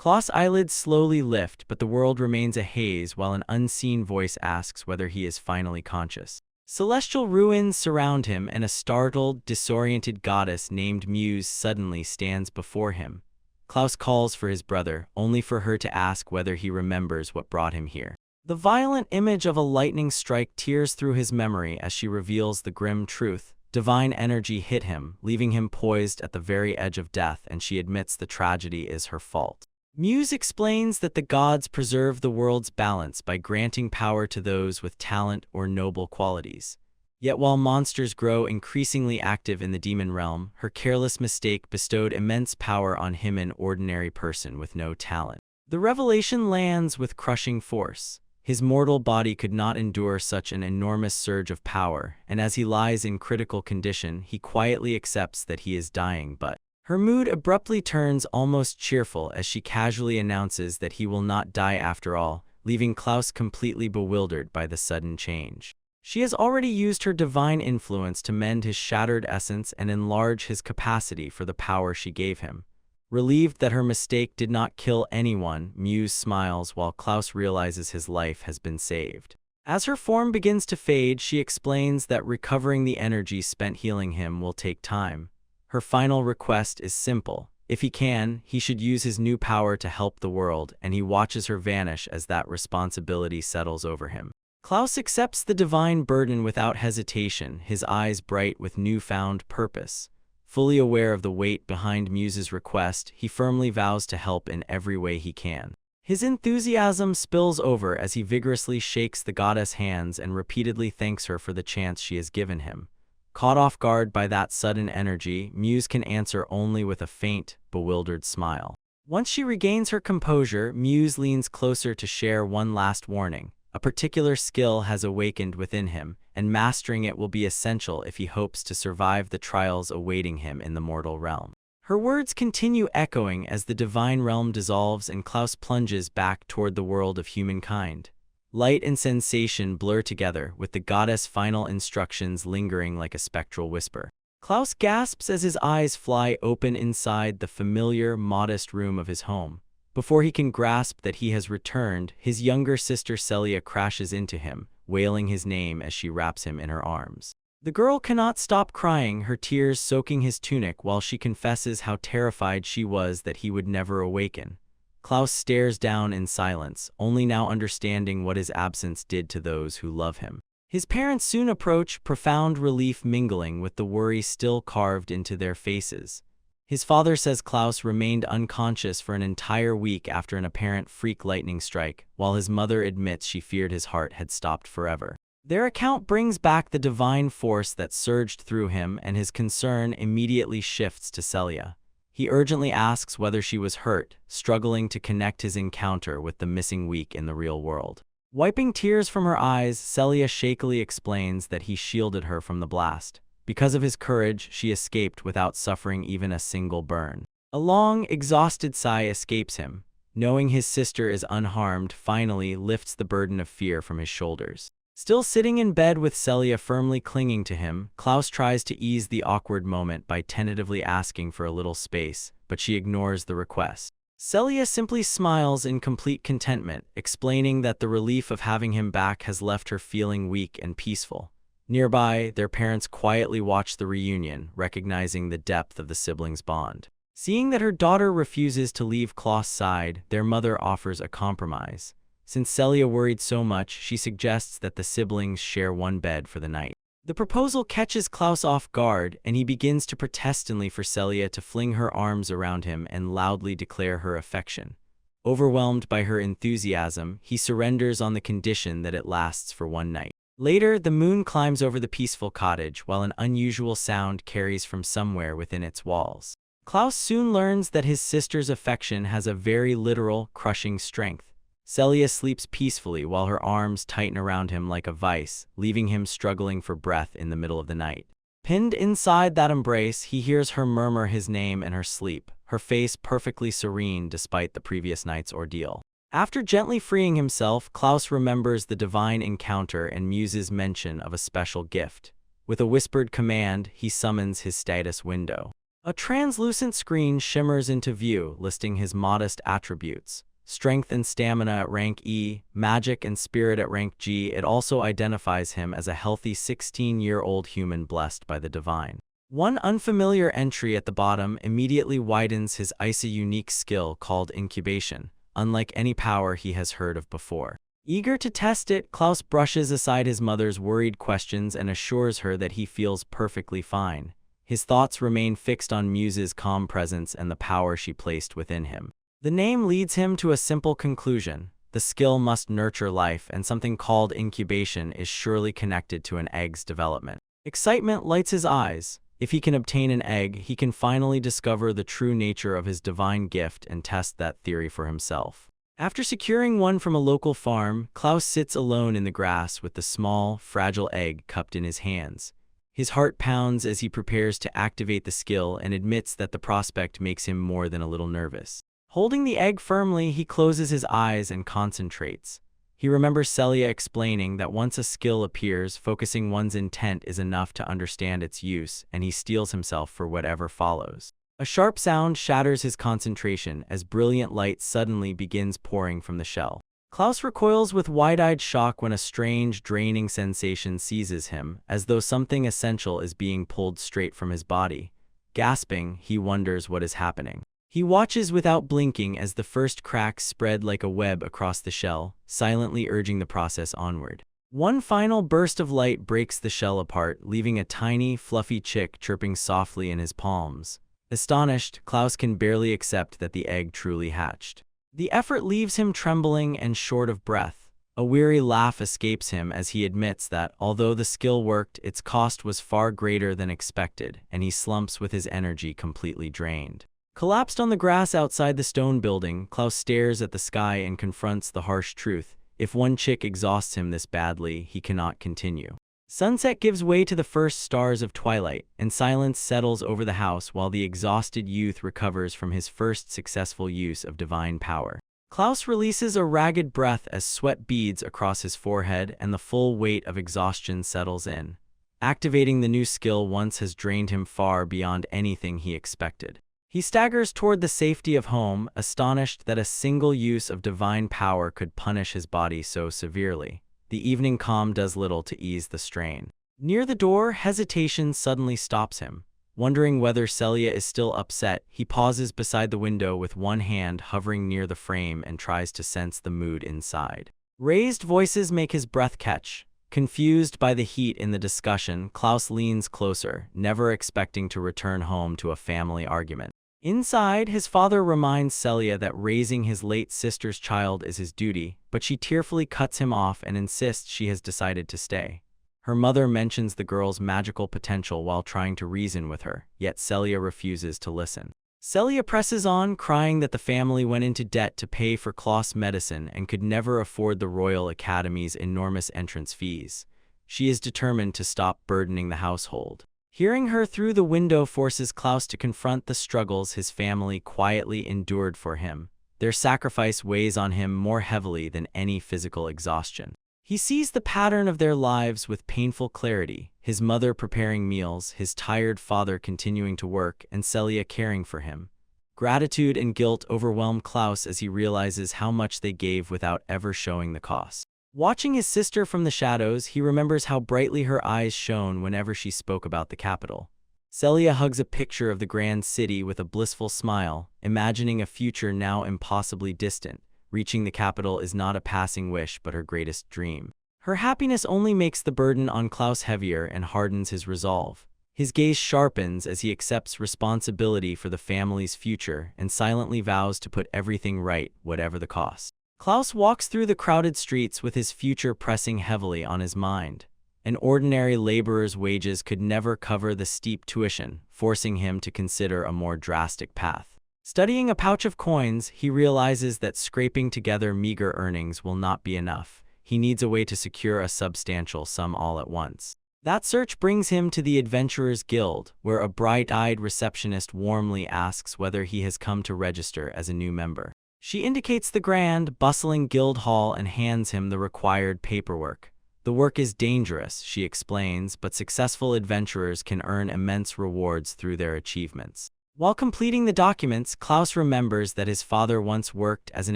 Klaus' eyelids slowly lift, but the world remains a haze while an unseen voice asks whether he is finally conscious. Celestial ruins surround him, and a startled, disoriented goddess named Muse suddenly stands before him. Klaus calls for his brother, only for her to ask whether he remembers what brought him here. The violent image of a lightning strike tears through his memory as she reveals the grim truth. Divine energy hit him, leaving him poised at the very edge of death, and she admits the tragedy is her fault. Muse explains that the gods preserve the world's balance by granting power to those with talent or noble qualities. Yet while monsters grow increasingly active in the demon realm, her careless mistake bestowed immense power on him, an ordinary person with no talent. The revelation lands with crushing force. His mortal body could not endure such an enormous surge of power, and as he lies in critical condition, he quietly accepts that he is dying. But her mood abruptly turns almost cheerful as she casually announces that he will not die after all, leaving Klaus completely bewildered by the sudden change. She has already used her divine influence to mend his shattered essence and enlarge his capacity for the power she gave him. Relieved that her mistake did not kill anyone, Muse smiles while Klaus realizes his life has been saved. As her form begins to fade, she explains that recovering the energy spent healing him will take time. Her final request is simple. If he can, he should use his new power to help the world, and he watches her vanish as that responsibility settles over him. Klaus accepts the divine burden without hesitation, his eyes bright with newfound purpose. Fully aware of the weight behind Muse's request, he firmly vows to help in every way he can. His enthusiasm spills over as he vigorously shakes the goddess' hands and repeatedly thanks her for the chance she has given him. Caught off guard by that sudden energy, Muse can answer only with a faint, bewildered smile. Once she regains her composure, Muse leans closer to share one last warning. A particular skill has awakened within him, and mastering it will be essential if he hopes to survive the trials awaiting him in the mortal realm. Her words continue echoing as the divine realm dissolves and Klaus plunges back toward the world of humankind. Light and sensation blur together, with the goddess' final instructions lingering like a spectral whisper. Klaus gasps as his eyes fly open inside the familiar, modest room of his home. Before he can grasp that he has returned, his younger sister Celia crashes into him, wailing his name as she wraps him in her arms. The girl cannot stop crying, her tears soaking his tunic while she confesses how terrified she was that he would never awaken. Klaus stares down in silence, only now understanding what his absence did to those who love him. His parents soon approach, profound relief mingling with the worry still carved into their faces. His father says Klaus remained unconscious for an entire week after an apparent freak lightning strike, while his mother admits she feared his heart had stopped forever. Their account brings back the divine force that surged through him, and his concern immediately shifts to Celia. He urgently asks whether she was hurt, struggling to connect his encounter with the missing week in the real world. Wiping tears from her eyes, Celia shakily explains that he shielded her from the blast. Because of his courage, she escaped without suffering even a single burn. A long, exhausted sigh escapes him. Knowing his sister is unharmed finally lifts the burden of fear from his shoulders. Still sitting in bed with Celia firmly clinging to him, Klaus tries to ease the awkward moment by tentatively asking for a little space, but she ignores the request. Celia simply smiles in complete contentment, explaining that the relief of having him back has left her feeling weak and peaceful. Nearby, their parents quietly watch the reunion, recognizing the depth of the siblings' bond. Seeing that her daughter refuses to leave Klaus' side, their mother offers a compromise. Since Celia worried so much, she suggests that the siblings share one bed for the night. The proposal catches Klaus off guard, and he begins to protestantly for Celia to fling her arms around him and loudly declare her affection. Overwhelmed by her enthusiasm, he surrenders on the condition that it lasts for one night. Later, the moon climbs over the peaceful cottage while an unusual sound carries from somewhere within its walls. Klaus soon learns that his sister's affection has a very literal, crushing strength. Celia sleeps peacefully while her arms tighten around him like a vice, leaving him struggling for breath in the middle of the night. Pinned inside that embrace, he hears her murmur his name in her sleep, her face perfectly serene despite the previous night's ordeal. After gently freeing himself, Klaus remembers the divine encounter and Muse's mention of a special gift. With a whispered command, he summons his status window. A translucent screen shimmers into view, listing his modest attributes. Strength and stamina at rank E, magic and spirit at rank G. It also identifies him as a healthy 16-year-old human blessed by the divine. One unfamiliar entry at the bottom immediately widens his unique skill called incubation, unlike any power he has heard of before. Eager to test it, Klaus brushes aside his mother's worried questions and assures her that he feels perfectly fine. His thoughts remain fixed on Muse's calm presence and the power she placed within him. The name leads him to a simple conclusion. The skill must nurture life, and something called incubation is surely connected to an egg's development. Excitement lights his eyes. If he can obtain an egg, he can finally discover the true nature of his divine gift and test that theory for himself. After securing one from a local farm, Klaus sits alone in the grass with the small, fragile egg cupped in his hands. His heart pounds as he prepares to activate the skill and admits that the prospect makes him more than a little nervous. Holding the egg firmly, he closes his eyes and concentrates. He remembers Celia explaining that once a skill appears, focusing one's intent is enough to understand its use, and he steels himself for whatever follows. A sharp sound shatters his concentration as brilliant light suddenly begins pouring from the shell. Klaus recoils with wide-eyed shock when a strange, draining sensation seizes him, as though something essential is being pulled straight from his body. Gasping, he wonders what is happening. He watches without blinking as the first cracks spread like a web across the shell, silently urging the process onward. One final burst of light breaks the shell apart, leaving a tiny, fluffy chick chirping softly in his palms. Astonished, Klaus can barely accept that the egg truly hatched. The effort leaves him trembling and short of breath. A weary laugh escapes him as he admits that, although the skill worked, its cost was far greater than expected, and he slumps with his energy completely drained. Collapsed on the grass outside the stone building, Klaus stares at the sky and confronts the harsh truth. If one chick exhausts him this badly, he cannot continue. Sunset gives way to the first stars of twilight, and silence settles over the house while the exhausted youth recovers from his first successful use of divine power. Klaus releases a ragged breath as sweat beads across his forehead and the full weight of exhaustion settles in. Activating the new skill once has drained him far beyond anything he expected. He staggers toward the safety of home, astonished that a single use of divine power could punish his body so severely. The evening calm does little to ease the strain. Near the door, hesitation suddenly stops him. Wondering whether Celia is still upset, he pauses beside the window with one hand hovering near the frame and tries to sense the mood inside. Raised voices make his breath catch. Confused by the heat in the discussion, Klaus leans closer, never expecting to return home to a family argument. Inside, his father reminds Celia that raising his late sister's child is his duty, but she tearfully cuts him off and insists she has decided to stay. Her mother mentions the girl's magical potential while trying to reason with her, yet Celia refuses to listen. Celia presses on, crying that the family went into debt to pay for Klaus' medicine and could never afford the Royal Academy's enormous entrance fees. She is determined to stop burdening the household. Hearing her through the window forces Klaus to confront the struggles his family quietly endured for him. Their sacrifice weighs on him more heavily than any physical exhaustion. He sees the pattern of their lives with painful clarity, his mother preparing meals, his tired father continuing to work, and Celia caring for him. Gratitude and guilt overwhelm Klaus as he realizes how much they gave without ever showing the cost. Watching his sister from the shadows, he remembers how brightly her eyes shone whenever she spoke about the capital. Celia hugs a picture of the grand city with a blissful smile, imagining a future now impossibly distant. Reaching the capital is not a passing wish but her greatest dream. Her happiness only makes the burden on Klaus heavier and hardens his resolve. His gaze sharpens as he accepts responsibility for the family's future and silently vows to put everything right, whatever the cost. Klaus walks through the crowded streets with his future pressing heavily on his mind. An ordinary laborer's wages could never cover the steep tuition, forcing him to consider a more drastic path. Studying a pouch of coins, he realizes that scraping together meager earnings will not be enough. He needs a way to secure a substantial sum all at once. That search brings him to the Adventurers Guild, where a bright-eyed receptionist warmly asks whether he has come to register as a new member. She indicates the grand, bustling guild hall and hands him the required paperwork. The work is dangerous, she explains, but successful adventurers can earn immense rewards through their achievements. While completing the documents, Klaus remembers that his father once worked as an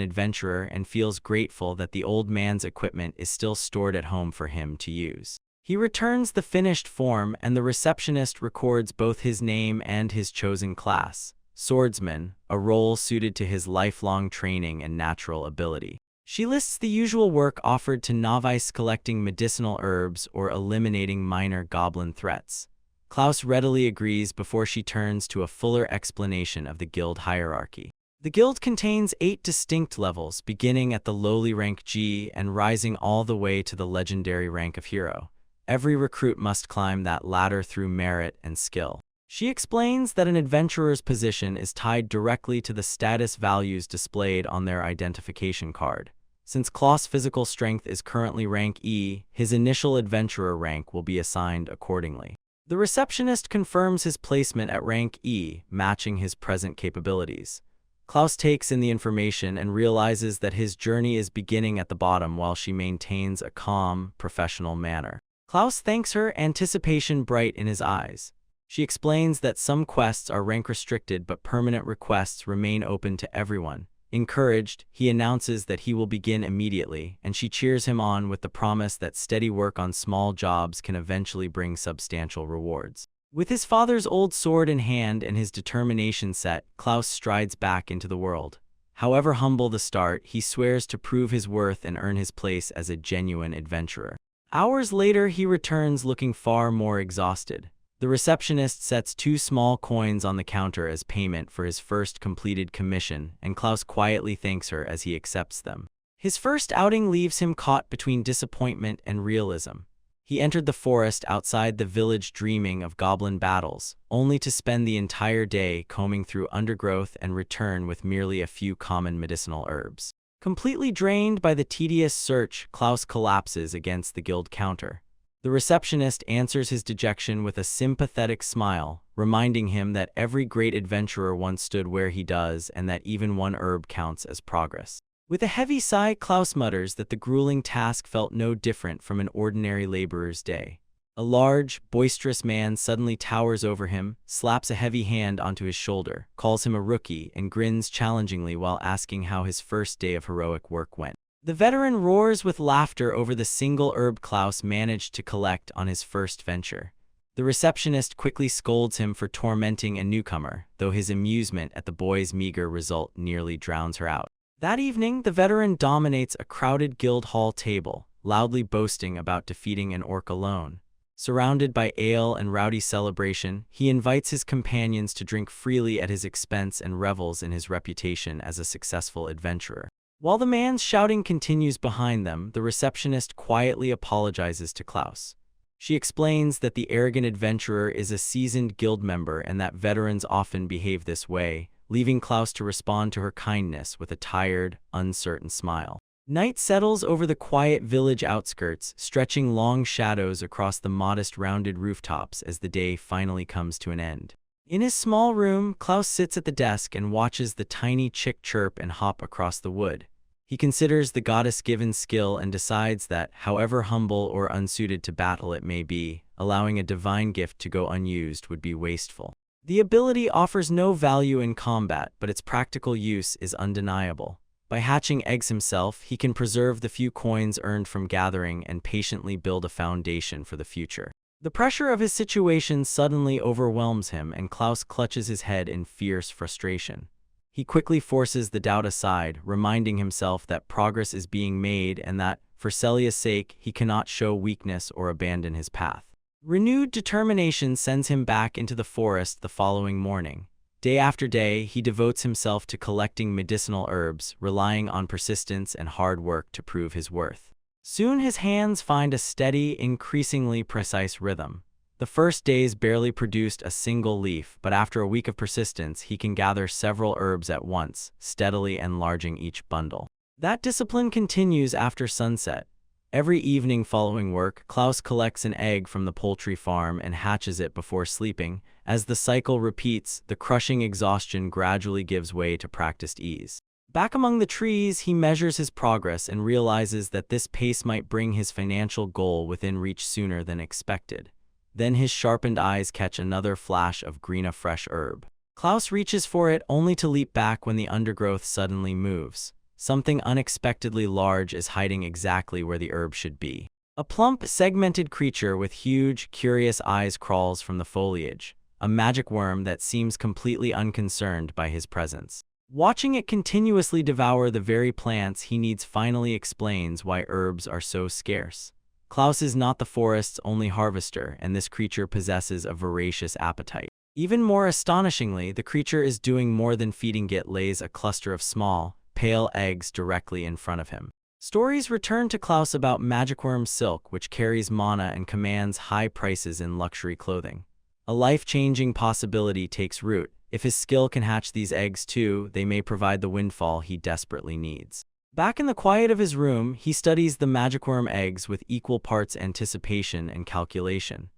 adventurer and feels grateful that the old man's equipment is still stored at home for him to use. He returns the finished form, and the receptionist records both his name and his chosen class, swordsman, a role suited to his lifelong training and natural ability. She lists the usual work offered to novice collecting medicinal herbs or eliminating minor goblin threats. Klaus readily agrees before she turns to a fuller explanation of the guild hierarchy. The guild contains 8 distinct levels, beginning at the lowly rank G and rising all the way to the legendary rank of hero. Every recruit must climb that ladder through merit and skill. She explains that an adventurer's position is tied directly to the status values displayed on their identification card. Since Klaus' physical strength is currently rank E, his initial adventurer rank will be assigned accordingly. The receptionist confirms his placement at rank E, matching his present capabilities. Klaus takes in the information and realizes that his journey is beginning at the bottom while she maintains a calm, professional manner. Klaus thanks her, anticipation bright in his eyes. She explains that some quests are rank-restricted but permanent requests remain open to everyone. Encouraged, he announces that he will begin immediately, and she cheers him on with the promise that steady work on small jobs can eventually bring substantial rewards. With his father's old sword in hand and his determination set, Klaus strides back into the world. However humble the start, he swears to prove his worth and earn his place as a genuine adventurer. Hours later, he returns looking far more exhausted. The receptionist sets 2 small coins on the counter as payment for his first completed commission, and Klaus quietly thanks her as he accepts them. His first outing leaves him caught between disappointment and realism. He entered the forest outside the village dreaming of goblin battles, only to spend the entire day combing through undergrowth and return with merely a few common medicinal herbs. Completely drained by the tedious search, Klaus collapses against the guild counter. The receptionist answers his dejection with a sympathetic smile, reminding him that every great adventurer once stood where he does and that even one herb counts as progress. With a heavy sigh, Klaus mutters that the grueling task felt no different from an ordinary laborer's day. A large, boisterous man suddenly towers over him, slaps a heavy hand onto his shoulder, calls him a rookie, and grins challengingly while asking how his first day of heroic work went. The veteran roars with laughter over the single herb Klaus managed to collect on his first venture. The receptionist quickly scolds him for tormenting a newcomer, though his amusement at the boy's meager result nearly drowns her out. That evening, the veteran dominates a crowded guild hall table, loudly boasting about defeating an orc alone. Surrounded by ale and rowdy celebration, he invites his companions to drink freely at his expense and revels in his reputation as a successful adventurer. While the man's shouting continues behind them, the receptionist quietly apologizes to Klaus. She explains that the arrogant adventurer is a seasoned guild member and that veterans often behave this way, leaving Klaus to respond to her kindness with a tired, uncertain smile. Night settles over the quiet village outskirts, stretching long shadows across the modest rounded rooftops as the day finally comes to an end. In his small room, Klaus sits at the desk and watches the tiny chick chirp and hop across the wood. He considers the goddess-given skill and decides that, however humble or unsuited to battle it may be, allowing a divine gift to go unused would be wasteful. The ability offers no value in combat, but its practical use is undeniable. By hatching eggs himself, he can preserve the few coins earned from gathering and patiently build a foundation for the future. The pressure of his situation suddenly overwhelms him, and Klaus clutches his head in fierce frustration. He quickly forces the doubt aside, reminding himself that progress is being made and that, for Celia's sake, he cannot show weakness or abandon his path. Renewed determination sends him back into the forest the following morning. Day after day, he devotes himself to collecting medicinal herbs, relying on persistence and hard work to prove his worth. Soon his hands find a steady, increasingly precise rhythm. The first days barely produced a single leaf, but after a week of persistence, he can gather several herbs at once, steadily enlarging each bundle. That discipline continues after sunset. Every evening following work, Klaus collects an egg from the poultry farm and hatches it before sleeping. As the cycle repeats, the crushing exhaustion gradually gives way to practiced ease. Back among the trees, he measures his progress and realizes that this pace might bring his financial goal within reach sooner than expected. Then his sharpened eyes catch another flash of green, a fresh herb. Klaus reaches for it only to leap back when the undergrowth suddenly moves. Something unexpectedly large is hiding exactly where the herb should be. A plump, segmented creature with huge, curious eyes crawls from the foliage, a magic worm that seems completely unconcerned by his presence. Watching it continuously devour the very plants he needs finally explains why herbs are so scarce. Klaus is not the forest's only harvester, and this creature possesses a voracious appetite. Even more astonishingly, the creature is doing more than feeding it lays a cluster of small, pale eggs directly in front of him. Stories return to Klaus about magicworm silk, which carries mana and commands high prices in luxury clothing. A life-changing possibility takes root. If his skill can hatch these eggs too, they may provide the windfall he desperately needs. Back in the quiet of his room, he studies the magicworm eggs with equal parts anticipation and calculation.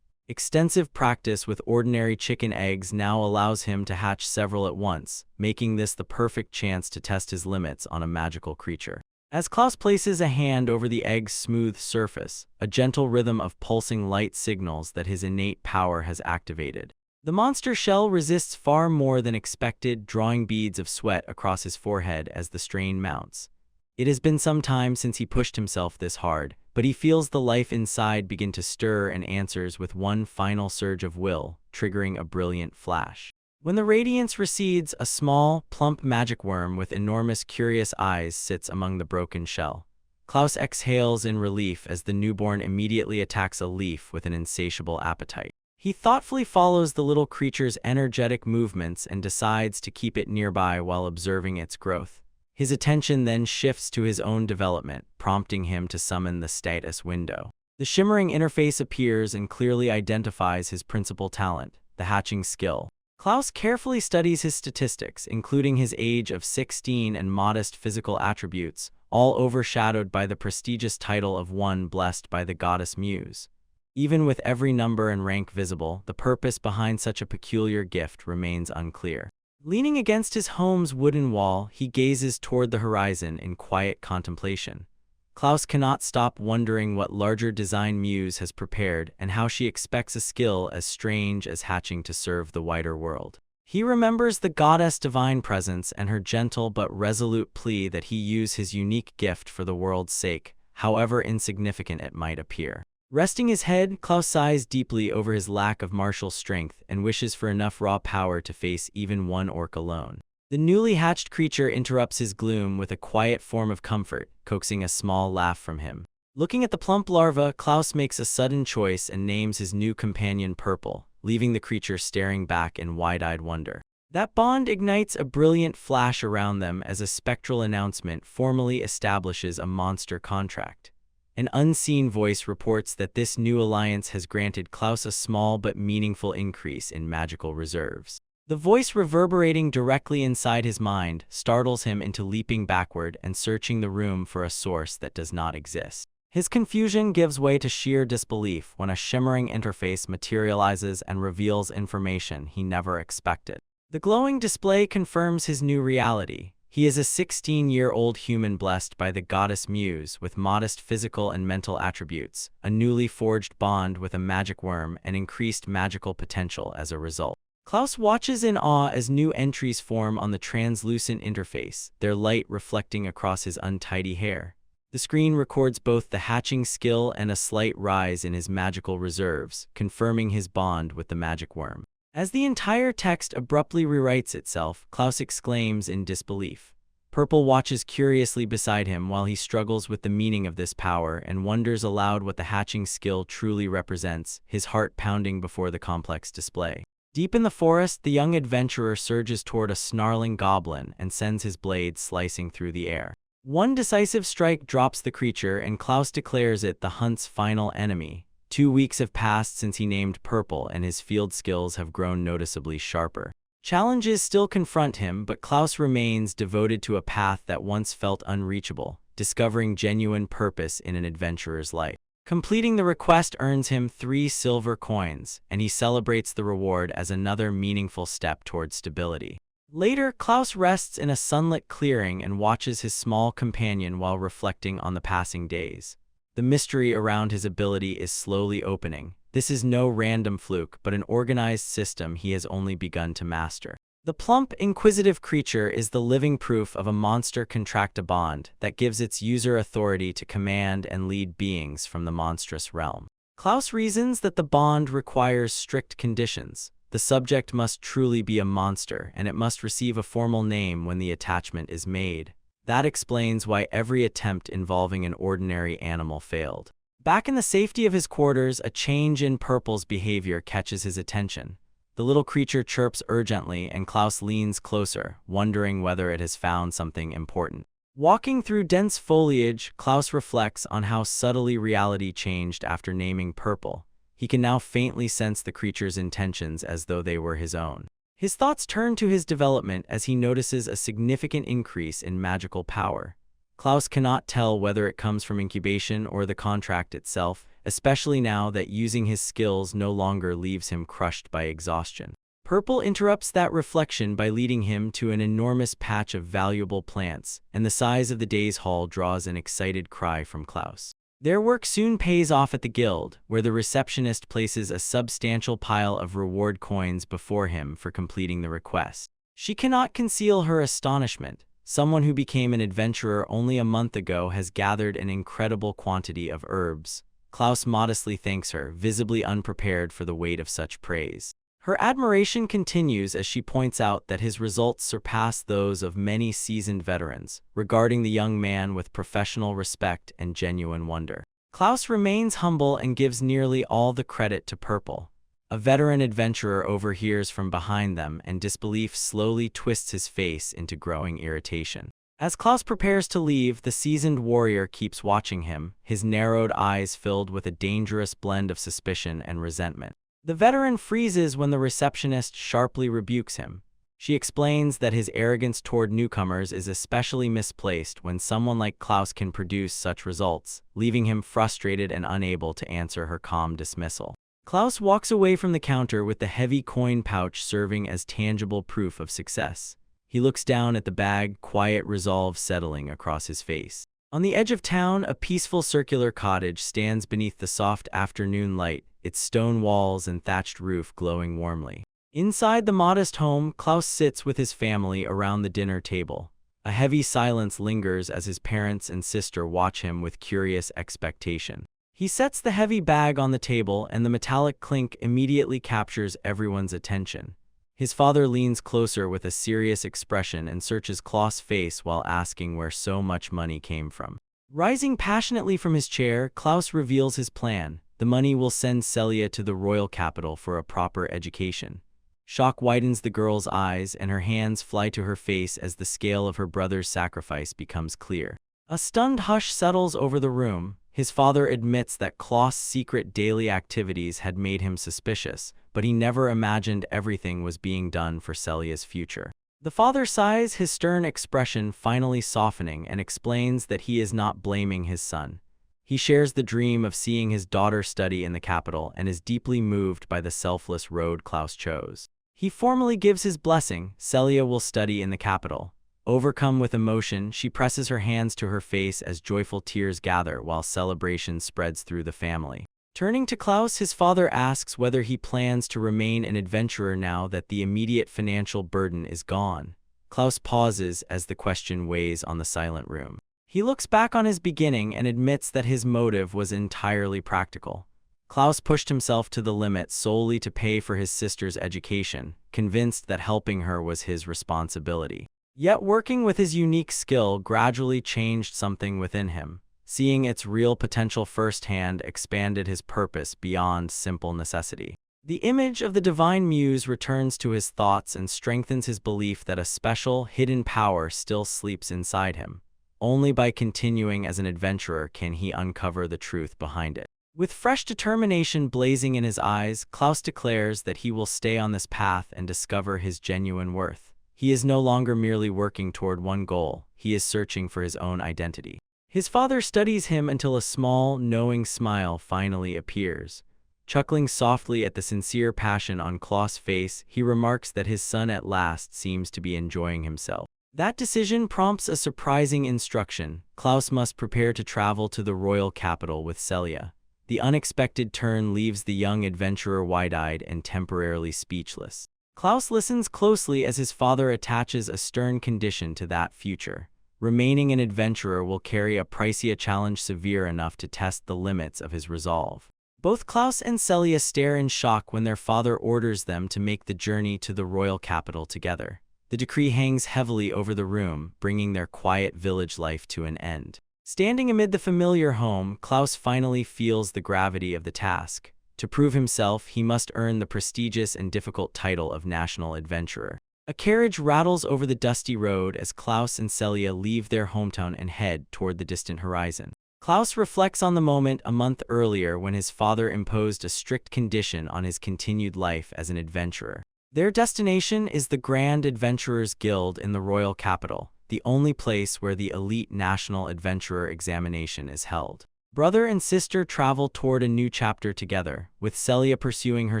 Extensive practice with ordinary chicken eggs now allows him to hatch several at once, making this the perfect chance to test his limits on a magical creature. As Klaus places a hand over the egg's smooth surface, a gentle rhythm of pulsing light signals that his innate power has activated. The monster shell resists far more than expected, drawing beads of sweat across his forehead as the strain mounts. It has been some time since he pushed himself this hard, but he feels the life inside begin to stir and answers with one final surge of will, triggering a brilliant flash. When the radiance recedes, a small, plump magic worm with enormous, curious eyes sits among the broken shell. Klaus exhales in relief as the newborn immediately attacks a leaf with an insatiable appetite. He thoughtfully follows the little creature's energetic movements and decides to keep it nearby while observing its growth. His attention then shifts to his own development, prompting him to summon the status window. The shimmering interface appears and clearly identifies his principal talent, the hatching skill. Klaus carefully studies his statistics, including his age of 16 and modest physical attributes, all overshadowed by the prestigious title of one blessed by the goddess Muse. Even with every number and rank visible, the purpose behind such a peculiar gift remains unclear. Leaning against his home's wooden wall, he gazes toward the horizon in quiet contemplation. Klaus cannot stop wondering what larger design Muse has prepared and how she expects a skill as strange as hatching to serve the wider world. He remembers the goddess' divine presence and her gentle but resolute plea that he use his unique gift for the world's sake, however insignificant it might appear. Resting his head, Klaus sighs deeply over his lack of martial strength and wishes for enough raw power to face even one orc alone. The newly hatched creature interrupts his gloom with a quiet form of comfort, coaxing a small laugh from him. Looking at the plump larva, Klaus makes a sudden choice and names his new companion Purple, leaving the creature staring back in wide-eyed wonder. That bond ignites a brilliant flash around them as a spectral announcement formally establishes a monster contract. An unseen voice reports that this new alliance has granted Klaus a small but meaningful increase in magical reserves. The voice reverberating directly inside his mind startles him into leaping backward and searching the room for a source that does not exist. His confusion gives way to sheer disbelief when a shimmering interface materializes and reveals information he never expected. The glowing display confirms his new reality. He is a 16-year-old human blessed by the goddess Muse with modest physical and mental attributes, a newly forged bond with a magic worm, and increased magical potential as a result. Klaus watches in awe as new entries form on the translucent interface, their light reflecting across his untidy hair. The screen records both the hatching skill and a slight rise in his magical reserves, confirming his bond with the magic worm. As the entire text abruptly rewrites itself, Klaus exclaims in disbelief. Purple watches curiously beside him while he struggles with the meaning of this power and wonders aloud what the hatching skill truly represents, his heart pounding before the complex display. Deep in the forest, the young adventurer surges toward a snarling goblin and sends his blade slicing through the air. One decisive strike drops the creature, and Klaus declares it the hunt's final enemy. 2 weeks have passed since he named Purple, and his field skills have grown noticeably sharper. Challenges still confront him, but Klaus remains devoted to a path that once felt unreachable, discovering genuine purpose in an adventurer's life. Completing the request earns him 3 silver coins, and he celebrates the reward as another meaningful step toward stability. Later, Klaus rests in a sunlit clearing and watches his small companion while reflecting on the passing days. The mystery around his ability is slowly opening. This is no random fluke, but an organized system he has only begun to master. The plump, inquisitive creature is the living proof of a monster contract a bond that gives its user authority to command and lead beings from the monstrous realm. Klaus reasons that the bond requires strict conditions. The subject must truly be a monster, and it must receive a formal name when the attachment is made. That explains why every attempt involving an ordinary animal failed. Back in the safety of his quarters, a change in Purple's behavior catches his attention. The little creature chirps urgently, and Klaus leans closer, wondering whether it has found something important. Walking through dense foliage, Klaus reflects on how subtly reality changed after naming Purple. He can now faintly sense the creature's intentions as though they were his own. His thoughts turn to his development as he notices a significant increase in magical power. Klaus cannot tell whether it comes from incubation or the contract itself, especially now that using his skills no longer leaves him crushed by exhaustion. Purple interrupts that reflection by leading him to an enormous patch of valuable plants, and the size of the day's haul draws an excited cry from Klaus. Their work soon pays off at the guild, where the receptionist places a substantial pile of reward coins before him for completing the request. She cannot conceal her astonishment. Someone who became an adventurer only a month ago has gathered an incredible quantity of herbs. Klaus modestly thanks her, visibly unprepared for the weight of such praise. Her admiration continues as she points out that his results surpass those of many seasoned veterans, regarding the young man with professional respect and genuine wonder. Klaus remains humble and gives nearly all the credit to Purple. A veteran adventurer overhears from behind them, and disbelief slowly twists his face into growing irritation. As Klaus prepares to leave, the seasoned warrior keeps watching him, his narrowed eyes filled with a dangerous blend of suspicion and resentment. The veteran freezes when the receptionist sharply rebukes him. She explains that his arrogance toward newcomers is especially misplaced when someone like Klaus can produce such results, leaving him frustrated and unable to answer her calm dismissal. Klaus walks away from the counter with the heavy coin pouch serving as tangible proof of success. He looks down at the bag, quiet resolve settling across his face. On the edge of town, a peaceful circular cottage stands beneath the soft afternoon light, its stone walls and thatched roof glowing warmly. Inside the modest home, Klaus sits with his family around the dinner table. A heavy silence lingers as his parents and sister watch him with curious expectation. He sets the heavy bag on the table, and the metallic clink immediately captures everyone's attention. His father leans closer with a serious expression and searches Klaus' face while asking where so much money came from. Rising passionately from his chair, Klaus reveals his plan. The money will send Celia to the royal capital for a proper education. Shock widens the girl's eyes, and her hands fly to her face as the scale of her brother's sacrifice becomes clear. A stunned hush settles over the room. His father admits that Klaus' secret daily activities had made him suspicious, but he never imagined everything was being done for Celia's future. The father sighs, his stern expression finally softening, and explains that he is not blaming his son. He shares the dream of seeing his daughter study in the capital and is deeply moved by the selfless road Klaus chose. He formally gives his blessing. Celia will study in the capital. Overcome with emotion, she presses her hands to her face as joyful tears gather while celebration spreads through the family. Turning to Klaus, his father asks whether he plans to remain an adventurer now that the immediate financial burden is gone. Klaus pauses as the question weighs on the silent room. He looks back on his beginning and admits that his motive was entirely practical. Klaus pushed himself to the limit solely to pay for his sister's education, convinced that helping her was his responsibility. Yet working with his unique skill gradually changed something within him. Seeing its real potential firsthand expanded his purpose beyond simple necessity. The image of the divine muse returns to his thoughts and strengthens his belief that a special, hidden power still sleeps inside him. Only by continuing as an adventurer can he uncover the truth behind it. With fresh determination blazing in his eyes, Klaus declares that he will stay on this path and discover his genuine worth. He is no longer merely working toward one goal, he is searching for his own identity. His father studies him until a small, knowing smile finally appears. Chuckling softly at the sincere passion on Klaus' face, he remarks that his son at last seems to be enjoying himself. That decision prompts a surprising instruction. Klaus must prepare to travel to the royal capital with Celia. The unexpected turn leaves the young adventurer wide-eyed and temporarily speechless. Klaus listens closely as his father attaches a stern condition to that future. Remaining an adventurer will carry a pricey challenge severe enough to test the limits of his resolve. Both Klaus and Celia stare in shock when their father orders them to make the journey to the royal capital together. The decree hangs heavily over the room, bringing their quiet village life to an end. Standing amid the familiar home, Klaus finally feels the gravity of the task. To prove himself, he must earn the prestigious and difficult title of National Adventurer. A carriage rattles over the dusty road as Klaus and Celia leave their hometown and head toward the distant horizon. Klaus reflects on the moment a month earlier when his father imposed a strict condition on his continued life as an adventurer. Their destination is the Grand Adventurers Guild in the royal capital, the only place where the elite National Adventurer examination is held. Brother and sister travel toward a new chapter together, with Celia pursuing her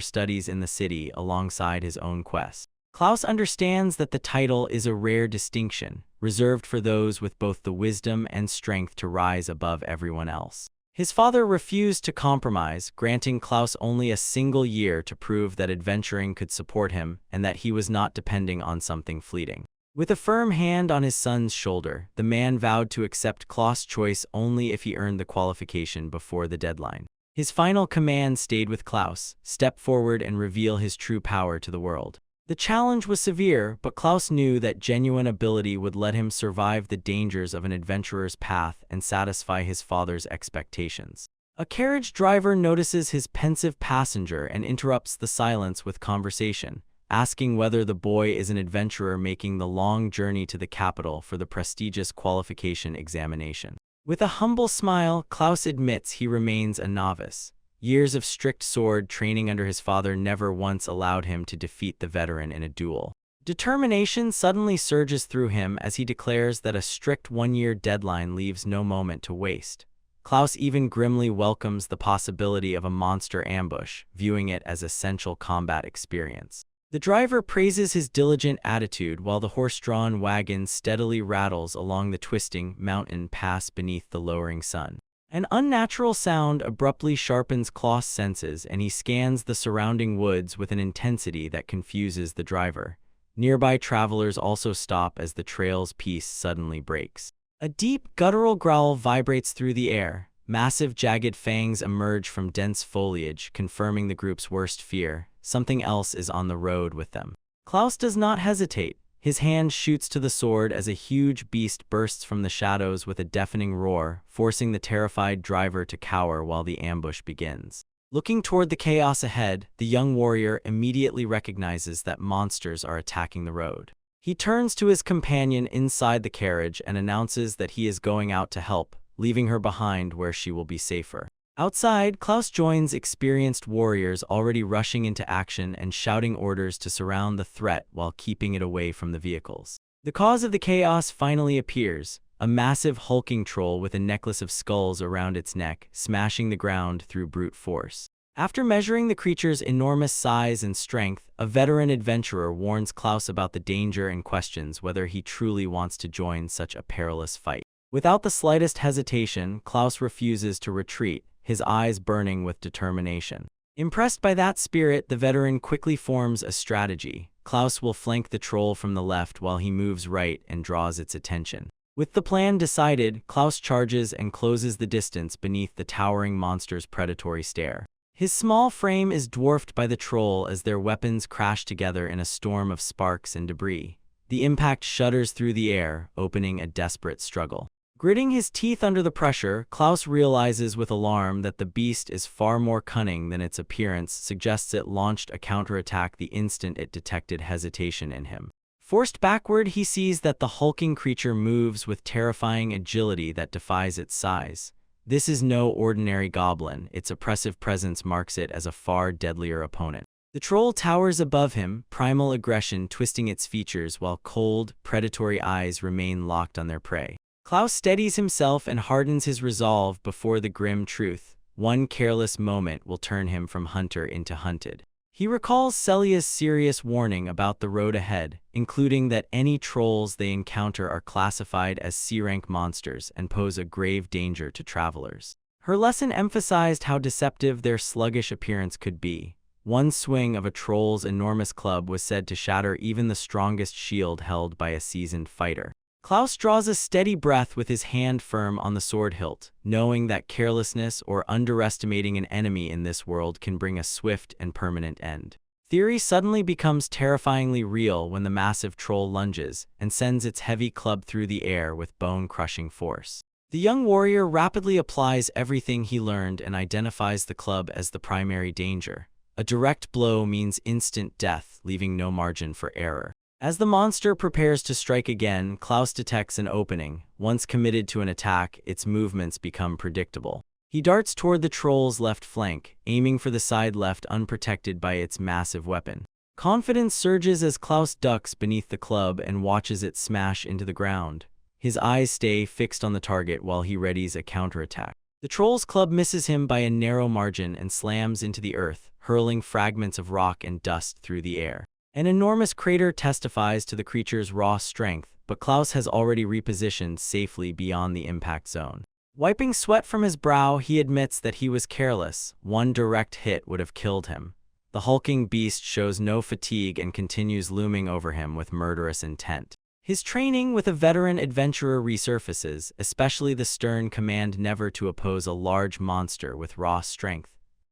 studies in the city alongside his own quest. Klaus understands that the title is a rare distinction, reserved for those with both the wisdom and strength to rise above everyone else. His father refused to compromise, granting Klaus only a single year to prove that adventuring could support him and that he was not depending on something fleeting. With a firm hand on his son's shoulder, the man vowed to accept Klaus' choice only if he earned the qualification before the deadline. His final command stayed with Klaus: step forward and reveal his true power to the world. The challenge was severe, but Klaus knew that genuine ability would let him survive the dangers of an adventurer's path and satisfy his father's expectations. A carriage driver notices his pensive passenger and interrupts the silence with conversation, asking whether the boy is an adventurer making the long journey to the capital for the prestigious qualification examination. With a humble smile, Klaus admits he remains a novice. Years of strict sword training under his father never once allowed him to defeat the veteran in a duel. Determination suddenly surges through him as he declares that a strict one-year deadline leaves no moment to waste. Klaus even grimly welcomes the possibility of a monster ambush, viewing it as essential combat experience. The driver praises his diligent attitude while the horse-drawn wagon steadily rattles along the twisting mountain pass beneath the lowering sun. An unnatural sound abruptly sharpens Klaus' senses, and he scans the surrounding woods with an intensity that confuses the driver. Nearby travelers also stop as the trail's peace suddenly breaks. A deep, guttural growl vibrates through the air. Massive, jagged fangs emerge from dense foliage, confirming the group's worst fear. Something else is on the road with them. Klaus does not hesitate. His hand shoots to the sword as a huge beast bursts from the shadows with a deafening roar, forcing the terrified driver to cower while the ambush begins. Looking toward the chaos ahead, the young warrior immediately recognizes that monsters are attacking the road. He turns to his companion inside the carriage and announces that he is going out to help, leaving her behind where she will be safer. Outside, Klaus joins experienced warriors already rushing into action and shouting orders to surround the threat while keeping it away from the vehicles. The cause of the chaos finally appears: a massive hulking troll with a necklace of skulls around its neck, smashing the ground through brute force. After measuring the creature's enormous size and strength, a veteran adventurer warns Klaus about the danger and questions whether he truly wants to join such a perilous fight. Without the slightest hesitation, Klaus refuses to retreat, his eyes burning with determination. Impressed by that spirit, the veteran quickly forms a strategy. Klaus will flank the troll from the left while he moves right and draws its attention. With the plan decided, Klaus charges and closes the distance beneath the towering monster's predatory stare. His small frame is dwarfed by the troll as their weapons crash together in a storm of sparks and debris. The impact shudders through the air, opening a desperate struggle. Gritting his teeth under the pressure, Klaus realizes with alarm that the beast is far more cunning than its appearance suggests. It launched a counterattack the instant it detected hesitation in him. Forced backward, he sees that the hulking creature moves with terrifying agility that defies its size. This is no ordinary goblin. Its oppressive presence marks it as a far deadlier opponent. The troll towers above him, primal aggression twisting its features while cold, predatory eyes remain locked on their prey. Klaus steadies himself and hardens his resolve before the grim truth. One careless moment will turn him from hunter into hunted. He recalls Celia's serious warning about the road ahead, including that any trolls they encounter are classified as C-rank monsters and pose a grave danger to travelers. Her lesson emphasized how deceptive their sluggish appearance could be. One swing of a troll's enormous club was said to shatter even the strongest shield held by a seasoned fighter. Klaus draws a steady breath with his hand firm on the sword hilt, knowing that carelessness or underestimating an enemy in this world can bring a swift and permanent end. Theory suddenly becomes terrifyingly real when the massive troll lunges and sends its heavy club through the air with bone-crushing force. The young warrior rapidly applies everything he learned and identifies the club as the primary danger. A direct blow means instant death, leaving no margin for error. As the monster prepares to strike again, Klaus detects an opening. Once committed to an attack, its movements become predictable. He darts toward the troll's left flank, aiming for the side left unprotected by its massive weapon. Confidence surges as Klaus ducks beneath the club and watches it smash into the ground. His eyes stay fixed on the target while he readies a counterattack. The troll's club misses him by a narrow margin and slams into the earth, hurling fragments of rock and dust through the air. An enormous crater testifies to the creature's raw strength, but Klaus has already repositioned safely beyond the impact zone. Wiping sweat from his brow, he admits that he was careless. One direct hit would have killed him. The hulking beast shows no fatigue and continues looming over him with murderous intent. His training with a veteran adventurer resurfaces, especially the stern command never to oppose a large monster with raw strength.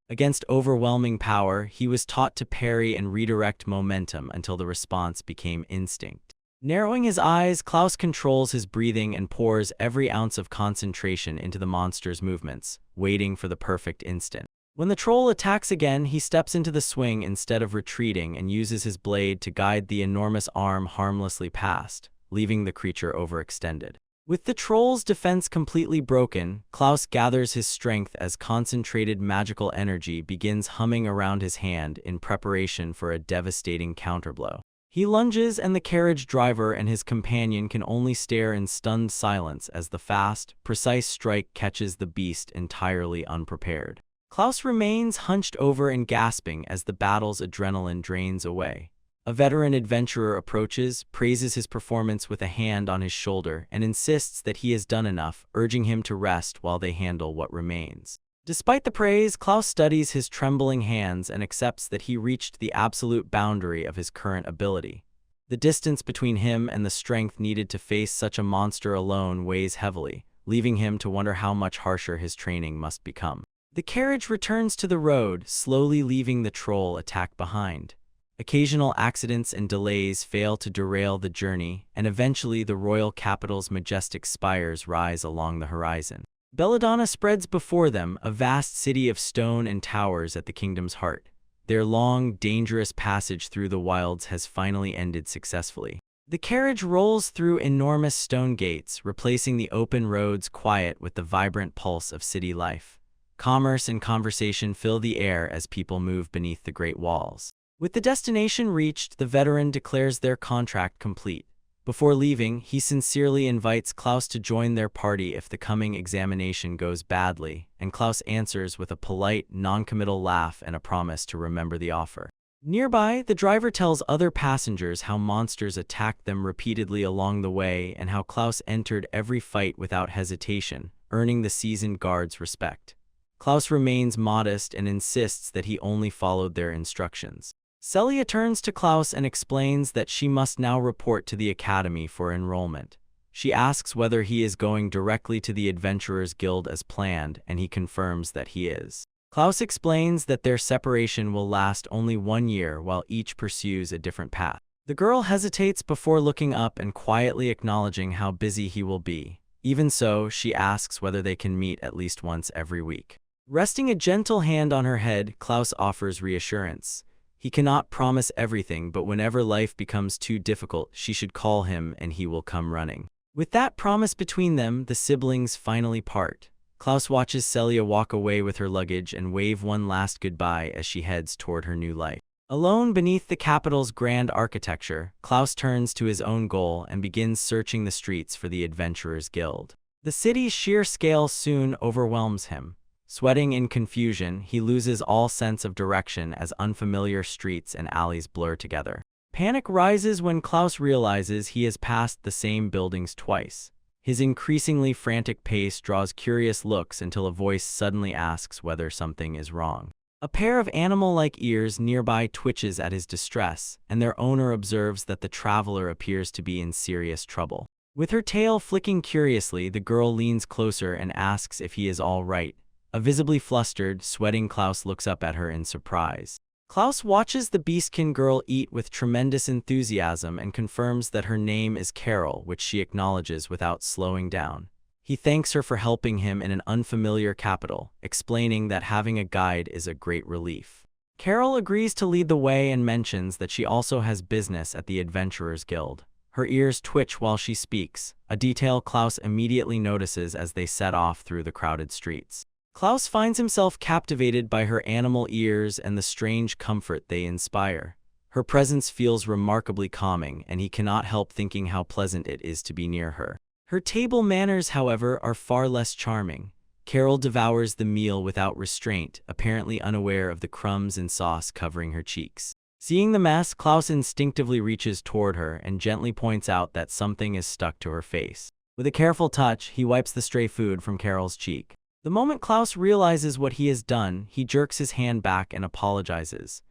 Against overwhelming power, he was taught to parry and redirect momentum until the response became instinct. Narrowing his eyes, Klaus controls his breathing and pours every ounce of concentration into the monster's movements, waiting for the perfect instant. When the troll attacks again, he steps into the swing instead of retreating and uses his blade to guide the enormous arm harmlessly past, leaving the creature overextended. With the troll's defense completely broken, Klaus gathers his strength as concentrated magical energy begins humming around his hand in preparation for a devastating counterblow. He lunges and the carriage driver and his companion can only stare in stunned silence as the fast, precise strike catches the beast entirely unprepared. Klaus remains hunched over and gasping as the battle's adrenaline drains away. A veteran adventurer approaches, praises his performance with a hand on his shoulder, and insists that he has done enough, urging him to rest while they handle what remains. Despite the praise, Klaus studies his trembling hands and accepts that he reached the absolute boundary of his current ability. The distance between him and the strength needed to face such a monster alone weighs heavily, leaving him to wonder how much harsher his training must become. The carriage returns to the road, slowly leaving the troll attack behind. Occasional accidents and delays fail to derail the journey, and eventually the royal capital's majestic spires rise along the horizon. Belladonna spreads before them, a vast city of stone and towers at the kingdom's heart. Their long, dangerous passage through the wilds has finally ended successfully. The carriage rolls through enormous stone gates, replacing the open roads quiet with the vibrant pulse of city life. Commerce and conversation fill the air as people move beneath the great walls. With the destination reached, the veteran declares their contract complete. Before leaving, he sincerely invites Klaus to join their party if the coming examination goes badly, and Klaus answers with a polite, non-committal laugh and a promise to remember the offer. Nearby, the driver tells other passengers how monsters attacked them repeatedly along the way and how Klaus entered every fight without hesitation, earning the seasoned guard's respect. Klaus remains modest and insists that he only followed their instructions. Celia turns to Klaus and explains that she must now report to the academy for enrollment. She asks whether he is going directly to the Adventurers Guild as planned, and he confirms that he is. Klaus explains that their separation will last only 1 year while each pursues a different path. The girl hesitates before looking up and quietly acknowledging how busy he will be. Even so, she asks whether they can meet at least once every week. Resting a gentle hand on her head, Klaus offers reassurance. He cannot promise everything, but whenever life becomes too difficult, she should call him and he will come running. With that promise between them, the siblings finally part. Klaus watches Celia walk away with her luggage and wave one last goodbye as she heads toward her new life. Alone beneath the capital's grand architecture, Klaus turns to his own goal and begins searching the streets for the Adventurers Guild. The city's sheer scale soon overwhelms him. Sweating in confusion, he loses all sense of direction as unfamiliar streets and alleys blur together. Panic rises when Klaus realizes he has passed the same buildings twice. His increasingly frantic pace draws curious looks until a voice suddenly asks whether something is wrong. A pair of animal-like ears nearby twitches at his distress, and their owner observes that the traveler appears to be in serious trouble. With her tail flicking curiously, the girl leans closer and asks if he is all right. A visibly flustered, sweating Klaus looks up at her in surprise. Klaus watches the beastkin girl eat with tremendous enthusiasm and confirms that her name is Carol, which she acknowledges without slowing down. He thanks her for helping him in an unfamiliar capital, explaining that having a guide is a great relief. Carol agrees to lead the way and mentions that she also has business at the Adventurers Guild. Her ears twitch while she speaks, a detail Klaus immediately notices as they set off through the crowded streets. Klaus finds himself captivated by her animal ears and the strange comfort they inspire. Her presence feels remarkably calming, and he cannot help thinking how pleasant it is to be near her. Her table manners, however, are far less charming. Carol devours the meal without restraint, apparently unaware of the crumbs and sauce covering her cheeks. Seeing the mess, Klaus instinctively reaches toward her and gently points out that something is stuck to her face. With a careful touch, he wipes the stray food from Carol's cheek. The moment Klaus realizes what he has done, he jerks his hand back and apologizes.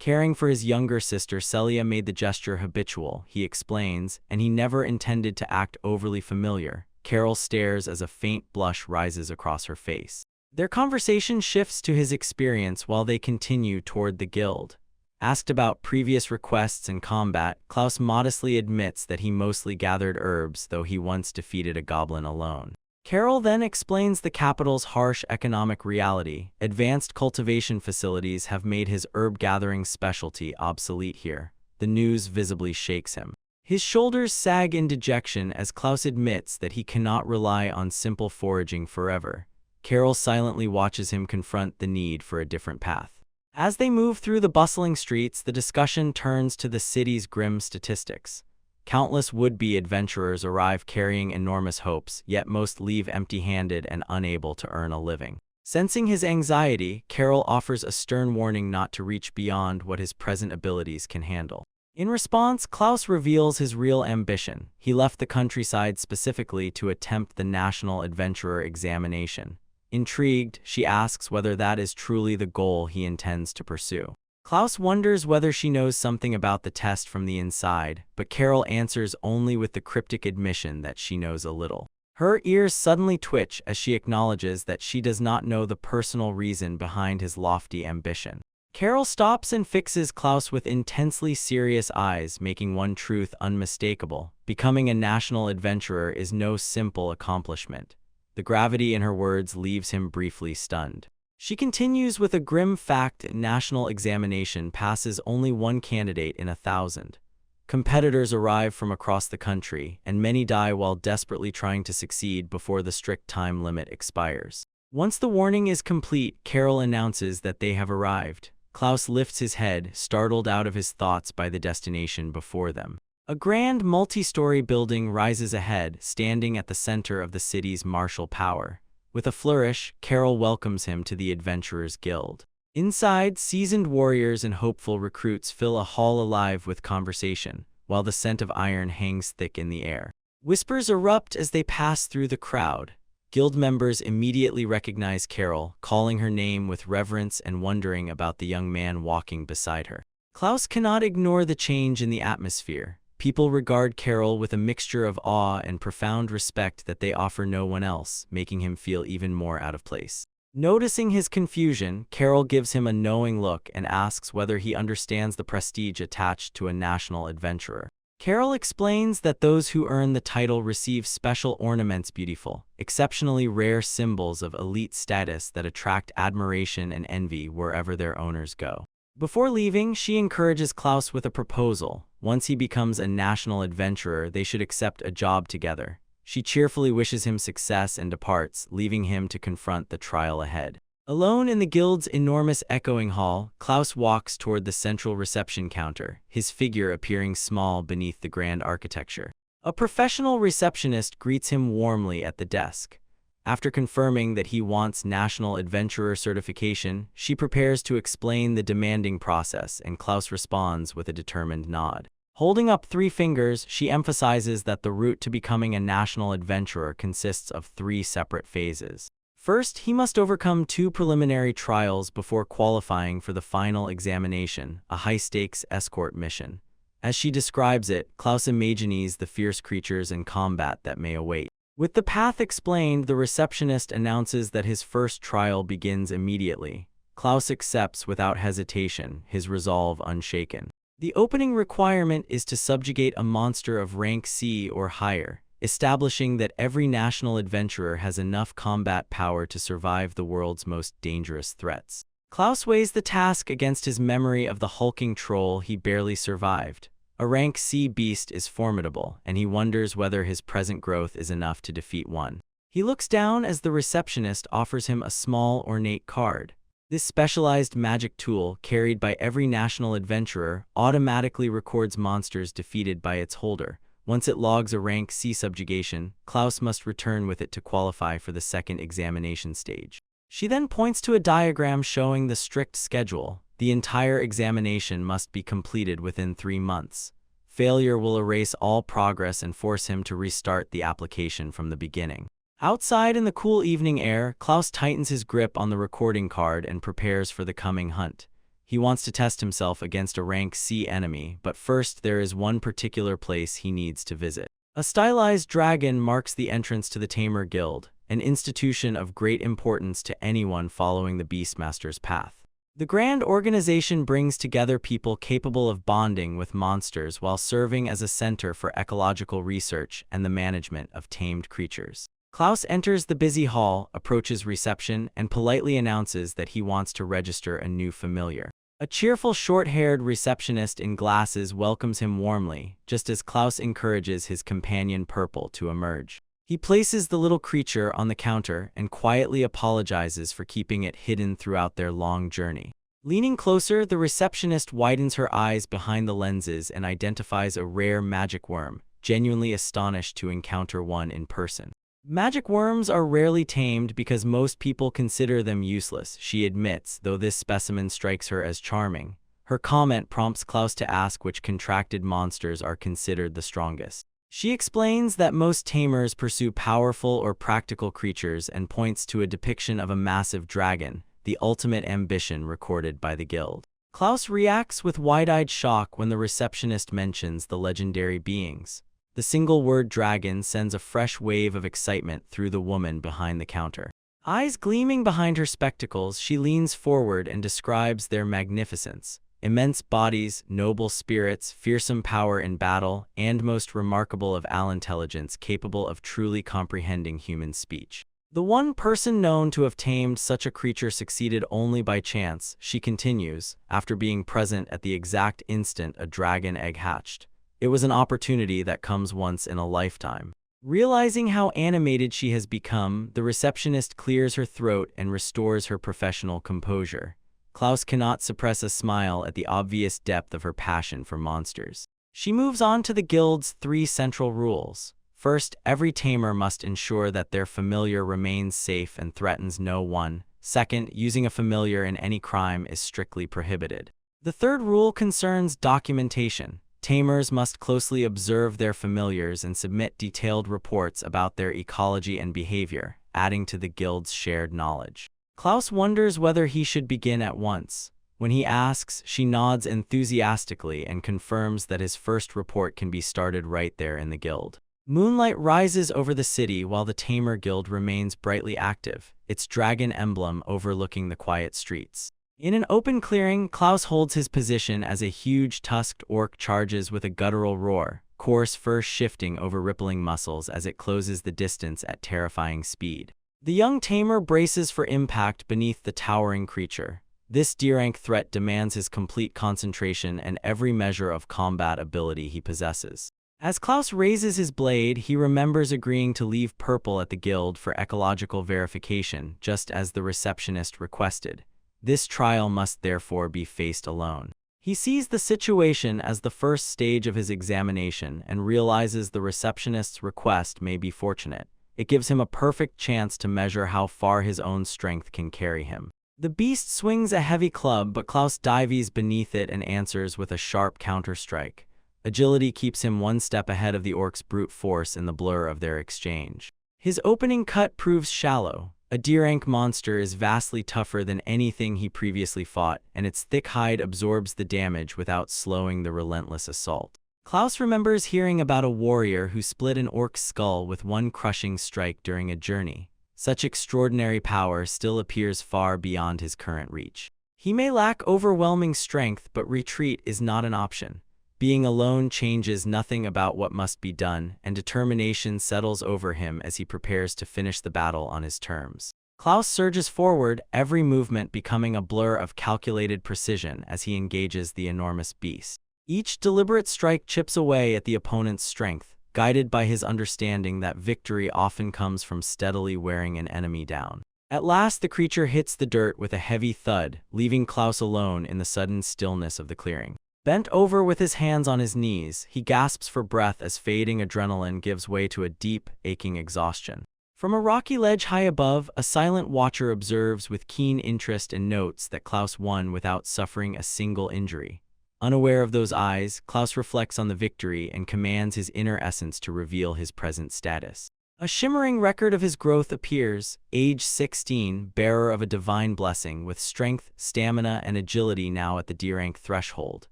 Caring for his younger sister, Celia made the gesture habitual, he explains, and he never intended to act overly familiar. Carol stares as a faint blush rises across her face. Their conversation shifts to his experience while they continue toward the guild. Asked about previous requests and combat, Klaus modestly admits that he mostly gathered herbs, though he once defeated a goblin alone. Carol then explains the capital's harsh economic reality. Advanced cultivation facilities have made his herb-gathering specialty obsolete here. The news visibly shakes him. His shoulders sag in dejection as Klaus admits that he cannot rely on simple foraging forever. Carol silently watches him confront the need for a different path. As they move through the bustling streets, the discussion turns to the city's grim statistics. Countless would-be adventurers arrive carrying enormous hopes, yet most leave empty-handed and unable to earn a living. Sensing his anxiety, Carol offers a stern warning not to reach beyond what his present abilities can handle. In response, Klaus reveals his real ambition. He left the countryside specifically to attempt the National Adventurer Examination. Intrigued, she asks whether that is truly the goal he intends to pursue. Klaus wonders whether she knows something about the test from the inside, but Carol answers only with the cryptic admission that she knows a little. Her ears suddenly twitch as she acknowledges that she does not know the personal reason behind his lofty ambition. Carol stops and fixes Klaus with intensely serious eyes, making one truth unmistakable. Becoming a national adventurer is no simple accomplishment. The gravity in her words leaves him briefly stunned. She continues with a grim fact: national examination passes only one candidate in 1,000. Competitors arrive from across the country, and many die while desperately trying to succeed before the strict time limit expires. Once the warning is complete, Carol announces that they have arrived. Klaus lifts his head, startled out of his thoughts by the destination before them. A grand multi-story building rises ahead, standing at the center of the city's martial power. With a flourish, Carol welcomes him to the Adventurers Guild. Inside, seasoned warriors and hopeful recruits fill a hall alive with conversation, while the scent of iron hangs thick in the air. Whispers erupt as they pass through the crowd. Guild members immediately recognize Carol, calling her name with reverence and wondering about the young man walking beside her. Klaus cannot ignore the change in the atmosphere. People regard Carol with a mixture of awe and profound respect that they offer no one else, making him feel even more out of place. Noticing his confusion, Carol gives him a knowing look and asks whether he understands the prestige attached to a national adventurer. Carol explains that those who earn the title receive special ornaments, beautiful, exceptionally rare symbols of elite status that attract admiration and envy wherever their owners go. Before leaving, she encourages Klaus with a proposal. Once he becomes a national adventurer, they should accept a job together. She cheerfully wishes him success and departs, leaving him to confront the trial ahead. Alone in the guild's enormous echoing hall, Klaus walks toward the central reception counter, his figure appearing small beneath the grand architecture. A professional receptionist greets him warmly at the desk. After confirming that he wants National Adventurer certification, she prepares to explain the demanding process, and Klaus responds with a determined nod. Holding up 3 fingers, she emphasizes that the route to becoming a national adventurer consists of 3 separate phases. First, he must overcome 2 preliminary trials before qualifying for the final examination, a high-stakes escort mission. As she describes it, Klaus imagines the fierce creatures and combat that may await. With the path explained, the receptionist announces that his first trial begins immediately. Klaus accepts without hesitation, his resolve unshaken. The opening requirement is to subjugate a monster of rank C or higher, establishing that every national adventurer has enough combat power to survive the world's most dangerous threats. Klaus weighs the task against his memory of the hulking troll he barely survived. A rank C beast is formidable, and he wonders whether his present growth is enough to defeat one. He looks down as the receptionist offers him a small, ornate card. This specialized magic tool, carried by every national adventurer, automatically records monsters defeated by its holder. Once it logs a rank C subjugation, Klaus must return with it to qualify for the second examination stage. She then points to a diagram showing the strict schedule. The entire examination must be completed within 3 months. Failure will erase all progress and force him to restart the application from the beginning. Outside in the cool evening air, Klaus tightens his grip on the recording card and prepares for the coming hunt. He wants to test himself against a rank C enemy, but first there is one particular place he needs to visit. A stylized dragon marks the entrance to the Tamer Guild, an institution of great importance to anyone following the Beastmaster's path. The grand organization brings together people capable of bonding with monsters while serving as a center for ecological research and the management of tamed creatures. Klaus enters the busy hall, approaches reception, and politely announces that he wants to register a new familiar. A cheerful short-haired receptionist in glasses welcomes him warmly, just as Klaus encourages his companion Purple to emerge. He places the little creature on the counter and quietly apologizes for keeping it hidden throughout their long journey. Leaning closer, the receptionist widens her eyes behind the lenses and identifies a rare magic worm, genuinely astonished to encounter one in person. Magic worms are rarely tamed because most people consider them useless, she admits, though this specimen strikes her as charming. Her comment prompts Klaus to ask which contracted monsters are considered the strongest. She explains that most tamers pursue powerful or practical creatures and points to a depiction of a massive dragon, the ultimate ambition recorded by the guild. Klaus reacts with wide-eyed shock when the receptionist mentions the legendary beings. The single word dragon sends a fresh wave of excitement through the woman behind the counter. Eyes gleaming behind her spectacles, she leans forward and describes their magnificence. Immense bodies, noble spirits, fearsome power in battle, and most remarkable of all intelligence capable of truly comprehending human speech. The one person known to have tamed such a creature succeeded only by chance, she continues, after being present at the exact instant a dragon egg hatched. It was an opportunity that comes once in a lifetime. Realizing how animated she has become, the receptionist clears her throat and restores her professional composure. Klaus cannot suppress a smile at the obvious depth of her passion for monsters. She moves on to the guild's 3 central rules. First, every tamer must ensure that their familiar remains safe and threatens no one. Second, using a familiar in any crime is strictly prohibited. The third rule concerns documentation. Tamers must closely observe their familiars and submit detailed reports about their ecology and behavior, adding to the guild's shared knowledge. Klaus wonders whether he should begin at once. When he asks, she nods enthusiastically and confirms that his first report can be started right there in the guild. Moonlight rises over the city while the Tamer Guild remains brightly active, its dragon emblem overlooking the quiet streets. In an open clearing, Klaus holds his position as a huge tusked orc charges with a guttural roar, coarse fur shifting over rippling muscles as it closes the distance at terrifying speed. The young tamer braces for impact beneath the towering creature. This D-rank threat demands his complete concentration and every measure of combat ability he possesses. As Klaus raises his blade, he remembers agreeing to leave Purple at the guild for ecological verification, just as the receptionist requested. This trial must therefore be faced alone. He sees the situation as the first stage of his examination and realizes the receptionist's request may be fortunate. It gives him a perfect chance to measure how far his own strength can carry him. The beast swings a heavy club, but Klaus dives beneath it and answers with a sharp counter-strike. Agility keeps him one step ahead of the orc's brute force in the blur of their exchange. His opening cut proves shallow. A D-rank monster is vastly tougher than anything he previously fought, and its thick hide absorbs the damage without slowing the relentless assault. Klaus remembers hearing about a warrior who split an orc's skull with one crushing strike during a journey. Such extraordinary power still appears far beyond his current reach. He may lack overwhelming strength, but retreat is not an option. Being alone changes nothing about what must be done, and determination settles over him as he prepares to finish the battle on his terms. Klaus surges forward, every movement becoming a blur of calculated precision as he engages the enormous beast. Each deliberate strike chips away at the opponent's strength, guided by his understanding that victory often comes from steadily wearing an enemy down. At last, the creature hits the dirt with a heavy thud, leaving Klaus alone in the sudden stillness of the clearing. Bent over with his hands on his knees, he gasps for breath as fading adrenaline gives way to a deep, aching exhaustion. From a rocky ledge high above, a silent watcher observes with keen interest and notes that Klaus won without suffering a single injury. Unaware of those eyes, Klaus reflects on the victory and commands his inner essence to reveal his present status. A shimmering record of his growth appears, age 16, bearer of a divine blessing with strength, stamina, and agility now at the D-rank threshold.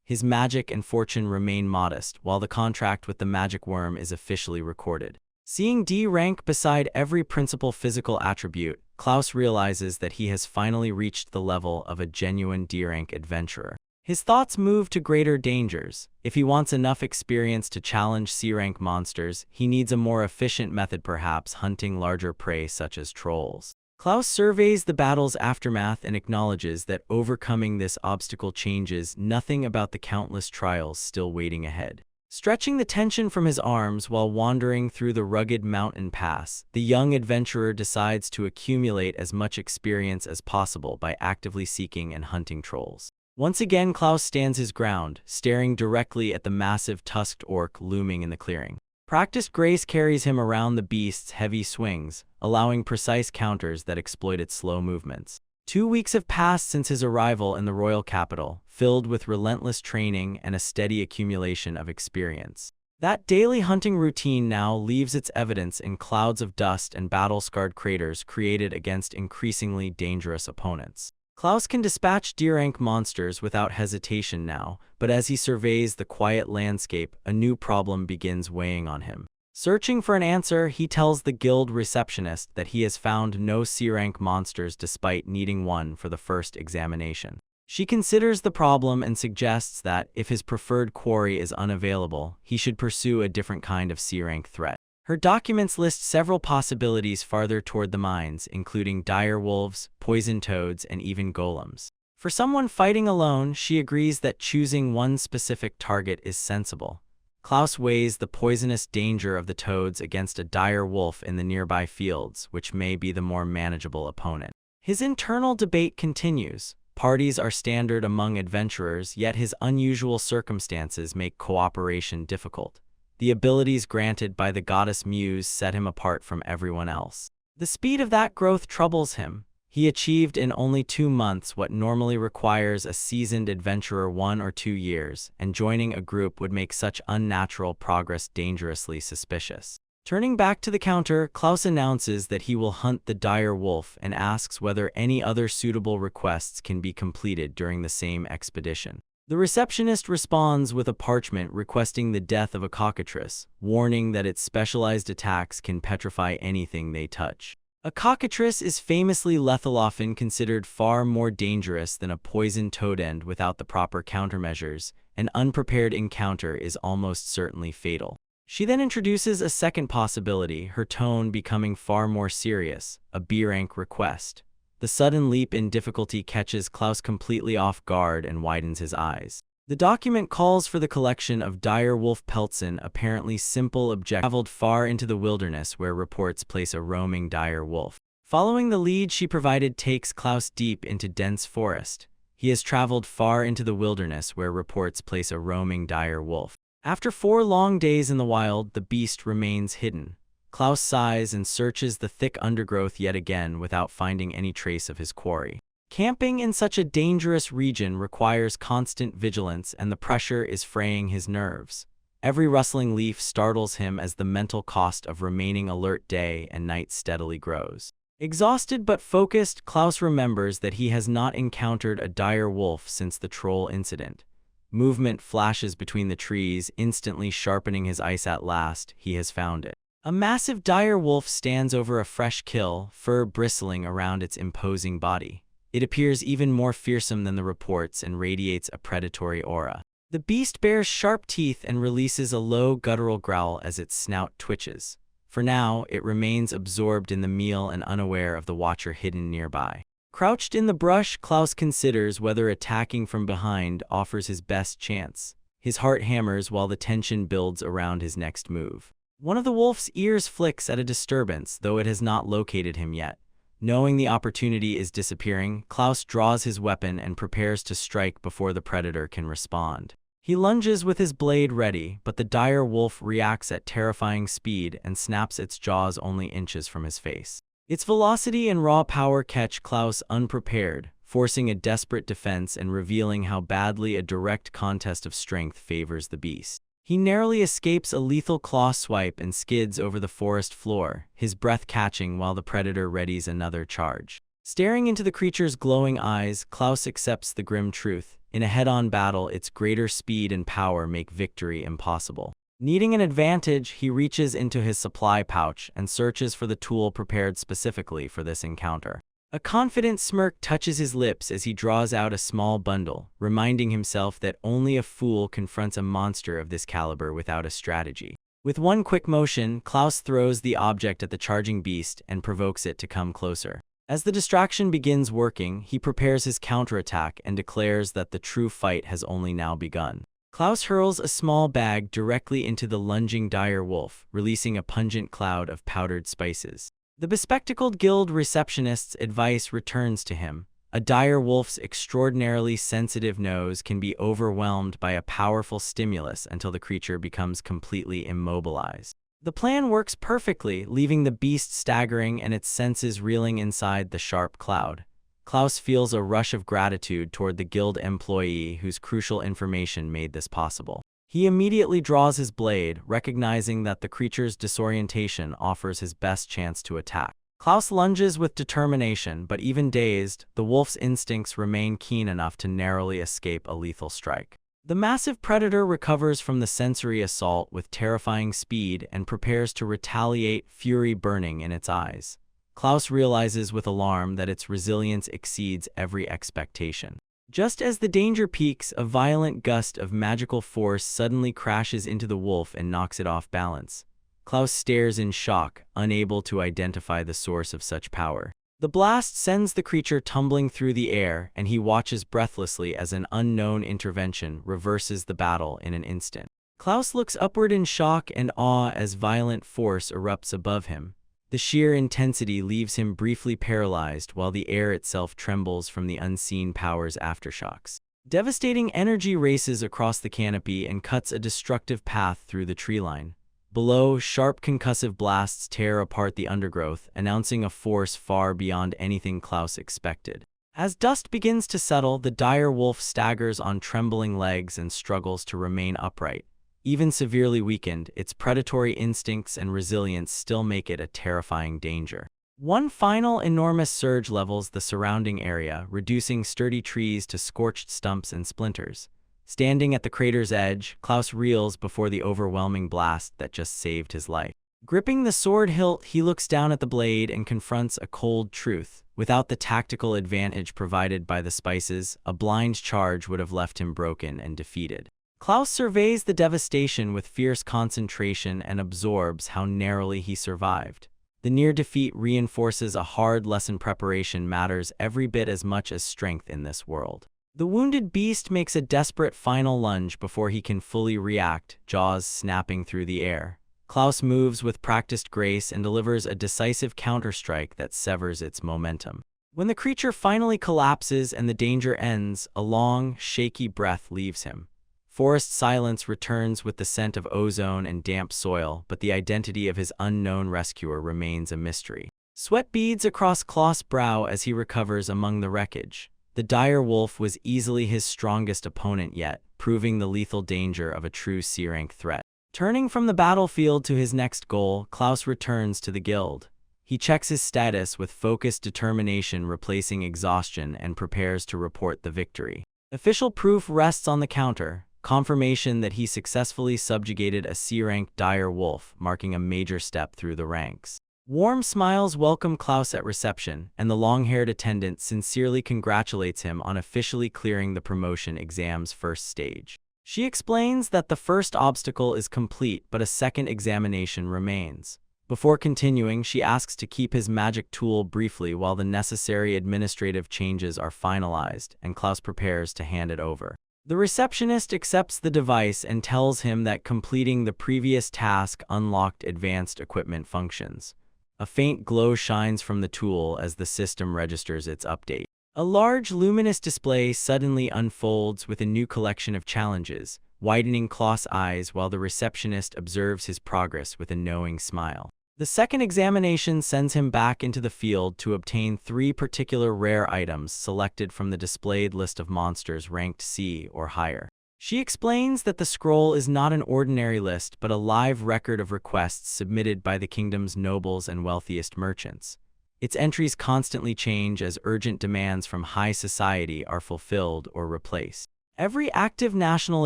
His magic and fortune remain modest, while the contract with the magic worm is officially recorded. Seeing D rank beside every principal physical attribute, Klaus realizes that he has finally reached the level of a genuine D rank adventurer. His thoughts move to greater dangers. If he wants enough experience to challenge C-rank monsters, he needs a more efficient method, perhaps hunting larger prey such as trolls. Klaus surveys the battle's aftermath and acknowledges that overcoming this obstacle changes nothing about the countless trials still waiting ahead. Stretching the tension from his arms while wandering through the rugged mountain pass, the young adventurer decides to accumulate as much experience as possible by actively seeking and hunting trolls. Once again, Klaus stands his ground, staring directly at the massive tusked orc looming in the clearing. Practiced grace carries him around the beast's heavy swings, allowing precise counters that exploit its slow movements. 2 weeks have passed since his arrival in the royal capital, filled with relentless training and a steady accumulation of experience. That daily hunting routine now leaves its evidence in clouds of dust and battle-scarred craters created against increasingly dangerous opponents. Klaus can dispatch D-rank monsters without hesitation now, but as he surveys the quiet landscape, a new problem begins weighing on him. Searching for an answer, he tells the guild receptionist that he has found no C-rank monsters despite needing one for the first examination. She considers the problem and suggests that, if his preferred quarry is unavailable, he should pursue a different kind of C-rank threat. Her documents list several possibilities farther toward the mines, including dire wolves, poison toads, and even golems. For someone fighting alone, she agrees that choosing one specific target is sensible. Klaus weighs the poisonous danger of the toads against a dire wolf in the nearby fields, which may be the more manageable opponent. His internal debate continues. Parties are standard among adventurers, yet his unusual circumstances make cooperation difficult. The abilities granted by the goddess Muse set him apart from everyone else. The speed of that growth troubles him. He achieved in only 2 months what normally requires a seasoned adventurer 1 or 2 years, and joining a group would make such unnatural progress dangerously suspicious. Turning back to the counter, Klaus announces that he will hunt the dire wolf and asks whether any other suitable requests can be completed during the same expedition. The receptionist responds with a parchment requesting the death of a cockatrice, warning that its specialized attacks can petrify anything they touch. A cockatrice is famously lethal, often considered far more dangerous than a poisoned toadend without the proper countermeasures. An unprepared encounter is almost certainly fatal. She then introduces a second possibility, her tone becoming far more serious, a B-rank request. The sudden leap in difficulty catches Klaus completely off guard and widens his eyes. The document calls for the collection of dire wolf peltsin, apparently simple object traveled far into the wilderness where reports place a roaming dire wolf. Following the lead she provided takes Klaus deep into dense forest. He has traveled far into the wilderness where reports place a roaming dire wolf. After 4 long days in the wild, the beast remains hidden. Klaus sighs and searches the thick undergrowth yet again without finding any trace of his quarry. Camping in such a dangerous region requires constant vigilance, and the pressure is fraying his nerves. Every rustling leaf startles him as the mental cost of remaining alert day and night steadily grows. Exhausted but focused, Klaus remembers that he has not encountered a dire wolf since the troll incident. Movement flashes between the trees, instantly sharpening his eyes. At last, he has found it. A massive dire wolf stands over a fresh kill, fur bristling around its imposing body. It appears even more fearsome than the reports and radiates a predatory aura. The beast bares sharp teeth and releases a low guttural growl as its snout twitches. For now, it remains absorbed in the meal and unaware of the watcher hidden nearby. Crouched in the brush, Klaus considers whether attacking from behind offers his best chance. His heart hammers while the tension builds around his next move. One of the wolf's ears flicks at a disturbance, though it has not located him yet. Knowing the opportunity is disappearing, Klaus draws his weapon and prepares to strike before the predator can respond. He lunges with his blade ready, but the dire wolf reacts at terrifying speed and snaps its jaws only inches from his face. Its velocity and raw power catch Klaus unprepared, forcing a desperate defense and revealing how badly a direct contest of strength favors the beast. He narrowly escapes a lethal claw swipe and skids over the forest floor, his breath catching while the predator readies another charge. Staring into the creature's glowing eyes, Klaus accepts the grim truth. In a head-on battle, its greater speed and power make victory impossible. Needing an advantage, he reaches into his supply pouch and searches for the tool prepared specifically for this encounter. A confident smirk touches his lips as he draws out a small bundle, reminding himself that only a fool confronts a monster of this caliber without a strategy. With one quick motion, Klaus throws the object at the charging beast and provokes it to come closer. As the distraction begins working, he prepares his counterattack and declares that the true fight has only now begun. Klaus hurls a small bag directly into the lunging dire wolf, releasing a pungent cloud of powdered spices. The bespectacled guild receptionist's advice returns to him. A dire wolf's extraordinarily sensitive nose can be overwhelmed by a powerful stimulus until the creature becomes completely immobilized. The plan works perfectly, leaving the beast staggering and its senses reeling inside the sharp cloud. Klaus feels a rush of gratitude toward the guild employee whose crucial information made this possible. He immediately draws his blade, recognizing that the creature's disorientation offers his best chance to attack. Klaus lunges with determination, but even dazed, the wolf's instincts remain keen enough to narrowly escape a lethal strike. The massive predator recovers from the sensory assault with terrifying speed and prepares to retaliate, fury burning in its eyes. Klaus realizes with alarm that its resilience exceeds every expectation. Just as the danger peaks, a violent gust of magical force suddenly crashes into the wolf and knocks it off balance. Klaus stares in shock, unable to identify the source of such power. The blast sends the creature tumbling through the air, and he watches breathlessly as an unknown intervention reverses the battle in an instant. Klaus looks upward in shock and awe as violent force erupts above him. The sheer intensity leaves him briefly paralyzed while the air itself trembles from the unseen power's aftershocks. Devastating energy races across the canopy and cuts a destructive path through the treeline. Below, sharp concussive blasts tear apart the undergrowth, announcing a force far beyond anything Klaus expected. As dust begins to settle, the dire wolf staggers on trembling legs and struggles to remain upright. Even severely weakened, its predatory instincts and resilience still make it a terrifying danger. One final enormous surge levels the surrounding area, reducing sturdy trees to scorched stumps and splinters. Standing at the crater's edge, Klaus reels before the overwhelming blast that just saved his life. Gripping the sword hilt, he looks down at the blade and confronts a cold truth. Without the tactical advantage provided by the spices, a blind charge would have left him broken and defeated. Klaus surveys the devastation with fierce concentration and absorbs how narrowly he survived. The near defeat reinforces a hard lesson: preparation matters every bit as much as strength in this world. The wounded beast makes a desperate final lunge before he can fully react, jaws snapping through the air. Klaus moves with practiced grace and delivers a decisive counterstrike that severs its momentum. When the creature finally collapses and the danger ends, a long, shaky breath leaves him. Forest silence returns with the scent of ozone and damp soil, but the identity of his unknown rescuer remains a mystery. Sweat beads across Klaus' brow as he recovers among the wreckage. The dire wolf was easily his strongest opponent yet, proving the lethal danger of a true C-rank threat. Turning from the battlefield to his next goal, Klaus returns to the guild. He He checks his status with focused determination, replacing exhaustion, and prepares to report the victory. Official proof rests on the counter, confirmation that he successfully subjugated a C-rank dire wolf, marking a major step through the ranks. Warm smiles welcome Klaus at reception, and the long-haired attendant sincerely congratulates him on officially clearing the promotion exam's first stage. She explains that the first obstacle is complete, but a second examination remains. Before continuing, she asks to keep his magic tool briefly while the necessary administrative changes are finalized, and Klaus prepares to hand it over. The receptionist accepts the device and tells him that completing the previous task unlocked advanced equipment functions. A faint glow shines from the tool as the system registers its update. A large luminous display suddenly unfolds with a new collection of challenges, widening Klaus' eyes while the receptionist observes his progress with a knowing smile. The second examination sends him back into the field to obtain 3 particular rare items selected from the displayed list of monsters ranked C or higher. She explains that the scroll is not an ordinary list but a live record of requests submitted by the kingdom's nobles and wealthiest merchants. Its entries constantly change as urgent demands from high society are fulfilled or replaced. Every active national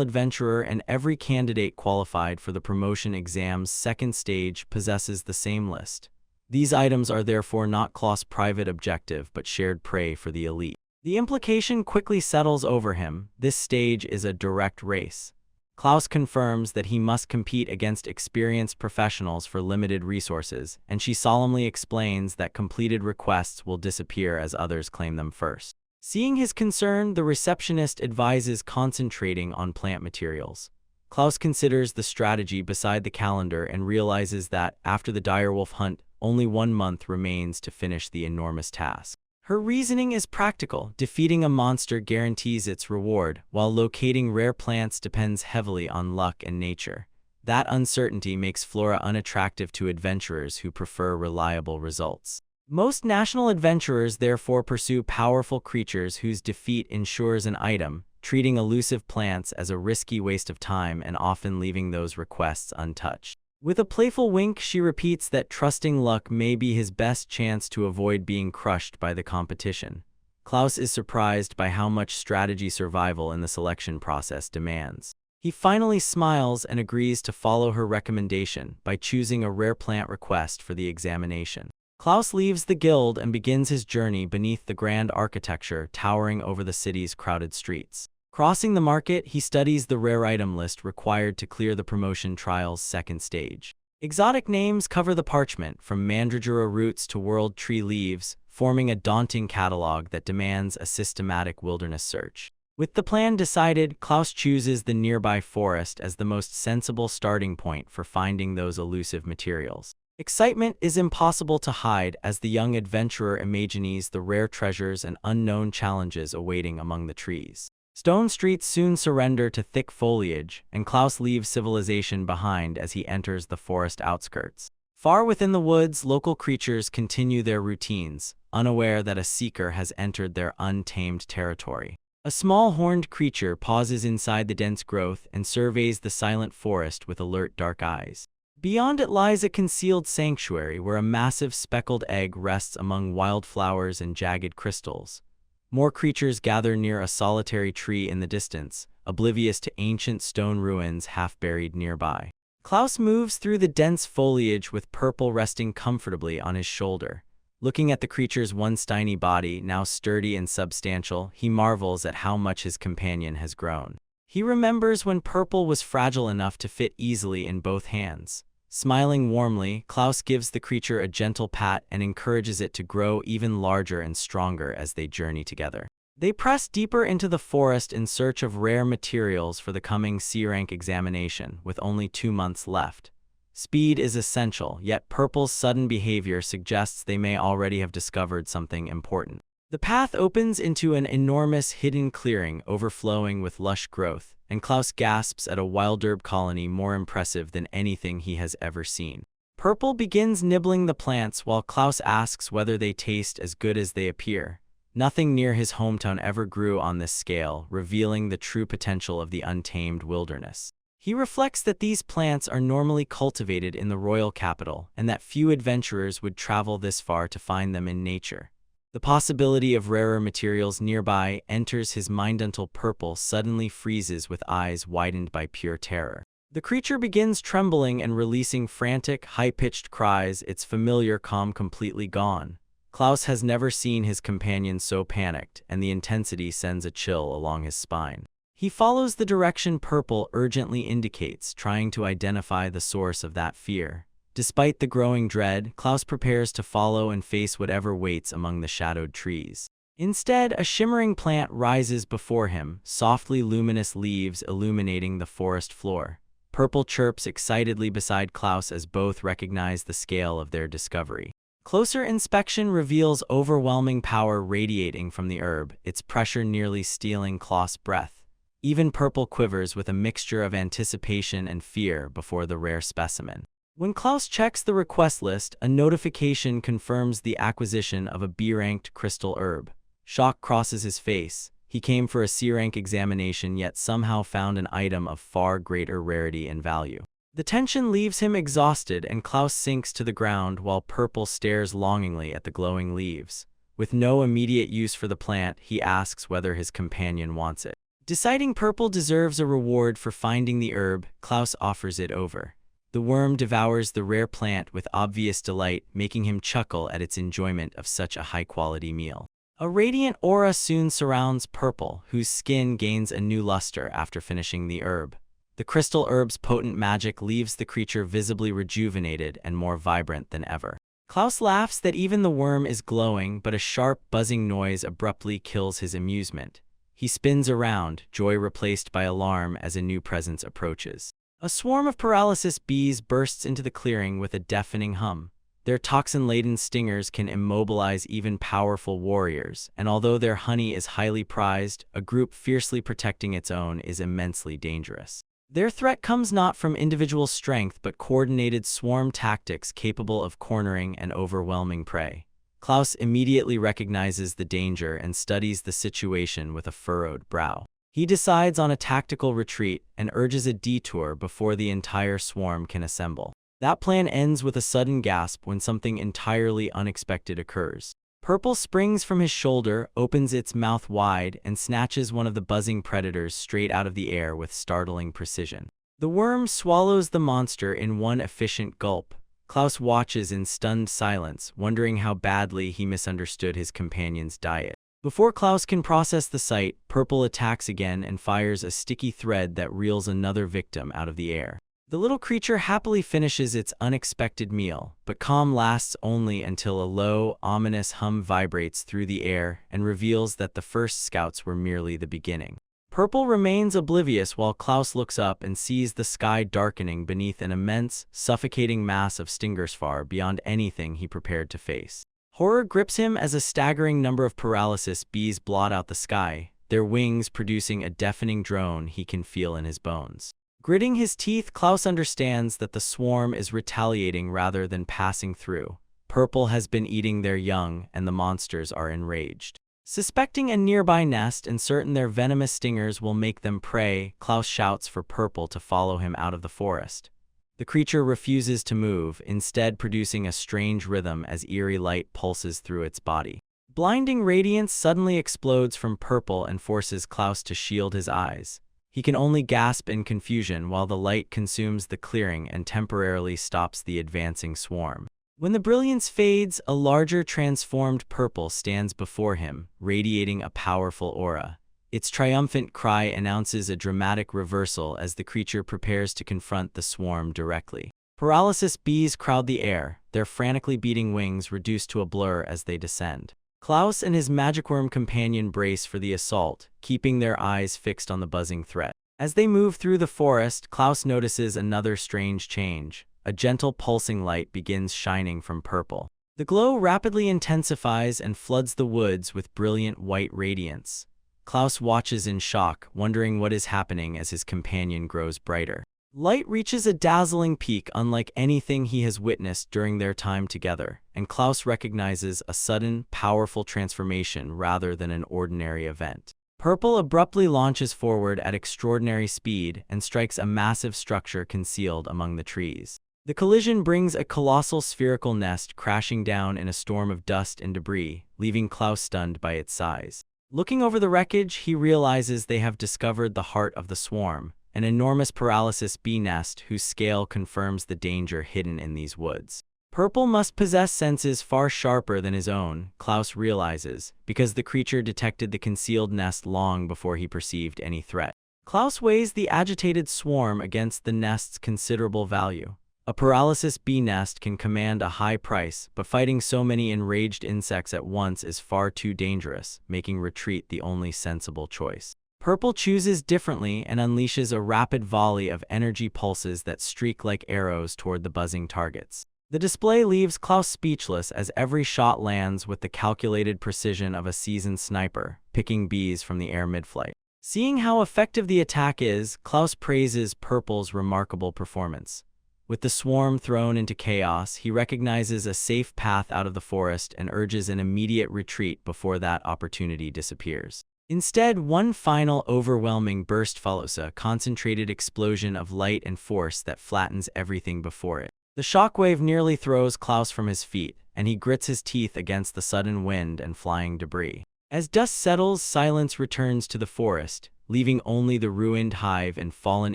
adventurer and every candidate qualified for the promotion exam's second stage possesses the same list. These items are therefore not Klaus' private objective but shared prey for the elite. The implication quickly settles over him. This stage is a direct race. Klaus confirms that he must compete against experienced professionals for limited resources, and she solemnly explains that completed requests will disappear as others claim them first. Seeing his concern, the receptionist advises concentrating on plant materials. Klaus considers the strategy beside the calendar and realizes that, after the direwolf hunt, only 1 month remains to finish the enormous task. Her reasoning is practical. Defeating a monster guarantees its reward, while locating rare plants depends heavily on luck and nature. That uncertainty makes flora unattractive to adventurers who prefer reliable results. Most national adventurers therefore pursue powerful creatures whose defeat ensures an item, treating elusive plants as a risky waste of time and often leaving those requests untouched. With a playful wink, she repeats that trusting luck may be his best chance to avoid being crushed by the competition. Klaus is surprised by how much strategy survival in the selection process demands. He finally smiles and agrees to follow her recommendation by choosing a rare plant request for the examination. Klaus leaves the guild and begins his journey beneath the grand architecture towering over the city's crowded streets. Crossing the market, he studies the rare item list required to clear the promotion trial's second stage. Exotic names cover the parchment, from mandragora roots to world tree leaves, forming a daunting catalog that demands a systematic wilderness search. With the plan decided, Klaus chooses the nearby forest as the most sensible starting point for finding those elusive materials. Excitement is impossible to hide as the young adventurer imagines the rare treasures and unknown challenges awaiting among the trees. Stone streets soon surrender to thick foliage, and Klaus leaves civilization behind as he enters the forest outskirts. Far within the woods, local creatures continue their routines, unaware that a seeker has entered their untamed territory. A small horned creature pauses inside the dense growth and surveys the silent forest with alert dark eyes. Beyond it lies a concealed sanctuary where a massive speckled egg rests among wildflowers and jagged crystals. More creatures gather near a solitary tree in the distance, oblivious to ancient stone ruins half buried nearby. Klaus moves through the dense foliage with Purple resting comfortably on his shoulder. Looking at the creature's once tiny body, now sturdy and substantial, he marvels at how much his companion has grown. He remembers when Purple was fragile enough to fit easily in both hands. Smiling warmly, Klaus gives the creature a gentle pat and encourages it to grow even larger and stronger as they journey together. They press deeper into the forest in search of rare materials for the coming C-rank examination, with only 2 months left. Speed is essential, yet Purple's sudden behavior suggests they may already have discovered something important. The path opens into an enormous hidden clearing overflowing with lush growth, and Klaus gasps at a wilderb colony more impressive than anything he has ever seen. Purple begins nibbling the plants while Klaus asks whether they taste as good as they appear. Nothing near his hometown ever grew on this scale, revealing the true potential of the untamed wilderness. He reflects that these plants are normally cultivated in the royal capital and that few adventurers would travel this far to find them in nature. The possibility of rarer materials nearby enters his mind until Purple suddenly freezes with eyes widened by pure terror. The creature begins trembling and releasing frantic, high-pitched cries, its familiar calm completely gone. Klaus has never seen his companion so panicked, and the intensity sends a chill along his spine. He follows the direction Purple urgently indicates, trying to identify the source of that fear. Despite the growing dread, Klaus prepares to follow and face whatever waits among the shadowed trees. Instead, a shimmering plant rises before him, softly luminous leaves illuminating the forest floor. Purple chirps excitedly beside Klaus as both recognize the scale of their discovery. Closer inspection reveals overwhelming power radiating from the herb, its pressure nearly stealing Klaus' breath. Even Purple quivers with a mixture of anticipation and fear before the rare specimen. When Klaus checks the request list, a notification confirms the acquisition of a B-ranked crystal herb. Shock crosses his face. He came for a C-rank examination yet somehow found an item of far greater rarity and value. The tension leaves him exhausted and Klaus sinks to the ground while Purple stares longingly at the glowing leaves. With no immediate use for the plant, he asks whether his companion wants it. Deciding Purple deserves a reward for finding the herb, Klaus offers it over. The worm devours the rare plant with obvious delight, making him chuckle at its enjoyment of such a high-quality meal. A radiant aura soon surrounds Purple, whose skin gains a new luster after finishing the herb. The crystal herb's potent magic leaves the creature visibly rejuvenated and more vibrant than ever. Klaus laughs that even the worm is glowing, but a sharp, buzzing noise abruptly kills his amusement. He spins around, joy replaced by alarm as a new presence approaches. A swarm of paralysis bees bursts into the clearing with a deafening hum. Their toxin-laden stingers can immobilize even powerful warriors, and although their honey is highly prized, a group fiercely protecting its own is immensely dangerous. Their threat comes not from individual strength but coordinated swarm tactics capable of cornering and overwhelming prey. Klaus immediately recognizes the danger and studies the situation with a furrowed brow. He decides on a tactical retreat and urges a detour before the entire swarm can assemble. That plan ends with a sudden gasp when something entirely unexpected occurs. Purple springs from his shoulder, opens its mouth wide, and snatches one of the buzzing predators straight out of the air with startling precision. The worm swallows the monster in one efficient gulp. Klaus watches in stunned silence, wondering how badly he misunderstood his companion's diet. Before Klaus can process the sight, Purple attacks again and fires a sticky thread that reels another victim out of the air. The little creature happily finishes its unexpected meal, but calm lasts only until a low, ominous hum vibrates through the air and reveals that the first scouts were merely the beginning. Purple remains oblivious while Klaus looks up and sees the sky darkening beneath an immense, suffocating mass of stingers far beyond anything he prepared to face. Horror grips him as a staggering number of paralysis bees blot out the sky, their wings producing a deafening drone he can feel in his bones. Gritting his teeth, Klaus understands that the swarm is retaliating rather than passing through. Purple has been eating their young, and the monsters are enraged. Suspecting a nearby nest and certain their venomous stingers will make them prey, Klaus shouts for Purple to follow him out of the forest. The creature refuses to move, instead producing a strange rhythm as eerie light pulses through its body. Blinding radiance suddenly explodes from Purple and forces Klaus to shield his eyes. He can only gasp in confusion while the light consumes the clearing and temporarily stops the advancing swarm. When the brilliance fades, a larger transformed Purple stands before him, radiating a powerful aura. Its triumphant cry announces a dramatic reversal as the creature prepares to confront the swarm directly. Paralysis bees crowd the air, their frantically beating wings reduced to a blur as they descend. Klaus and his magicworm companion brace for the assault, keeping their eyes fixed on the buzzing threat. As they move through the forest, Klaus notices another strange change. A gentle pulsing light begins shining from Purple. The glow rapidly intensifies and floods the woods with brilliant white radiance. Klaus watches in shock, wondering what is happening as his companion grows brighter. Light reaches a dazzling peak unlike anything he has witnessed during their time together, and Klaus recognizes a sudden, powerful transformation rather than an ordinary event. Purple abruptly launches forward at extraordinary speed and strikes a massive structure concealed among the trees. The collision brings a colossal spherical nest crashing down in a storm of dust and debris, leaving Klaus stunned by its size. Looking over the wreckage, he realizes they have discovered the heart of the swarm, an enormous paralysis bee nest whose scale confirms the danger hidden in these woods. Purple must possess senses far sharper than his own, Klaus realizes, because the creature detected the concealed nest long before he perceived any threat. Klaus weighs the agitated swarm against the nest's considerable value. A paralysis bee nest can command a high price, but fighting so many enraged insects at once is far too dangerous, making retreat the only sensible choice. Purple chooses differently and unleashes a rapid volley of energy pulses that streak like arrows toward the buzzing targets. The display leaves Klaus speechless as every shot lands with the calculated precision of a seasoned sniper, picking bees from the air mid-flight. Seeing how effective the attack is, Klaus praises Purple's remarkable performance. With the swarm thrown into chaos, he recognizes a safe path out of the forest and urges an immediate retreat before that opportunity disappears. Instead, one final overwhelming burst follows, a concentrated explosion of light and force that flattens everything before it. The shockwave nearly throws Klaus from his feet, and he grits his teeth against the sudden wind and flying debris. As dust settles, silence returns to the forest, leaving only the ruined hive and fallen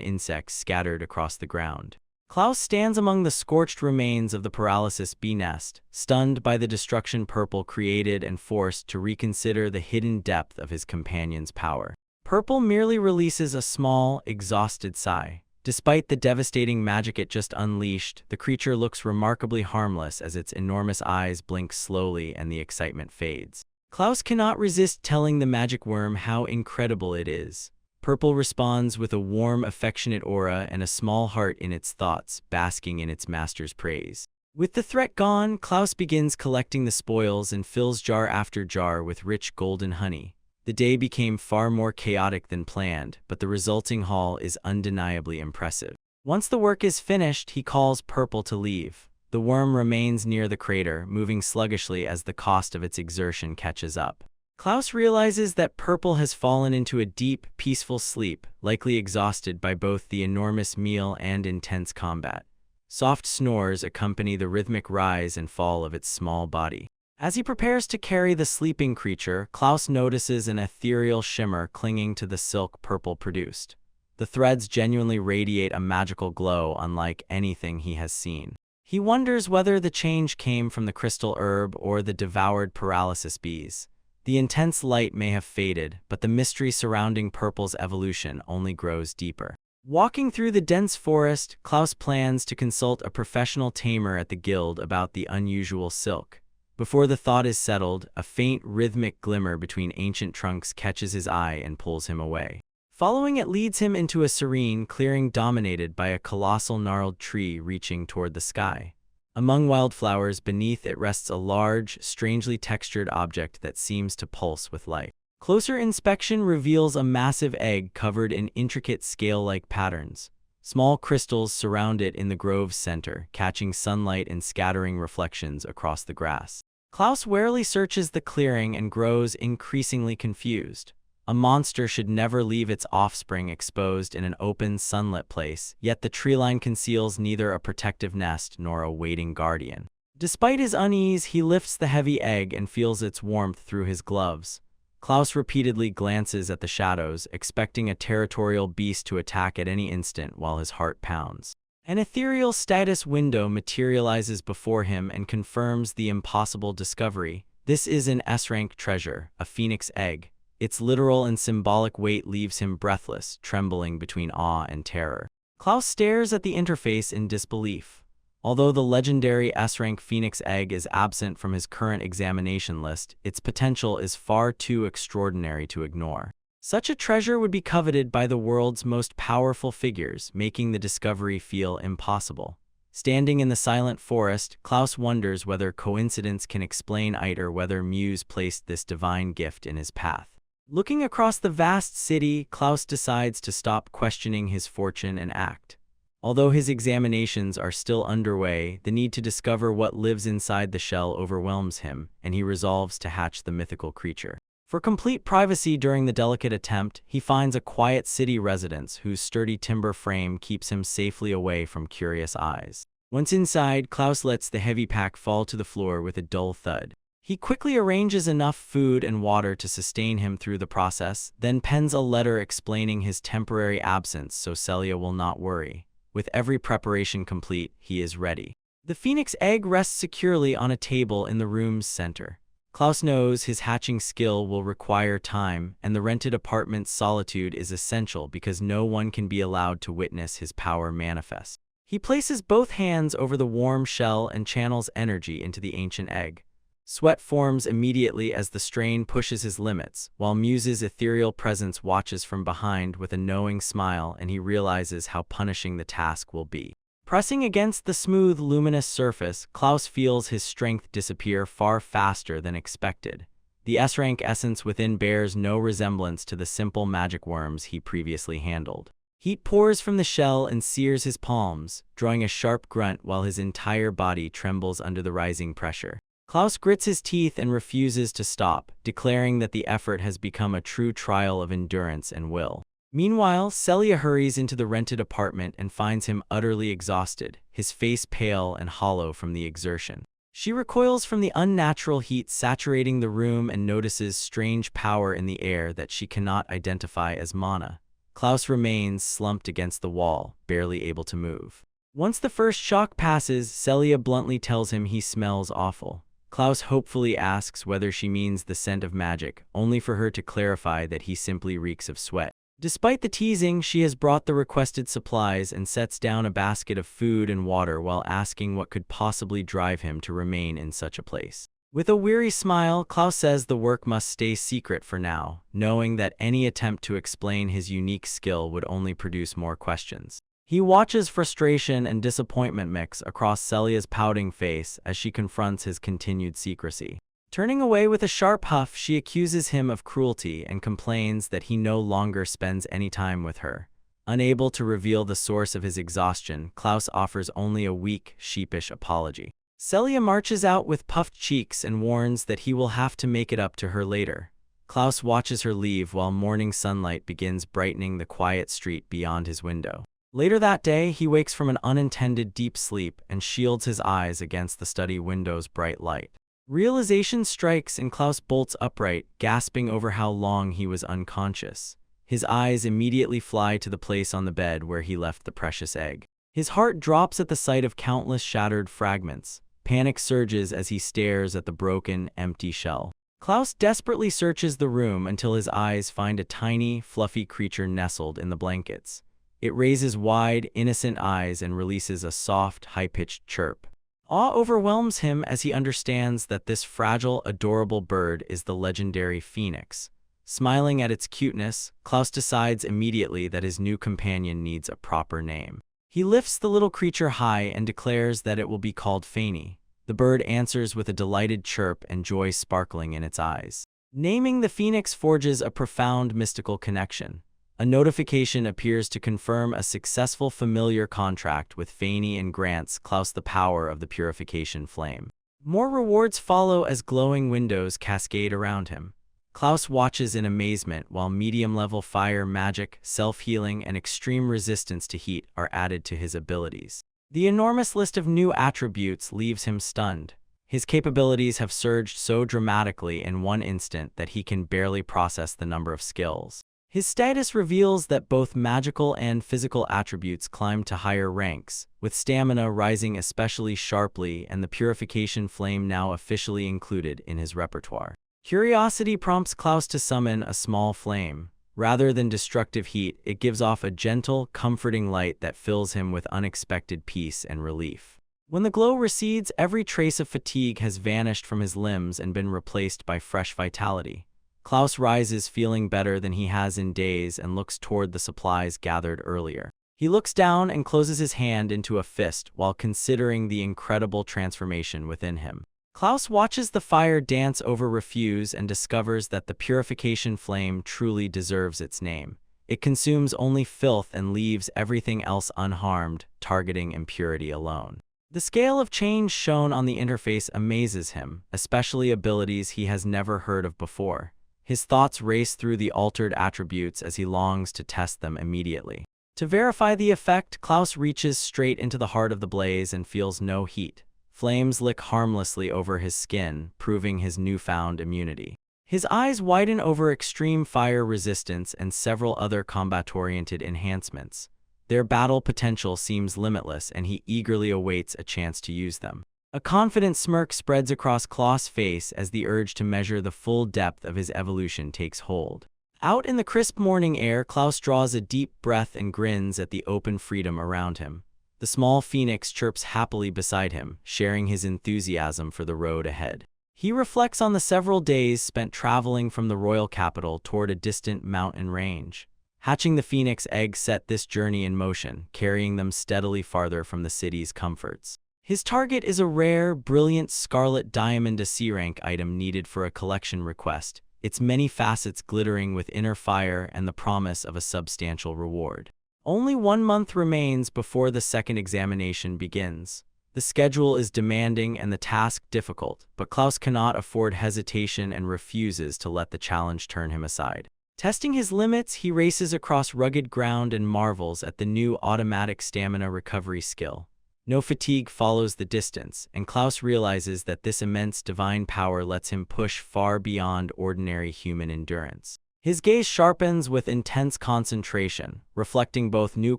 insects scattered across the ground. Klaus stands among the scorched remains of the paralysis bee nest, stunned by the destruction Purple created and forced to reconsider the hidden depth of his companion's power. Purple merely releases a small, exhausted sigh. Despite the devastating magic it just unleashed, the creature looks remarkably harmless as its enormous eyes blink slowly and the excitement fades. Klaus cannot resist telling the magic worm how incredible it is. Purple responds with a warm, affectionate aura and a small heart in its thoughts, basking in its master's praise. With the threat gone, Klaus begins collecting the spoils and fills jar after jar with rich golden honey. The day became far more chaotic than planned, but the resulting haul is undeniably impressive. Once the work is finished, he calls Purple to leave. The worm remains near the crater, moving sluggishly as the cost of its exertion catches up. Klaus realizes that Purple has fallen into a deep, peaceful sleep, likely exhausted by both the enormous meal and intense combat. Soft snores accompany the rhythmic rise and fall of its small body. As he prepares to carry the sleeping creature, Klaus notices an ethereal shimmer clinging to the silk Purple produced. The threads genuinely radiate a magical glow unlike anything he has seen. He wonders whether the change came from the crystal herb or the devoured paralysis bees. The intense light may have faded, but the mystery surrounding Purple's evolution only grows deeper. Walking through the dense forest, Klaus plans to consult a professional tamer at the guild about the unusual silk. Before the thought is settled, a faint rhythmic glimmer between ancient trunks catches his eye and pulls him away. Following it leads him into a serene clearing dominated by a colossal gnarled tree reaching toward the sky. Among wildflowers beneath it rests a large, strangely textured object that seems to pulse with life. Closer inspection reveals a massive egg covered in intricate scale-like patterns. Small crystals surround it in the grove's center, catching sunlight and scattering reflections across the grass. Klaus warily searches the clearing and grows increasingly confused. A monster should never leave its offspring exposed in an open, sunlit place, yet the treeline conceals neither a protective nest nor a waiting guardian. Despite his unease, he lifts the heavy egg and feels its warmth through his gloves. Klaus repeatedly glances at the shadows, expecting a territorial beast to attack at any instant while his heart pounds. An ethereal status window materializes before him and confirms the impossible discovery. This is an S-rank treasure, a phoenix egg. Its literal and symbolic weight leaves him breathless, trembling between awe and terror. Klaus stares at the interface in disbelief. Although the legendary S-rank Phoenix Egg is absent from his current examination list, its potential is far too extraordinary to ignore. Such a treasure would be coveted by the world's most powerful figures, making the discovery feel impossible. Standing in the silent forest, Klaus wonders whether coincidence can explain it or whether Muse placed this divine gift in his path. Looking across the vast city, Klaus decides to stop questioning his fortune and act. Although his examinations are still underway, the need to discover what lives inside the shell overwhelms him, and he resolves to hatch the mythical creature. For complete privacy during the delicate attempt, he finds a quiet city residence whose sturdy timber frame keeps him safely away from curious eyes. Once inside, Klaus lets the heavy pack fall to the floor with a dull thud. He quickly arranges enough food and water to sustain him through the process, then pens a letter explaining his temporary absence so Celia will not worry. With every preparation complete, he is ready. The phoenix egg rests securely on a table in the room's center. Klaus knows his hatching skill will require time, and the rented apartment's solitude is essential because no one can be allowed to witness his power manifest. He places both hands over the warm shell and channels energy into the ancient egg. Sweat forms immediately as the strain pushes his limits, while Muse's ethereal presence watches from behind with a knowing smile, and he realizes how punishing the task will be. Pressing against the smooth, luminous surface, Klaus feels his strength disappear far faster than expected. The S-rank essence within bears no resemblance to the simple magic worms he previously handled. Heat pours from the shell and sears his palms, drawing a sharp grunt while his entire body trembles under the rising pressure. Klaus grits his teeth and refuses to stop, declaring that the effort has become a true trial of endurance and will. Meanwhile, Celia hurries into the rented apartment and finds him utterly exhausted, his face pale and hollow from the exertion. She recoils from the unnatural heat saturating the room and notices strange power in the air that she cannot identify as mana. Klaus remains slumped against the wall, barely able to move. Once the first shock passes, Celia bluntly tells him he smells awful. Klaus hopefully asks whether she means the scent of magic, only for her to clarify that he simply reeks of sweat. Despite the teasing, she has brought the requested supplies and sets down a basket of food and water while asking what could possibly drive him to remain in such a place. With a weary smile, Klaus says the work must stay secret for now, knowing that any attempt to explain his unique skill would only produce more questions. He watches frustration and disappointment mix across Celia's pouting face as she confronts his continued secrecy. Turning away with a sharp huff, she accuses him of cruelty and complains that he no longer spends any time with her. Unable to reveal the source of his exhaustion, Klaus offers only a weak, sheepish apology. Celia marches out with puffed cheeks and warns that he will have to make it up to her later. Klaus watches her leave while morning sunlight begins brightening the quiet street beyond his window. Later that day, he wakes from an unintended deep sleep and shields his eyes against the study window's bright light. Realization strikes and Klaus bolts upright, gasping over how long he was unconscious. His eyes immediately fly to the place on the bed where he left the precious egg. His heart drops at the sight of countless shattered fragments. Panic surges as he stares at the broken, empty shell. Klaus desperately searches the room until his eyes find a tiny, fluffy creature nestled in the blankets. It raises wide, innocent eyes and releases a soft, high-pitched chirp. Awe overwhelms him as he understands that this fragile, adorable bird is the legendary phoenix. Smiling at its cuteness, Klaus decides immediately that his new companion needs a proper name. He lifts the little creature high and declares that it will be called Fanny. The bird answers with a delighted chirp and joy sparkling in its eyes. Naming the phoenix forges a profound mystical connection. A notification appears to confirm a successful familiar contract with Fanny and grants Klaus the power of the purification flame. More rewards follow as glowing windows cascade around him. Klaus watches in amazement while medium-level fire magic, self-healing, and extreme resistance to heat are added to his abilities. The enormous list of new attributes leaves him stunned. His capabilities have surged so dramatically in one instant that he can barely process the number of skills. His status reveals that both magical and physical attributes climb to higher ranks, with stamina rising especially sharply and the purification flame now officially included in his repertoire. Curiosity prompts Klaus to summon a small flame. Rather than destructive heat, it gives off a gentle, comforting light that fills him with unexpected peace and relief. When the glow recedes, every trace of fatigue has vanished from his limbs and been replaced by fresh vitality. Klaus rises feeling better than he has in days and looks toward the supplies gathered earlier. He looks down and closes his hand into a fist while considering the incredible transformation within him. Klaus watches the fire dance over refuse and discovers that the purification flame truly deserves its name. It consumes only filth and leaves everything else unharmed, targeting impurity alone. The scale of change shown on the interface amazes him, especially abilities he has never heard of before. His thoughts race through the altered attributes as he longs to test them immediately. To verify the effect, Klaus reaches straight into the heart of the blaze and feels no heat. Flames lick harmlessly over his skin, proving his newfound immunity. His eyes widen over extreme fire resistance and several other combat-oriented enhancements. Their battle potential seems limitless, and he eagerly awaits a chance to use them. A confident smirk spreads across Klaus' face as the urge to measure the full depth of his evolution takes hold. Out in the crisp morning air, Klaus draws a deep breath and grins at the open freedom around him. The small phoenix chirps happily beside him, sharing his enthusiasm for the road ahead. He reflects on the several days spent traveling from the royal capital toward a distant mountain range. Hatching the phoenix egg set this journey in motion, carrying them steadily farther from the city's comforts. His target is a rare, brilliant scarlet diamond, a C-rank item needed for a collection request, its many facets glittering with inner fire and the promise of a substantial reward. Only 1 month remains before the second examination begins. The schedule is demanding and the task difficult, but Klaus cannot afford hesitation and refuses to let the challenge turn him aside. Testing his limits, he races across rugged ground and marvels at the new automatic stamina recovery skill. No fatigue follows the distance, and Klaus realizes that this immense divine power lets him push far beyond ordinary human endurance. His gaze sharpens with intense concentration, reflecting both new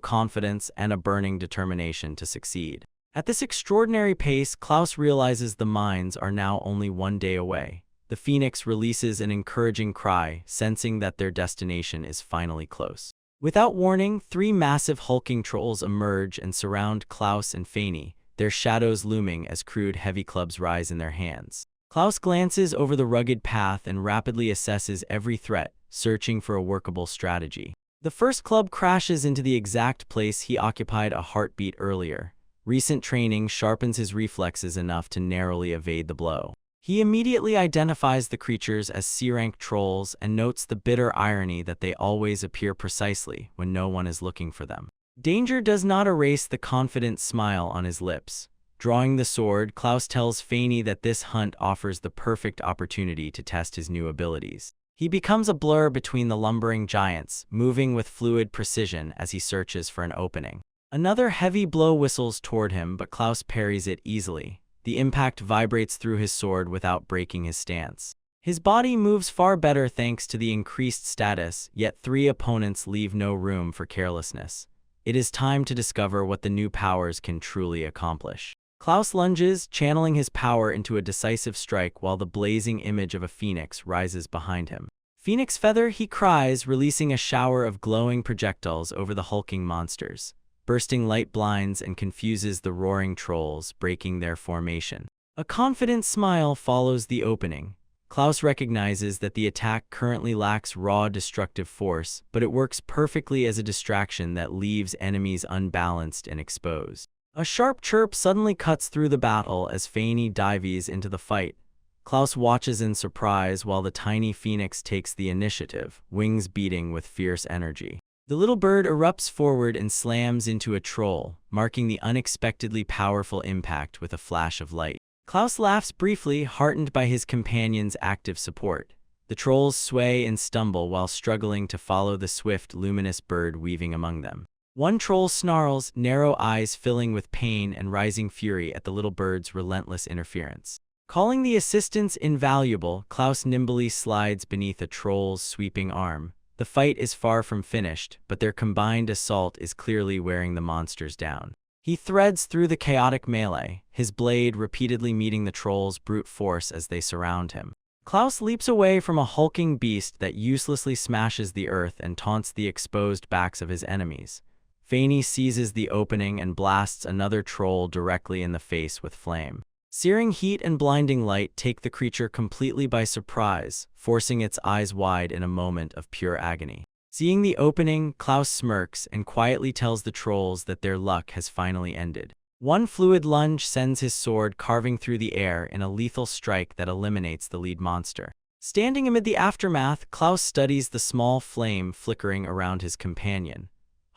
confidence and a burning determination to succeed. At this extraordinary pace, Klaus realizes the mines are now only 1 day away. The phoenix releases an encouraging cry, sensing that their destination is finally close. Without warning, 3 massive hulking trolls emerge and surround Klaus and Fanny, their shadows looming as crude heavy clubs rise in their hands. Klaus glances over the rugged path and rapidly assesses every threat, searching for a workable strategy. The first club crashes into the exact place he occupied a heartbeat earlier. Recent training sharpens his reflexes enough to narrowly evade the blow. He immediately identifies the creatures as C-rank trolls and notes the bitter irony that they always appear precisely when no one is looking for them. Danger does not erase the confident smile on his lips. Drawing the sword, Klaus tells Fanny that this hunt offers the perfect opportunity to test his new abilities. He becomes a blur between the lumbering giants, moving with fluid precision as he searches for an opening. Another heavy blow whistles toward him, but Klaus parries it easily. The impact vibrates through his sword without breaking his stance. His body moves far better thanks to the increased status, yet 3 opponents leave no room for carelessness. It is time to discover what the new powers can truly accomplish. Klaus lunges, channeling his power into a decisive strike while the blazing image of a phoenix rises behind him. "Phoenix feather," he cries, releasing a shower of glowing projectiles over the hulking monsters. Bursting light blinds and confuses the roaring trolls, breaking their formation. A confident smile follows the opening. Klaus recognizes that the attack currently lacks raw destructive force, but it works perfectly as a distraction that leaves enemies unbalanced and exposed. A sharp chirp suddenly cuts through the battle as Fanny dives into the fight. Klaus watches in surprise while the tiny phoenix takes the initiative, wings beating with fierce energy. The little bird erupts forward and slams into a troll, marking the unexpectedly powerful impact with a flash of light. Klaus laughs briefly, heartened by his companion's active support. The trolls sway and stumble while struggling to follow the swift, luminous bird weaving among them. One troll snarls, narrow eyes filling with pain and rising fury at the little bird's relentless interference. Calling the assistance invaluable, Klaus nimbly slides beneath a troll's sweeping arm. The fight is far from finished, but their combined assault is clearly wearing the monsters down. He threads through the chaotic melee, his blade repeatedly meeting the troll's brute force as they surround him. Klaus leaps away from a hulking beast that uselessly smashes the earth and taunts the exposed backs of his enemies. Fanny seizes the opening and blasts another troll directly in the face with flame. Searing heat and blinding light take the creature completely by surprise, forcing its eyes wide in a moment of pure agony. Seeing the opening, Klaus smirks and quietly tells the trolls that their luck has finally ended. One fluid lunge sends his sword carving through the air in a lethal strike that eliminates the lead monster. Standing amid the aftermath, Klaus studies the small flame flickering around his companion.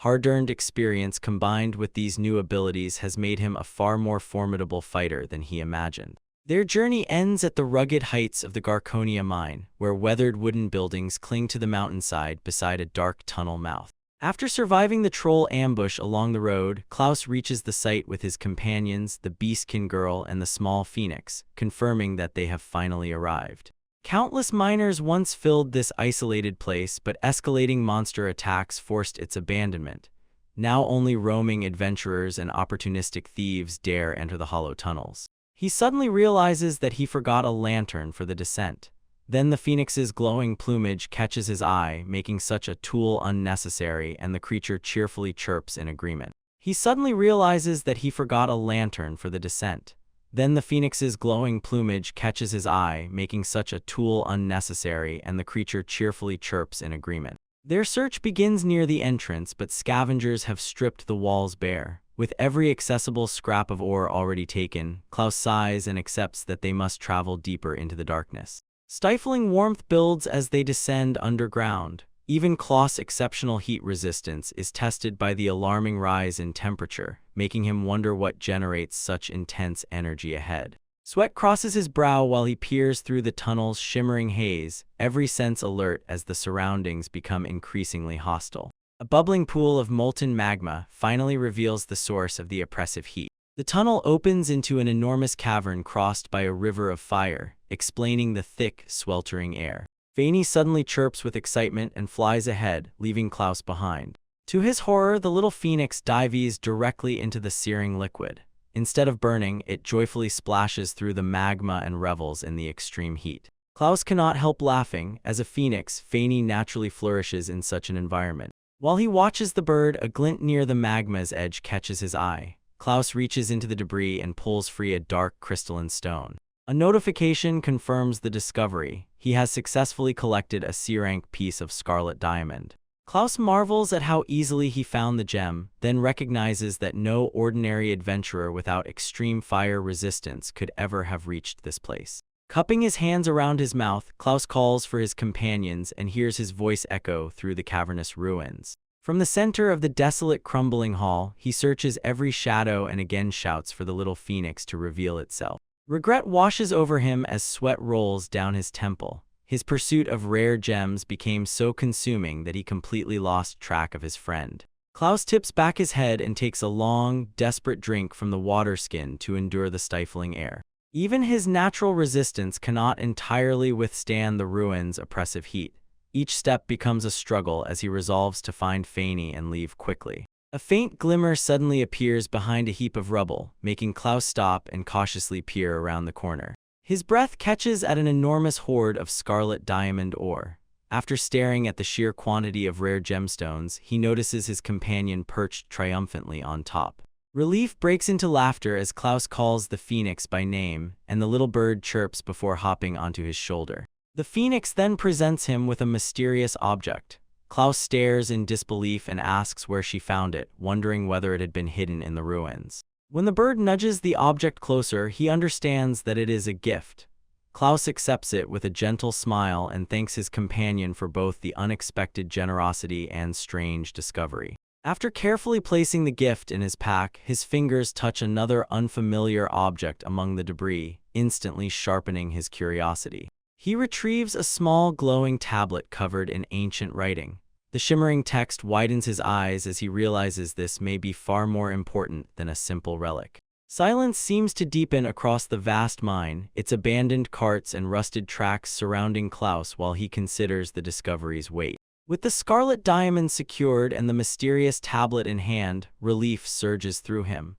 Hard-earned experience combined with these new abilities has made him a far more formidable fighter than he imagined. Their journey ends at the rugged heights of the Garconia mine, where weathered wooden buildings cling to the mountainside beside a dark tunnel mouth. After surviving the troll ambush along the road, Klaus reaches the site with his companions, the Beastkin girl and the small phoenix, confirming that they have finally arrived. Countless miners once filled this isolated place, but escalating monster attacks forced its abandonment. Now only roaming adventurers and opportunistic thieves dare enter the hollow tunnels. He suddenly realizes that he forgot a lantern for the descent. Then the phoenix's glowing plumage catches his eye, making such a tool unnecessary, and the creature cheerfully chirps in agreement. He suddenly realizes that he forgot a lantern for the descent. Then the phoenix's glowing plumage catches his eye, making such a tool unnecessary, and the creature cheerfully chirps in agreement. Their search begins near the entrance, but scavengers have stripped the walls bare. With every accessible scrap of ore already taken, Klaus sighs and accepts that they must travel deeper into the darkness. Stifling warmth builds as they descend underground. Even Klaus' exceptional heat resistance is tested by the alarming rise in temperature, making him wonder what generates such intense energy ahead. Sweat crosses his brow while he peers through the tunnel's shimmering haze, every sense alert as the surroundings become increasingly hostile. A bubbling pool of molten magma finally reveals the source of the oppressive heat. The tunnel opens into an enormous cavern crossed by a river of fire, explaining the thick, sweltering air. Fanny suddenly chirps with excitement and flies ahead, leaving Klaus behind. To his horror, the little phoenix dives directly into the searing liquid. Instead of burning, it joyfully splashes through the magma and revels in the extreme heat. Klaus cannot help laughing. As a phoenix, Fanny naturally flourishes in such an environment. While he watches the bird, a glint near the magma's edge catches his eye. Klaus reaches into the debris and pulls free a dark crystalline stone. A notification confirms the discovery. He has successfully collected a C-rank piece of scarlet diamond. Klaus marvels at how easily he found the gem, then recognizes that no ordinary adventurer without extreme fire resistance could ever have reached this place. Cupping his hands around his mouth, Klaus calls for his companions and hears his voice echo through the cavernous ruins. From the center of the desolate, crumbling hall, he searches every shadow and again shouts for the little phoenix to reveal itself. Regret washes over him as sweat rolls down his temple. His pursuit of rare gems became so consuming that he completely lost track of his friend. Klaus tips back his head and takes a long, desperate drink from the water skin to endure the stifling air. Even his natural resistance cannot entirely withstand the ruins' oppressive heat. Each step becomes a struggle as he resolves to find Fanny and leave quickly. A faint glimmer suddenly appears behind a heap of rubble, making Klaus stop and cautiously peer around the corner. His breath catches at an enormous hoard of scarlet diamond ore. After staring at the sheer quantity of rare gemstones, he notices his companion perched triumphantly on top. Relief breaks into laughter as Klaus calls the phoenix by name, and the little bird chirps before hopping onto his shoulder. The phoenix then presents him with a mysterious object. Klaus stares in disbelief and asks where she found it, wondering whether it had been hidden in the ruins. When the bird nudges the object closer, he understands that it is a gift. Klaus accepts it with a gentle smile and thanks his companion for both the unexpected generosity and strange discovery. After carefully placing the gift in his pack, his fingers touch another unfamiliar object among the debris, instantly sharpening his curiosity. He retrieves a small glowing tablet covered in ancient writing. The shimmering text widens his eyes as he realizes this may be far more important than a simple relic. Silence seems to deepen across the vast mine, its abandoned carts and rusted tracks surrounding Klaus while he considers the discovery's weight. With the scarlet diamond secured and the mysterious tablet in hand, relief surges through him.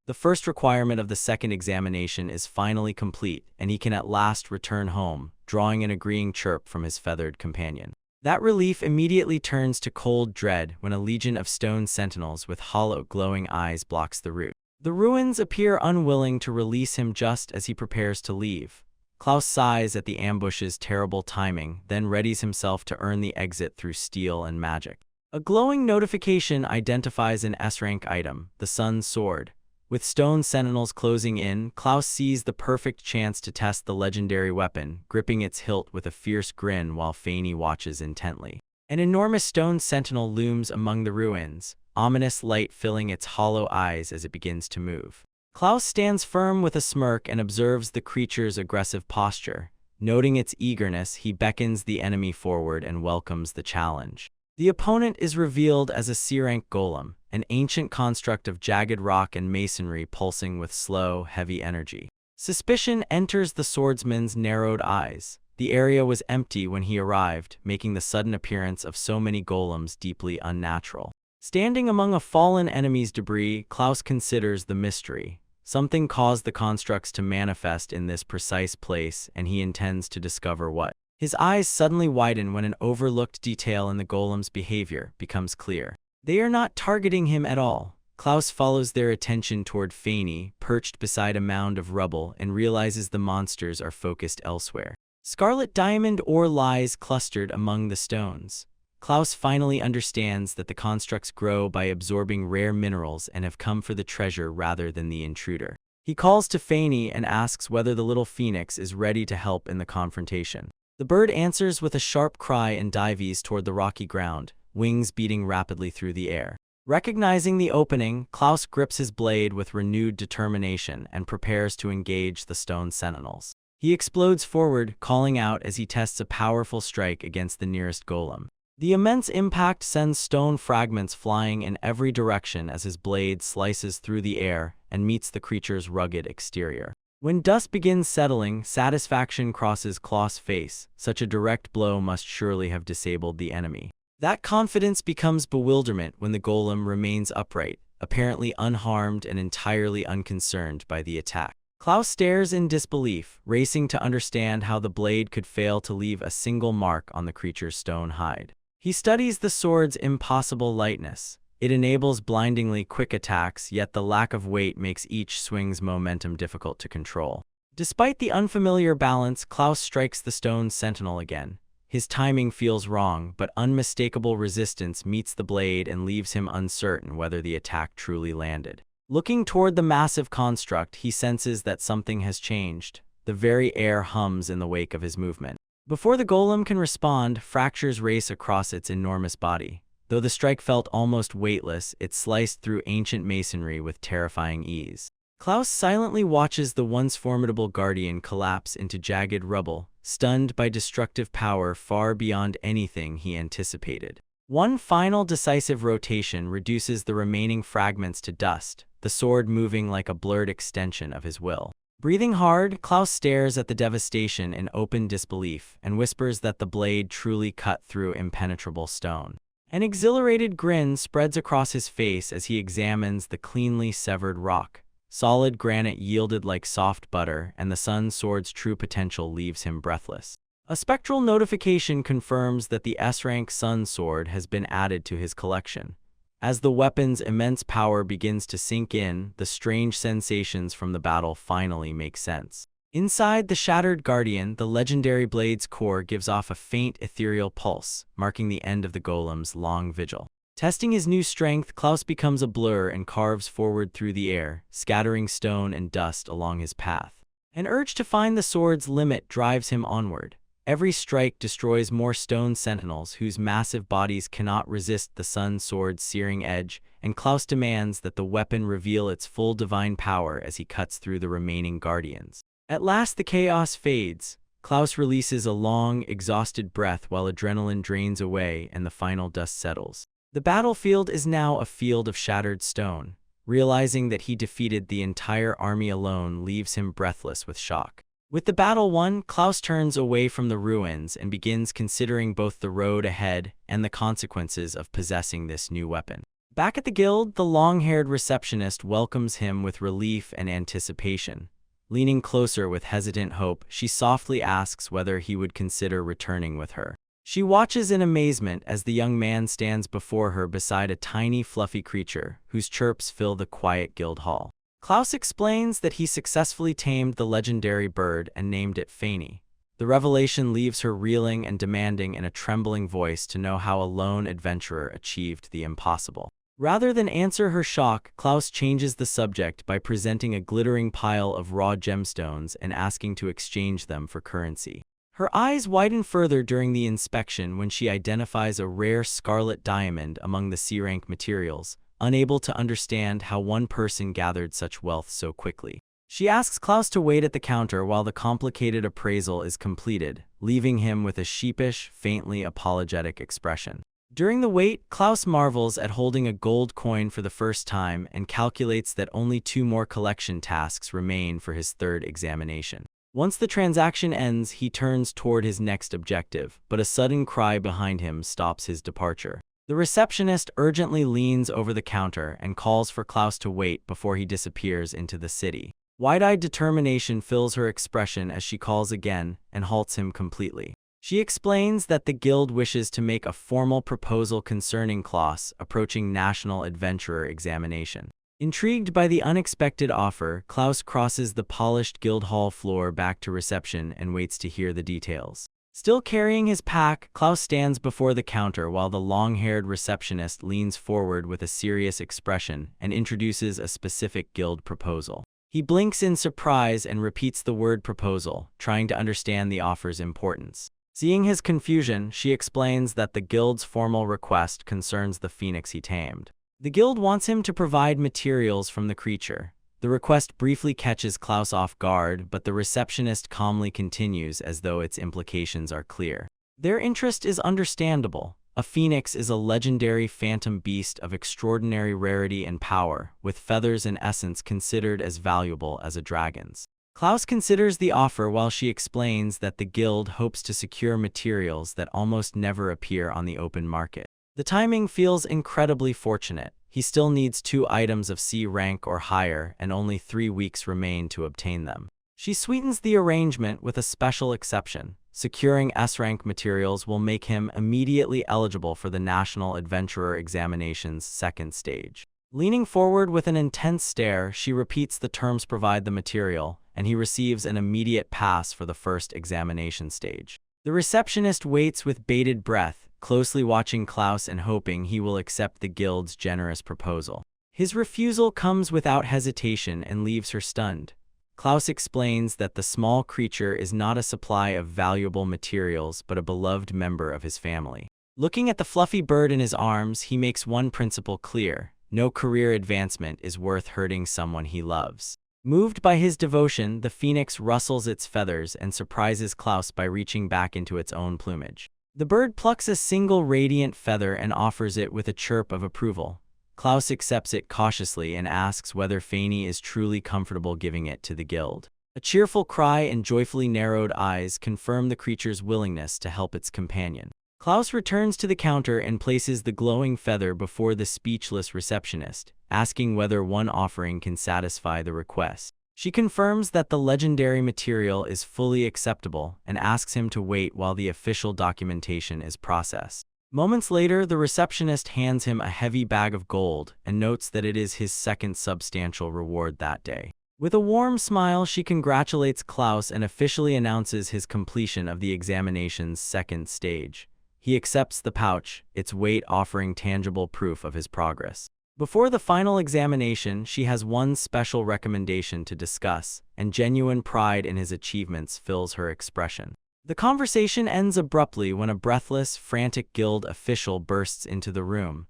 The first requirement of the second examination is finally complete, and he can at last return home, drawing an agreeing chirp from his feathered companion. That relief immediately turns to cold dread when a legion of stone sentinels with hollow, glowing eyes blocks the route. The ruins appear unwilling to release him just as he prepares to leave. Klaus sighs at the ambush's terrible timing, then readies himself to earn the exit through steel and magic. A glowing notification identifies an S-rank item, the Sun's Sword. With stone sentinels closing in, Klaus sees the perfect chance to test the legendary weapon, gripping its hilt with a fierce grin while Fanny watches intently. An enormous stone sentinel looms among the ruins, ominous light filling its hollow eyes as it begins to move. Klaus stands firm with a smirk and observes the creature's aggressive posture. Noting its eagerness, he beckons the enemy forward and welcomes the challenge. The opponent is revealed as a C-rank golem, an ancient construct of jagged rock and masonry pulsing with slow, heavy energy. Suspicion enters the swordsman's narrowed eyes. The area was empty when he arrived, making the sudden appearance of so many golems deeply unnatural. Standing among a fallen enemy's debris, Klaus considers the mystery. Something caused the constructs to manifest in this precise place, and he intends to discover what. His eyes suddenly widen when an overlooked detail in the golem's behavior becomes clear. They are not targeting him at all. Klaus follows their attention toward Fanny, perched beside a mound of rubble, and realizes the monsters are focused elsewhere. Scarlet diamond ore lies clustered among the stones. Klaus finally understands that the constructs grow by absorbing rare minerals and have come for the treasure rather than the intruder. He calls to Fanny and asks whether the little phoenix is ready to help in the confrontation. The bird answers with a sharp cry and dives toward the rocky ground, wings beating rapidly through the air. Recognizing the opening, Klaus grips his blade with renewed determination and prepares to engage the stone sentinels. He explodes forward, calling out as he tests a powerful strike against the nearest golem. The immense impact sends stone fragments flying in every direction as his blade slices through the air and meets the creature's rugged exterior. When dust begins settling, satisfaction crosses Klaus' face. Such a direct blow must surely have disabled the enemy. That confidence becomes bewilderment when the golem remains upright, apparently unharmed and entirely unconcerned by the attack. Klaus stares in disbelief, racing to understand how the blade could fail to leave a single mark on the creature's stone hide. He studies the sword's impossible lightness. It enables blindingly quick attacks, yet the lack of weight makes each swing's momentum difficult to control. Despite the unfamiliar balance, Klaus strikes the stone sentinel again. His timing feels wrong, but unmistakable resistance meets the blade and leaves him uncertain whether the attack truly landed. Looking toward the massive construct, he senses that something has changed. The very air hums in the wake of his movement. Before the golem can respond, fractures race across its enormous body. Though the strike felt almost weightless, it sliced through ancient masonry with terrifying ease. Klaus silently watches the once formidable guardian collapse into jagged rubble, stunned by destructive power far beyond anything he anticipated. One final decisive rotation reduces the remaining fragments to dust, the sword moving like a blurred extension of his will. Breathing hard, Klaus stares at the devastation in open disbelief and whispers that the blade truly cut through impenetrable stone. An exhilarated grin spreads across his face as he examines the cleanly severed rock. Solid granite yielded like soft butter, and the sun sword's true potential leaves him breathless. A spectral notification confirms that the S-rank sun sword has been added to his collection. As the weapon's immense power begins to sink in, the strange sensations from the battle finally make sense. Inside the shattered guardian, the legendary blade's core gives off a faint ethereal pulse, marking the end of the golem's long vigil. Testing his new strength, Klaus becomes a blur and carves forward through the air, scattering stone and dust along his path. An urge to find the sword's limit drives him onward. Every strike destroys more stone sentinels whose massive bodies cannot resist the sun sword's searing edge, and Klaus demands that the weapon reveal its full divine power as he cuts through the remaining guardians. At last the chaos fades. Klaus releases a long, exhausted breath while adrenaline drains away and the final dust settles. The battlefield is now a field of shattered stone. Realizing that he defeated the entire army alone leaves him breathless with shock. With the battle won, Klaus turns away from the ruins and begins considering both the road ahead and the consequences of possessing this new weapon. Back at the guild, the long-haired receptionist welcomes him with relief and anticipation. Leaning closer with hesitant hope, she softly asks whether he would consider returning with her. She watches in amazement as the young man stands before her beside a tiny, fluffy creature whose chirps fill the quiet guild hall. Klaus explains that he successfully tamed the legendary bird and named it Fanny. The revelation leaves her reeling and demanding in a trembling voice to know how a lone adventurer achieved the impossible. Rather than answer her shock, Klaus changes the subject by presenting a glittering pile of raw gemstones and asking to exchange them for currency. Her eyes widen further during the inspection when she identifies a rare scarlet diamond among the C-rank materials, unable to understand how one person gathered such wealth so quickly. She asks Klaus to wait at the counter while the complicated appraisal is completed, leaving him with a sheepish, faintly apologetic expression. During the wait, Klaus marvels at holding a gold coin for the first time and calculates that only 2 more collection tasks remain for his 3rd examination. Once the transaction ends, he turns toward his next objective, but a sudden cry behind him stops his departure. The receptionist urgently leans over the counter and calls for Klaus to wait before he disappears into the city. Wide-eyed determination fills her expression as she calls again and halts him completely. She explains that the guild wishes to make a formal proposal concerning Klaus approaching National Adventurer examination. Intrigued by the unexpected offer, Klaus crosses the polished guild hall floor back to reception and waits to hear the details. Still carrying his pack, Klaus stands before the counter while the long-haired receptionist leans forward with a serious expression and introduces a specific guild proposal. He blinks in surprise and repeats the word proposal, trying to understand the offer's importance. Seeing his confusion, she explains that the guild's formal request concerns the phoenix he tamed. The guild wants him to provide materials from the creature. The request briefly catches Klaus off guard, but the receptionist calmly continues as though its implications are clear. Their interest is understandable. A phoenix is a legendary phantom beast of extraordinary rarity and power, with feathers and essence considered as valuable as a dragon's. Klaus considers the offer while she explains that the guild hopes to secure materials that almost never appear on the open market. The timing feels incredibly fortunate. He still needs 2 items of C rank or higher, and only 3 weeks remain to obtain them. She sweetens the arrangement with a special exception. Securing S-rank materials will make him immediately eligible for the National Adventurer Examination's 2nd stage. Leaning forward with an intense stare, she repeats the terms provide the material, and he receives an immediate pass for the 1st examination stage. The receptionist waits with bated breath, closely watching Klaus and hoping he will accept the guild's generous proposal. His refusal comes without hesitation and leaves her stunned. Klaus explains that the small creature is not a supply of valuable materials but a beloved member of his family. Looking at the fluffy bird in his arms, he makes one principle clear: no career advancement is worth hurting someone he loves. Moved by his devotion, the phoenix rustles its feathers and surprises Klaus by reaching back into its own plumage. The bird plucks a single radiant feather and offers it with a chirp of approval. Klaus accepts it cautiously and asks whether Fanny is truly comfortable giving it to the guild. A cheerful cry and joyfully narrowed eyes confirm the creature's willingness to help its companion. Klaus returns to the counter and places the glowing feather before the speechless receptionist, asking whether one offering can satisfy the request. She confirms that the legendary material is fully acceptable and asks him to wait while the official documentation is processed. Moments later, the receptionist hands him a heavy bag of gold and notes that it is his 2nd substantial reward that day. With a warm smile, she congratulates Klaus and officially announces his completion of the examination's 2nd stage. He accepts the pouch, its weight offering tangible proof of his progress. Before the final examination, she has one special recommendation to discuss, and genuine pride in his achievements fills her expression. The conversation ends abruptly when a breathless, frantic guild official bursts into the room.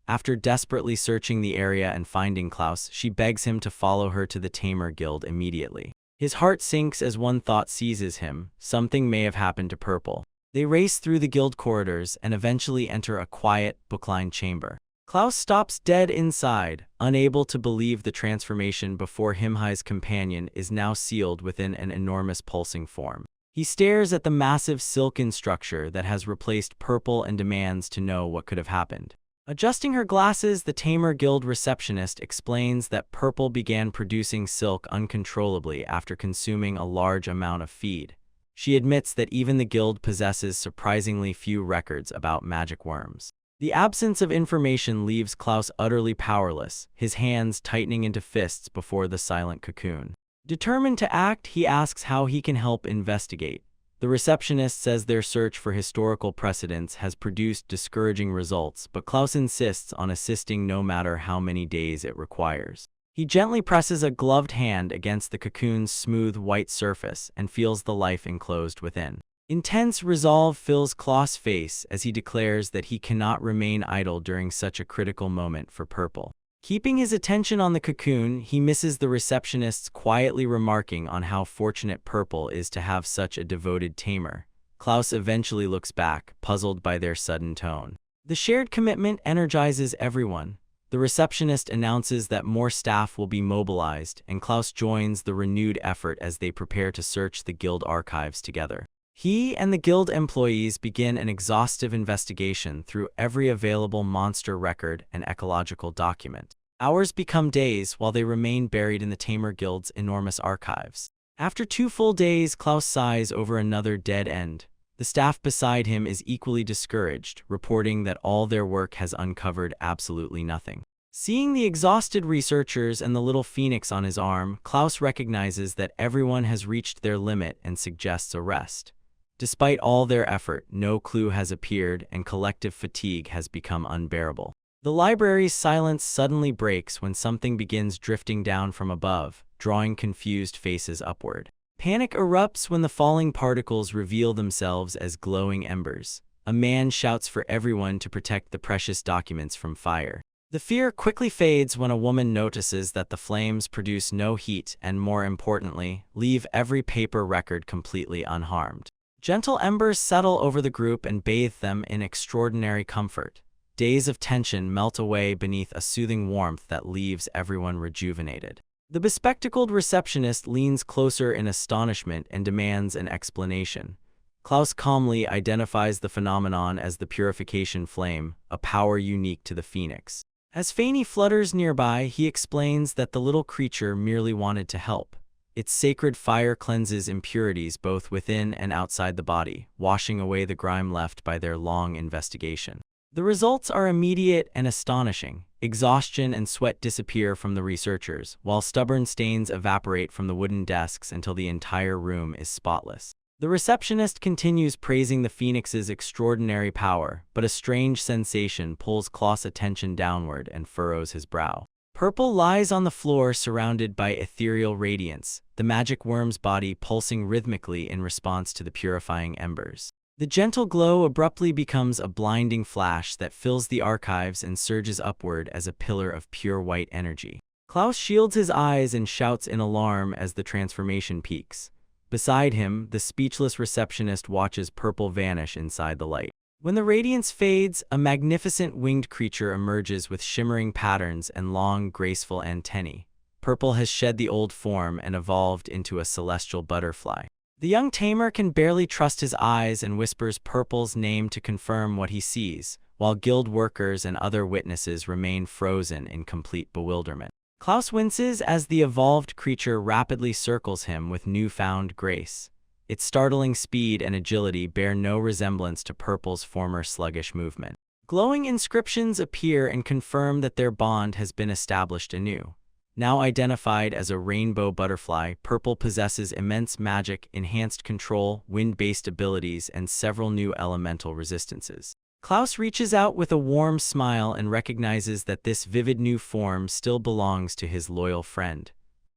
After desperately searching the area and finding Klaus, she begs him to follow her to the Tamer Guild immediately. His heart sinks as one thought seizes him: something may have happened to Purple. They race through the guild corridors and eventually enter a quiet, book-lined chamber. Klaus stops dead inside, unable to believe the transformation before him. His companion is now sealed within an enormous pulsing form. He stares at the massive silken structure that has replaced Purple and demands to know what could have happened. Adjusting her glasses, the Tamer Guild receptionist explains that Purple began producing silk uncontrollably after consuming a large amount of feed. She admits that even the guild possesses surprisingly few records about magic worms. The absence of information leaves Klaus utterly powerless, his hands tightening into fists before the silent cocoon. Determined to act, he asks how he can help investigate. The receptionist says their search for historical precedents has produced discouraging results, but Klaus insists on assisting no matter how many days it requires. He gently presses a gloved hand against the cocoon's smooth white surface and feels the life enclosed within. Intense resolve fills Klaus' face as he declares that he cannot remain idle during such a critical moment for Purple. Keeping his attention on the cocoon, he misses the receptionist's quietly remarking on how fortunate Purple is to have such a devoted tamer. Klaus eventually looks back, puzzled by their sudden tone. The shared commitment energizes everyone. The receptionist announces that more staff will be mobilized, and Klaus joins the renewed effort as they prepare to search the guild archives together. He and the guild employees begin an exhaustive investigation through every available monster record and ecological document. Hours become days while they remain buried in the Tamer Guild's enormous archives. After 2 full days, Klaus sighs over another dead end. The staff beside him is equally discouraged, reporting that all their work has uncovered absolutely nothing. Seeing the exhausted researchers and the little phoenix on his arm, Klaus recognizes that everyone has reached their limit and suggests a rest. Despite all their effort, no clue has appeared and collective fatigue has become unbearable. The library's silence suddenly breaks when something begins drifting down from above, drawing confused faces upward. Panic erupts when the falling particles reveal themselves as glowing embers. A man shouts for everyone to protect the precious documents from fire. The fear quickly fades when a woman notices that the flames produce no heat and, more importantly, leave every paper record completely unharmed. Gentle embers settle over the group and bathe them in extraordinary comfort. Days of tension melt away beneath a soothing warmth that leaves everyone rejuvenated. The bespectacled receptionist leans closer in astonishment and demands an explanation. Klaus calmly identifies the phenomenon as the purification flame, a power unique to the phoenix. As Fanny flutters nearby, he explains that the little creature merely wanted to help. Its sacred fire cleanses impurities both within and outside the body, washing away the grime left by their long investigation. The results are immediate and astonishing. Exhaustion and sweat disappear from the researchers, while stubborn stains evaporate from the wooden desks until the entire room is spotless. The receptionist continues praising the phoenix's extraordinary power, but a strange sensation pulls Klaus' attention downward and furrows his brow. Purple lies on the floor surrounded by ethereal radiance, the magic worm's body pulsing rhythmically in response to the purifying embers. The gentle glow abruptly becomes a blinding flash that fills the archives and surges upward as a pillar of pure white energy. Klaus shields his eyes and shouts in alarm as the transformation peaks. Beside him, the speechless receptionist watches Purple vanish inside the light. When the radiance fades, a magnificent winged creature emerges with shimmering patterns and long, graceful antennae. Purple has shed the old form and evolved into a celestial butterfly. The young tamer can barely trust his eyes and whispers Purple's name to confirm what he sees, while guild workers and other witnesses remain frozen in complete bewilderment. Klaus winces as the evolved creature rapidly circles him with newfound grace. Its startling speed and agility bear no resemblance to Purple's former sluggish movement. Glowing inscriptions appear and confirm that their bond has been established anew. Now identified as a rainbow butterfly, Purple possesses immense magic, enhanced control, wind-based abilities, and several new elemental resistances. Klaus reaches out with a warm smile and recognizes that this vivid new form still belongs to his loyal friend.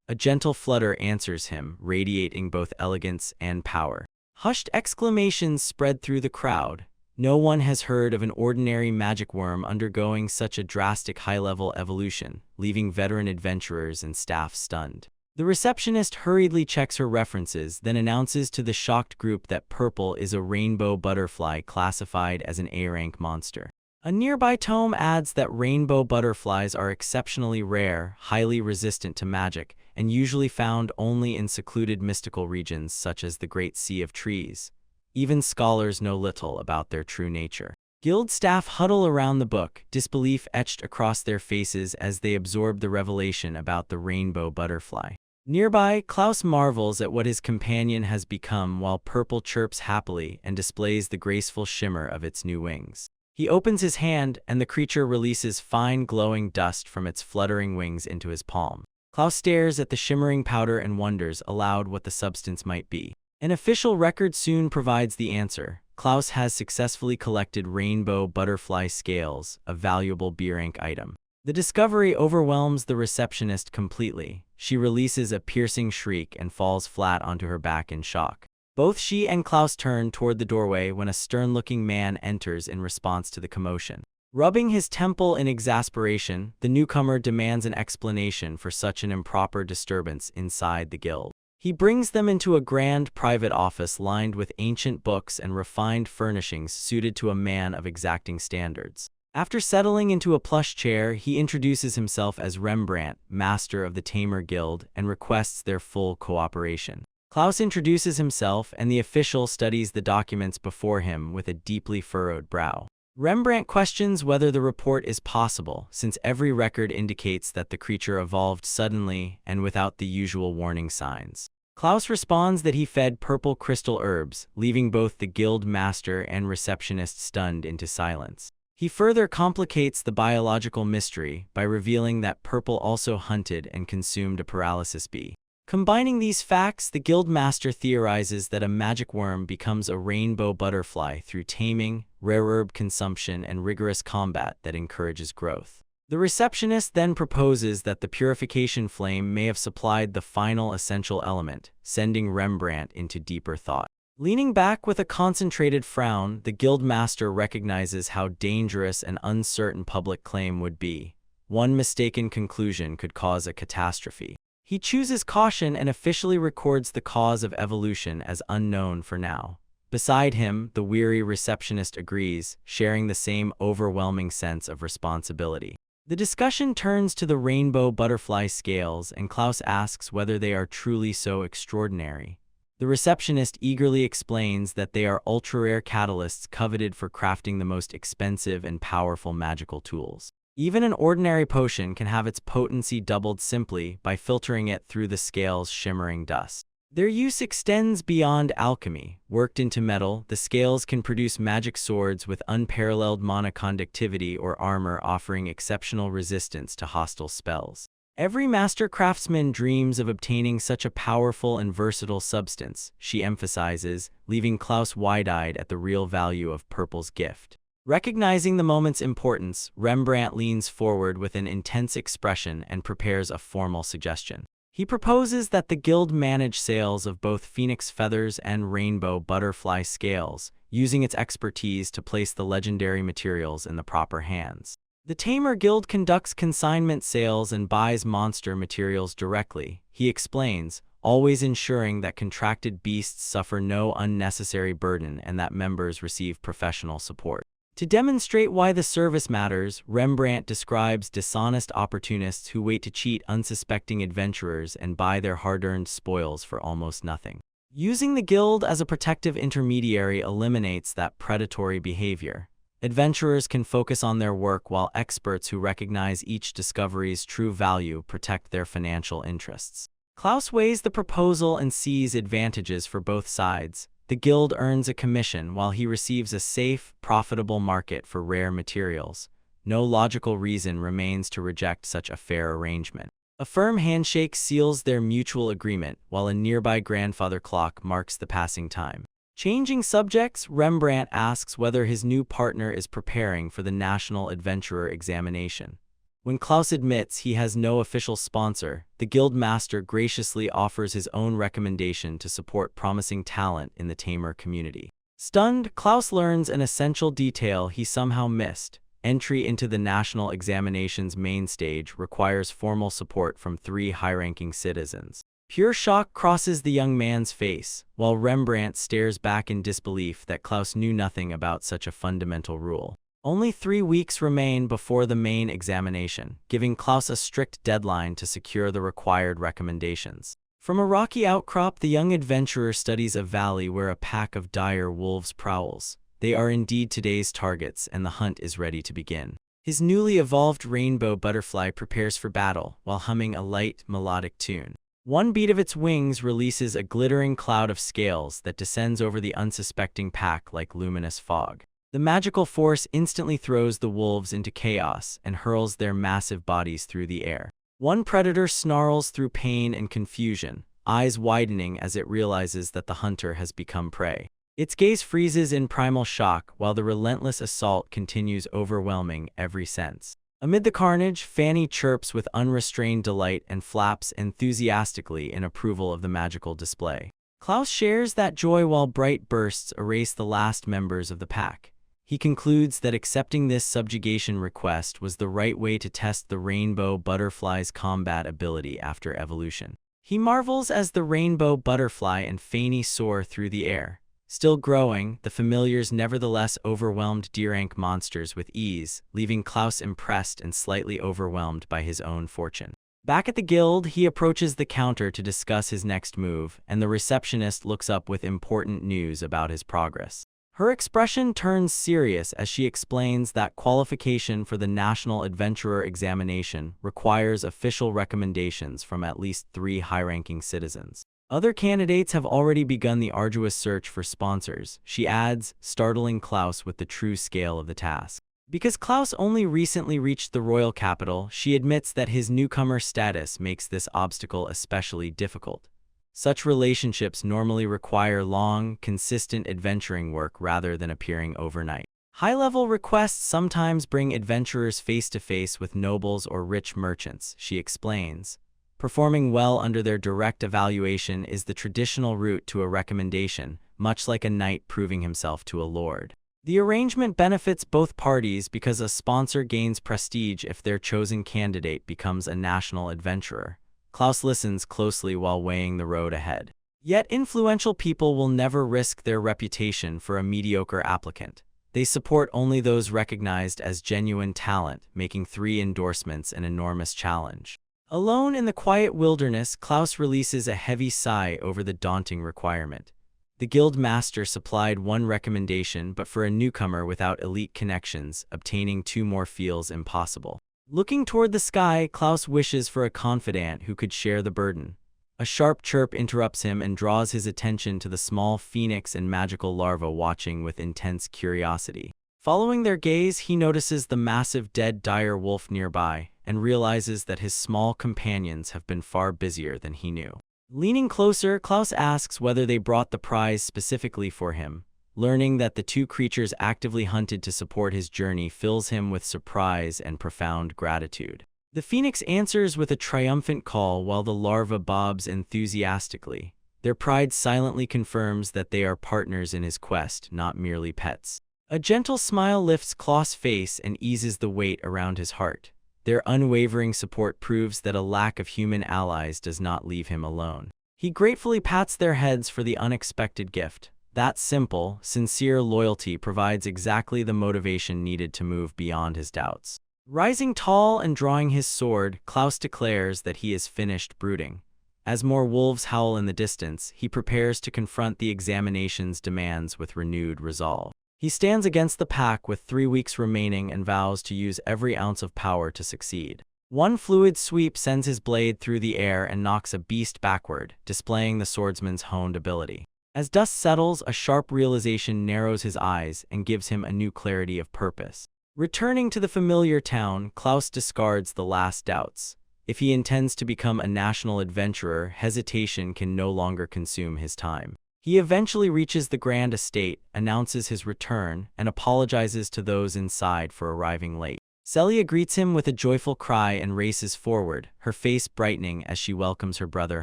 A gentle flutter answers him, radiating both elegance and power. Hushed exclamations spread through the crowd. No one has heard of an ordinary magic worm undergoing such a drastic high-level evolution, leaving veteran adventurers and staff stunned. The receptionist hurriedly checks her references, then announces to the shocked group that Purple is a rainbow butterfly classified as an A-rank monster. A nearby tome adds that rainbow butterflies are exceptionally rare, highly resistant to magic, and usually found only in secluded mystical regions such as the Great Sea of Trees. Even scholars know little about their true nature. Guild staff huddle around the book, disbelief etched across their faces as they absorb the revelation about the rainbow butterfly. Nearby, Klaus marvels at what his companion has become while Purple chirps happily and displays the graceful shimmer of its new wings. He opens his hand, and the creature releases fine glowing dust from its fluttering wings into his palm. Klaus stares at the shimmering powder and wonders aloud what the substance might be. An official record soon provides the answer. Klaus has successfully collected rainbow butterfly scales, a valuable B-rank item. The discovery overwhelms the receptionist completely. She releases a piercing shriek and falls flat onto her back in shock. Both she and Klaus turn toward the doorway when a stern-looking man enters in response to the commotion. Rubbing his temple in exasperation, the newcomer demands an explanation for such an improper disturbance inside the guild. He brings them into a grand private office lined with ancient books and refined furnishings suited to a man of exacting standards. After settling into a plush chair, he introduces himself as Rembrandt, master of the Tamer Guild, and requests their full cooperation. Klaus introduces himself, and the official studies the documents before him with a deeply furrowed brow. Rembrandt questions whether the report is possible, since every record indicates that the creature evolved suddenly and without the usual warning signs. Klaus responds that he fed purple crystal herbs, leaving both the guild master and receptionist stunned into silence. He further complicates the biological mystery by revealing that purple also hunted and consumed a paralysis bee. Combining these facts, the guild master theorizes that a magic worm becomes a rainbow butterfly through taming, rare herb consumption, and rigorous combat that encourages growth. The receptionist then proposes that the purification flame may have supplied the final essential element, sending Rembrandt into deeper thought. Leaning back with a concentrated frown, the guild master recognizes how dangerous an uncertain public claim would be. One mistaken conclusion could cause a catastrophe. He chooses caution and officially records the cause of evolution as unknown for now. Beside him, the weary receptionist agrees, sharing the same overwhelming sense of responsibility. The discussion turns to the rainbow butterfly scales, and Klaus asks whether they are truly so extraordinary. The receptionist eagerly explains that they are ultra-rare catalysts coveted for crafting the most expensive and powerful magical tools. Even an ordinary potion can have its potency doubled simply by filtering it through the scales' shimmering dust. Their use extends beyond alchemy. Worked into metal, the scales can produce magic swords with unparalleled mana conductivity or armor offering exceptional resistance to hostile spells. Every master craftsman dreams of obtaining such a powerful and versatile substance, she emphasizes, leaving Klaus wide-eyed at the real value of Purple's gift. Recognizing the moment's importance, Rembrandt leans forward with an intense expression and prepares a formal suggestion. He proposes that the guild manage sales of both phoenix feathers and rainbow butterfly scales, using its expertise to place the legendary materials in the proper hands. The Tamer Guild conducts consignment sales and buys monster materials directly, he explains, always ensuring that contracted beasts suffer no unnecessary burden and that members receive professional support. To demonstrate why the service matters, Rembrandt describes dishonest opportunists who wait to cheat unsuspecting adventurers and buy their hard-earned spoils for almost nothing. Using the guild as a protective intermediary eliminates that predatory behavior. Adventurers can focus on their work while experts who recognize each discovery's true value protect their financial interests. Klaus weighs the proposal and sees advantages for both sides. The guild earns a commission while he receives a safe, profitable market for rare materials. No logical reason remains to reject such a fair arrangement. A firm handshake seals their mutual agreement, while a nearby grandfather clock marks the passing time. Changing subjects, Rembrandt asks whether his new partner is preparing for the National Adventurer examination. When Klaus admits he has no official sponsor, the guild master graciously offers his own recommendation to support promising talent in the Tamer community. Stunned, Klaus learns an essential detail he somehow missed. Entry into the national examination's main stage requires formal support from 3 high-ranking citizens. Pure shock crosses the young man's face, while Rembrandt stares back in disbelief that Klaus knew nothing about such a fundamental rule. Only 3 weeks remain before the main examination, giving Klaus a strict deadline to secure the required recommendations. From a rocky outcrop, the young adventurer studies a valley where a pack of dire wolves prowls. They are indeed today's targets, and the hunt is ready to begin. His newly evolved rainbow butterfly prepares for battle, while humming a light, melodic tune. One beat of its wings releases a glittering cloud of scales that descends over the unsuspecting pack like luminous fog. The magical force instantly throws the wolves into chaos and hurls their massive bodies through the air. One predator snarls through pain and confusion, eyes widening as it realizes that the hunter has become prey. Its gaze freezes in primal shock while the relentless assault continues, overwhelming every sense. Amid the carnage, Fanny chirps with unrestrained delight and flaps enthusiastically in approval of the magical display. Klaus shares that joy while bright bursts erase the last members of the pack. He concludes that accepting this subjugation request was the right way to test the rainbow butterfly's combat ability after evolution. He marvels as the rainbow butterfly and Fanny soar through the air. Still growing, the familiars nevertheless overwhelmed D-rank monsters with ease, leaving Klaus impressed and slightly overwhelmed by his own fortune. Back at the guild, he approaches the counter to discuss his next move, and the receptionist looks up with important news about his progress. Her expression turns serious as she explains that qualification for the National Adventurer Examination requires official recommendations from at least 3 high-ranking citizens. Other candidates have already begun the arduous search for sponsors, she adds, startling Klaus with the true scale of the task. Because Klaus only recently reached the royal capital, she admits that his newcomer status makes this obstacle especially difficult. Such relationships normally require long, consistent adventuring work rather than appearing overnight. High-level requests sometimes bring adventurers face-to-face with nobles or rich merchants, she explains. Performing well under their direct evaluation is the traditional route to a recommendation, much like a knight proving himself to a lord. The arrangement benefits both parties because a sponsor gains prestige if their chosen candidate becomes a national adventurer. Klaus listens closely while weighing the road ahead. Yet influential people will never risk their reputation for a mediocre applicant. They support only those recognized as genuine talent, making 3 endorsements an enormous challenge. Alone in the quiet wilderness, Klaus releases a heavy sigh over the daunting requirement. The guild master supplied 1 recommendation, but for a newcomer without elite connections, obtaining 2 more feels impossible. Looking toward the sky, Klaus wishes for a confidant who could share the burden. A sharp chirp interrupts him and draws his attention to the small phoenix and magical larva watching with intense curiosity. Following their gaze, he notices the massive dead dire wolf nearby and realizes that his small companions have been far busier than he knew. Leaning closer, Klaus asks whether they brought the prize specifically for him. Learning that the 2 creatures actively hunted to support his journey fills him with surprise and profound gratitude. The phoenix answers with a triumphant call while the larva bobs enthusiastically. Their pride silently confirms that they are partners in his quest, not merely pets. A gentle smile lifts Klaus' face and eases the weight around his heart. Their unwavering support proves that a lack of human allies does not leave him alone. He gratefully pats their heads for the unexpected gift. That simple, sincere loyalty provides exactly the motivation needed to move beyond his doubts. Rising tall and drawing his sword, Klaus declares that he is finished brooding. As more wolves howl in the distance, he prepares to confront the examination's demands with renewed resolve. He stands against the pack with 3 weeks remaining and vows to use every ounce of power to succeed. 1 fluid sweep sends his blade through the air and knocks a beast backward, displaying the swordsman's honed ability. As dust settles, a sharp realization narrows his eyes and gives him a new clarity of purpose. Returning to the familiar town, Klaus discards the last doubts. If he intends to become a national adventurer, hesitation can no longer consume his time. He eventually reaches the grand estate, announces his return, and apologizes to those inside for arriving late. Celia greets him with a joyful cry and races forward, her face brightening as she welcomes her brother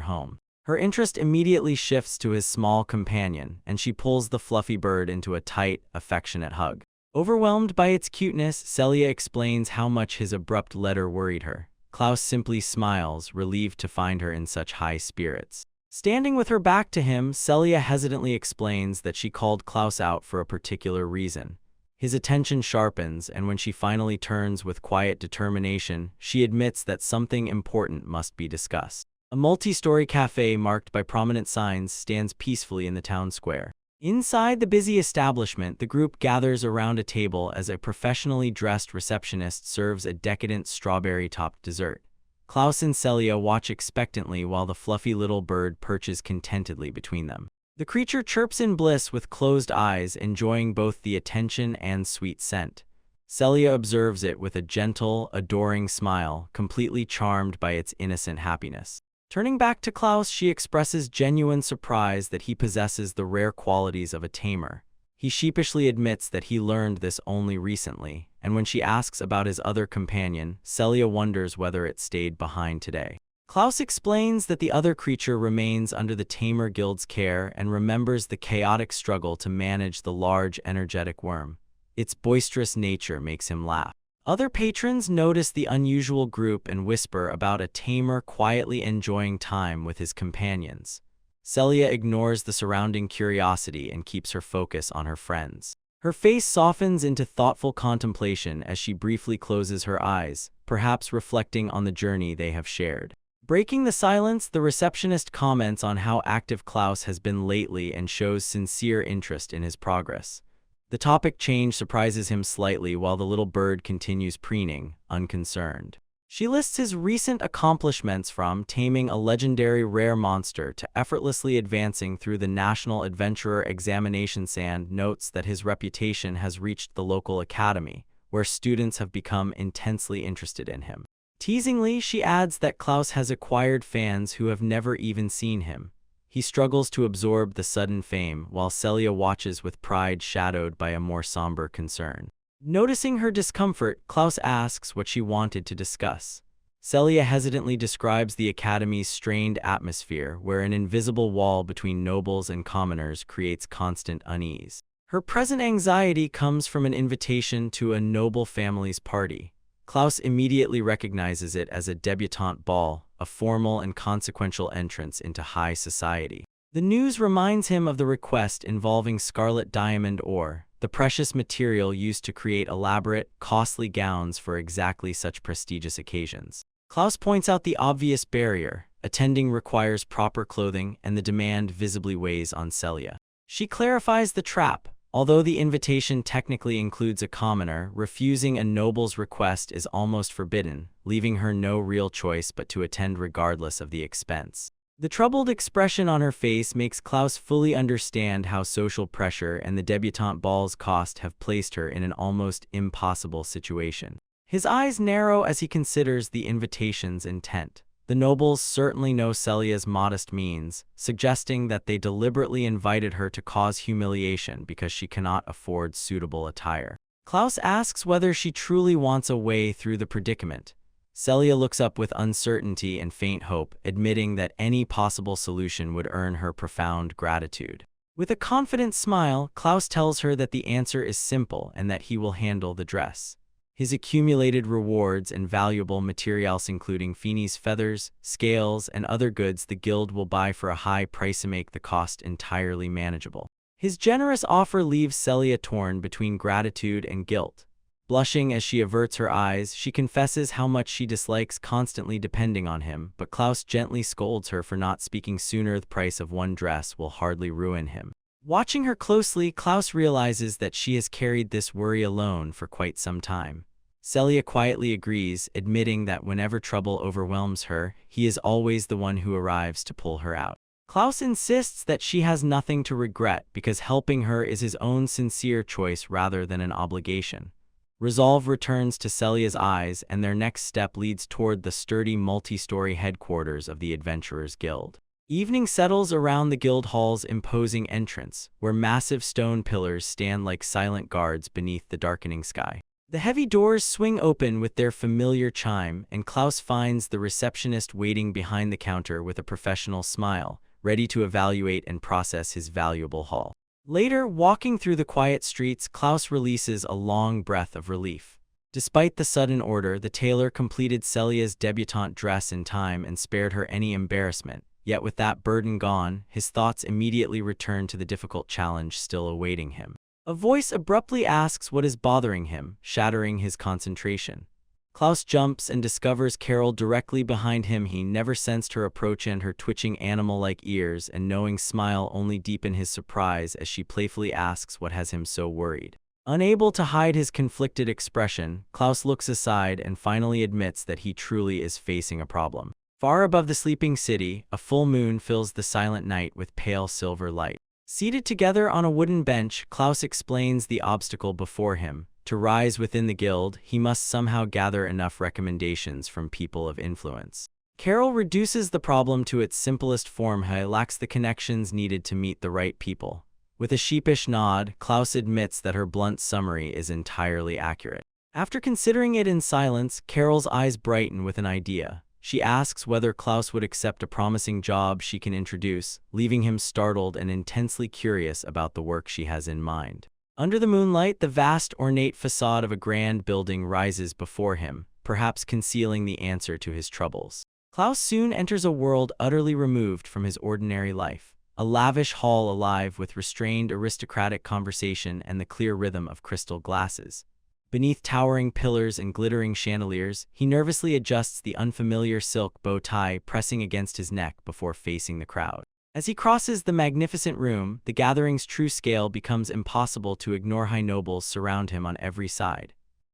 home. Her interest immediately shifts to his small companion, and she pulls the fluffy bird into a tight, affectionate hug. Overwhelmed by its cuteness, Celia explains how much his abrupt letter worried her. Klaus simply smiles, relieved to find her in such high spirits. Standing with her back to him, Celia hesitantly explains that she called Klaus out for a particular reason. His attention sharpens, and when she finally turns with quiet determination, she admits that something important must be discussed. A multi-story cafe marked by prominent signs stands peacefully in the town square. Inside the busy establishment, the group gathers around a table as a professionally dressed receptionist serves a decadent strawberry-topped dessert. Klaus and Celia watch expectantly while the fluffy little bird perches contentedly between them. The creature chirps in bliss with closed eyes, enjoying both the attention and sweet scent. Celia observes it with a gentle, adoring smile, completely charmed by its innocent happiness. Turning back to Klaus, she expresses genuine surprise that he possesses the rare qualities of a tamer. He sheepishly admits that he learned this only recently, and when she asks about his other companion, Celia wonders whether it stayed behind today. Klaus explains that the other creature remains under the Tamer Guild's care and remembers the chaotic struggle to manage the large, energetic worm. Its boisterous nature makes him laugh. Other patrons notice the unusual group and whisper about a tamer quietly enjoying time with his companions. Celia ignores the surrounding curiosity and keeps her focus on her friends. Her face softens into thoughtful contemplation as she briefly closes her eyes, perhaps reflecting on the journey they have shared. Breaking the silence, the receptionist comments on how active Klaus has been lately and shows sincere interest in his progress. The topic change surprises him slightly while the little bird continues preening, unconcerned. She lists his recent accomplishments from taming a legendary rare monster to effortlessly advancing through the National Adventurer Examination and notes that his reputation has reached the local academy, where students have become intensely interested in him. Teasingly, she adds that Klaus has acquired fans who have never even seen him. He struggles to absorb the sudden fame, while Celia watches with pride shadowed by a more somber concern. Noticing her discomfort, Klaus asks what she wanted to discuss. Celia hesitantly describes the academy's strained atmosphere, where an invisible wall between nobles and commoners creates constant unease. Her present anxiety comes from an invitation to a noble family's party. Klaus immediately recognizes it as a debutante ball, a formal and consequential entrance into high society. The news reminds him of the request involving scarlet diamond ore, the precious material used to create elaborate, costly gowns for exactly such prestigious occasions. Klaus points out the obvious barrier: attending requires proper clothing, and the demand visibly weighs on Celia. She clarifies the trap. Although the invitation technically includes a commoner, refusing a noble's request is almost forbidden, leaving her no real choice but to attend regardless of the expense. The troubled expression on her face makes Klaus fully understand how social pressure and the debutante ball's cost have placed her in an almost impossible situation. His eyes narrow as he considers the invitation's intent. The nobles certainly know Celia's modest means, suggesting that they deliberately invited her to cause humiliation because she cannot afford suitable attire. Klaus asks whether she truly wants a way through the predicament. Celia looks up with uncertainty and faint hope, admitting that any possible solution would earn her profound gratitude. With a confident smile, Klaus tells her that the answer is simple and that he will handle the dress. His accumulated rewards and valuable materials including Feeney's feathers, scales, and other goods the guild will buy for a high price to make the cost entirely manageable. His generous offer leaves Celia torn between gratitude and guilt. Blushing as she averts her eyes, she confesses how much she dislikes constantly depending on him, but Klaus gently scolds her for not speaking sooner. The price of one dress will hardly ruin him. Watching her closely, Klaus realizes that she has carried this worry alone for quite some time. Celia quietly agrees, admitting that whenever trouble overwhelms her, he is always the one who arrives to pull her out. Klaus insists that she has nothing to regret because helping her is his own sincere choice rather than an obligation. Resolve returns to Celia's eyes, and their next step leads toward the sturdy multi-story headquarters of the Adventurers Guild. Evening settles around the guild hall's imposing entrance, where massive stone pillars stand like silent guards beneath the darkening sky. The heavy doors swing open with their familiar chime, and Klaus finds the receptionist waiting behind the counter with a professional smile, ready to evaluate and process his valuable haul. Later, walking through the quiet streets, Klaus releases a long breath of relief. Despite the sudden order, the tailor completed Celia's debutante dress in time and spared her any embarrassment. Yet with that burden gone, his thoughts immediately return to the difficult challenge still awaiting him. A voice abruptly asks what is bothering him, shattering his concentration. Klaus jumps and discovers Carol directly behind him. He never sensed her approach, and her twitching animal-like ears and knowing smile only deepen his surprise as she playfully asks what has him so worried. Unable to hide his conflicted expression, Klaus looks aside and finally admits that he truly is facing a problem. Far above the sleeping city, a full moon fills the silent night with pale silver light. Seated together on a wooden bench, Klaus explains the obstacle before him. To rise within the guild, he must somehow gather enough recommendations from people of influence. Carol reduces the problem to its simplest form: he lacks the connections needed to meet the right people. With a sheepish nod, Klaus admits that her blunt summary is entirely accurate. After considering it in silence, Carol's eyes brighten with an idea. She asks whether Klaus would accept a promising job she can introduce, leaving him startled and intensely curious about the work she has in mind. Under the moonlight, the vast ornate facade of a grand building rises before him, perhaps concealing the answer to his troubles. Klaus soon enters a world utterly removed from his ordinary life. A lavish hall alive with restrained aristocratic conversation and the clear rhythm of crystal glasses. Beneath towering pillars and glittering chandeliers, he nervously adjusts the unfamiliar silk bow tie pressing against his neck before facing the crowd. As he crosses the magnificent room, the gathering's true scale becomes impossible to ignore. High nobles surround him on every side.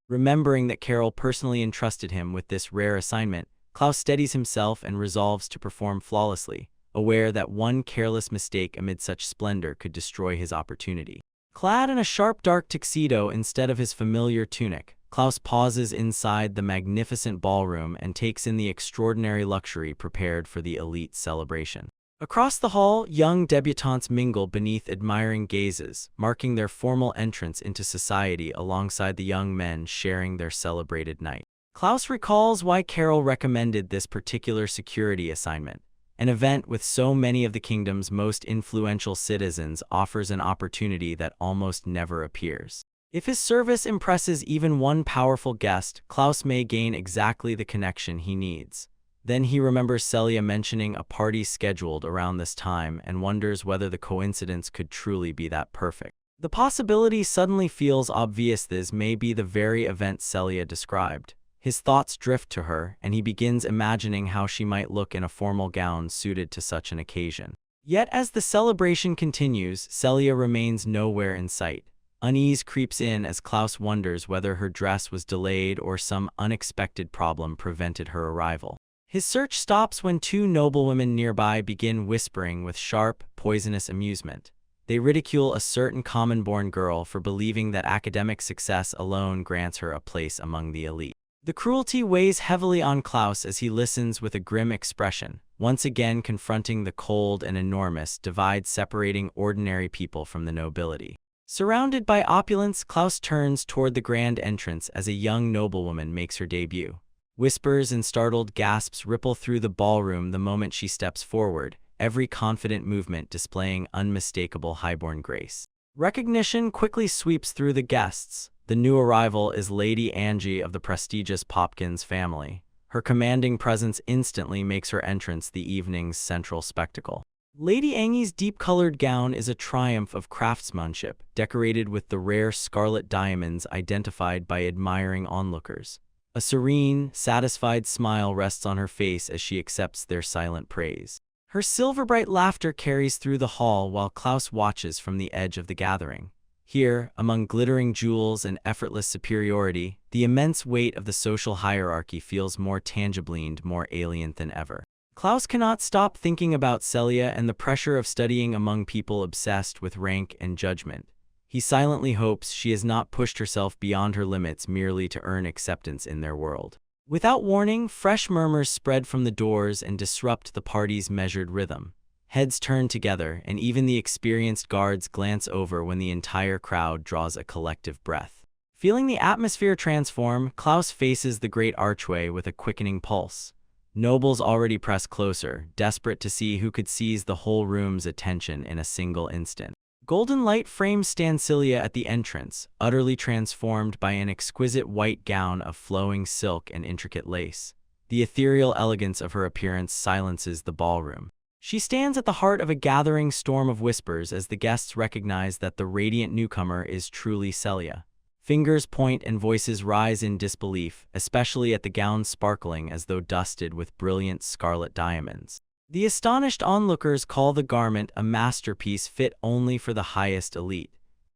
Remembering that Carol personally entrusted him with this rare assignment, Klaus steadies himself and resolves to perform flawlessly, aware that one careless mistake amid such splendor could destroy his opportunity. Clad in a sharp dark tuxedo instead of his familiar tunic, Klaus pauses inside the magnificent ballroom and takes in the extraordinary luxury prepared for the elite celebration. Across the hall, young debutantes mingle beneath admiring gazes, marking their formal entrance into society alongside the young men sharing their celebrated night. Klaus recalls why Carol recommended this particular security assignment. An event with so many of the kingdom's most influential citizens offers an opportunity that almost never appears. If his service impresses even one powerful guest, Klaus may gain exactly the connection he needs. Then he remembers Celia mentioning a party scheduled around this time and wonders whether the coincidence could truly be that perfect. The possibility suddenly feels obvious this may be the very event Celia described. His thoughts drift to her, and he begins imagining how she might look in a formal gown suited to such an occasion. Yet as the celebration continues, Celia remains nowhere in sight. Unease creeps in as Klaus wonders whether her dress was delayed or some unexpected problem prevented her arrival. His search stops when two noblewomen nearby begin whispering with sharp, poisonous amusement. They ridicule a certain common-born girl for believing that academic success alone grants her a place among the elite. The cruelty weighs heavily on Klaus as he listens with a grim expression, once again confronting the cold and enormous divide separating ordinary people from the nobility. Surrounded by opulence, Klaus turns toward the grand entrance as a young noblewoman makes her debut. Whispers and startled gasps ripple through the ballroom the moment she steps forward, every confident movement displaying unmistakable highborn grace. Recognition quickly sweeps through the guests. The new arrival is Lady Angie of the prestigious Popkins family. Her commanding presence instantly makes her entrance the evening's central spectacle. Lady Angie's deep-colored gown is a triumph of craftsmanship, decorated with the rare scarlet diamonds identified by admiring onlookers. A serene, satisfied smile rests on her face as she accepts their silent praise. Her silver-bright laughter carries through the hall while Klaus watches from the edge of the gathering. Here, among glittering jewels and effortless superiority, the immense weight of the social hierarchy feels more tangibly and more alien than ever. Klaus cannot stop thinking about Celia and the pressure of studying among people obsessed with rank and judgment. He silently hopes she has not pushed herself beyond her limits merely to earn acceptance in their world. Without warning, fresh murmurs spread from the doors and disrupt the party's measured rhythm. Heads turn together, and even the experienced guards glance over when the entire crowd draws a collective breath. Feeling the atmosphere transform, Klaus faces the great archway with a quickening pulse. Nobles already press closer, desperate to see who could seize the whole room's attention in a single instant. Golden light frames Celia at the entrance, utterly transformed by an exquisite white gown of flowing silk and intricate lace. The ethereal elegance of her appearance silences the ballroom. She stands at the heart of a gathering storm of whispers as the guests recognize that the radiant newcomer is truly Celia. Fingers point and voices rise in disbelief, especially at the gown sparkling as though dusted with brilliant scarlet diamonds. The astonished onlookers call the garment a masterpiece fit only for the highest elite.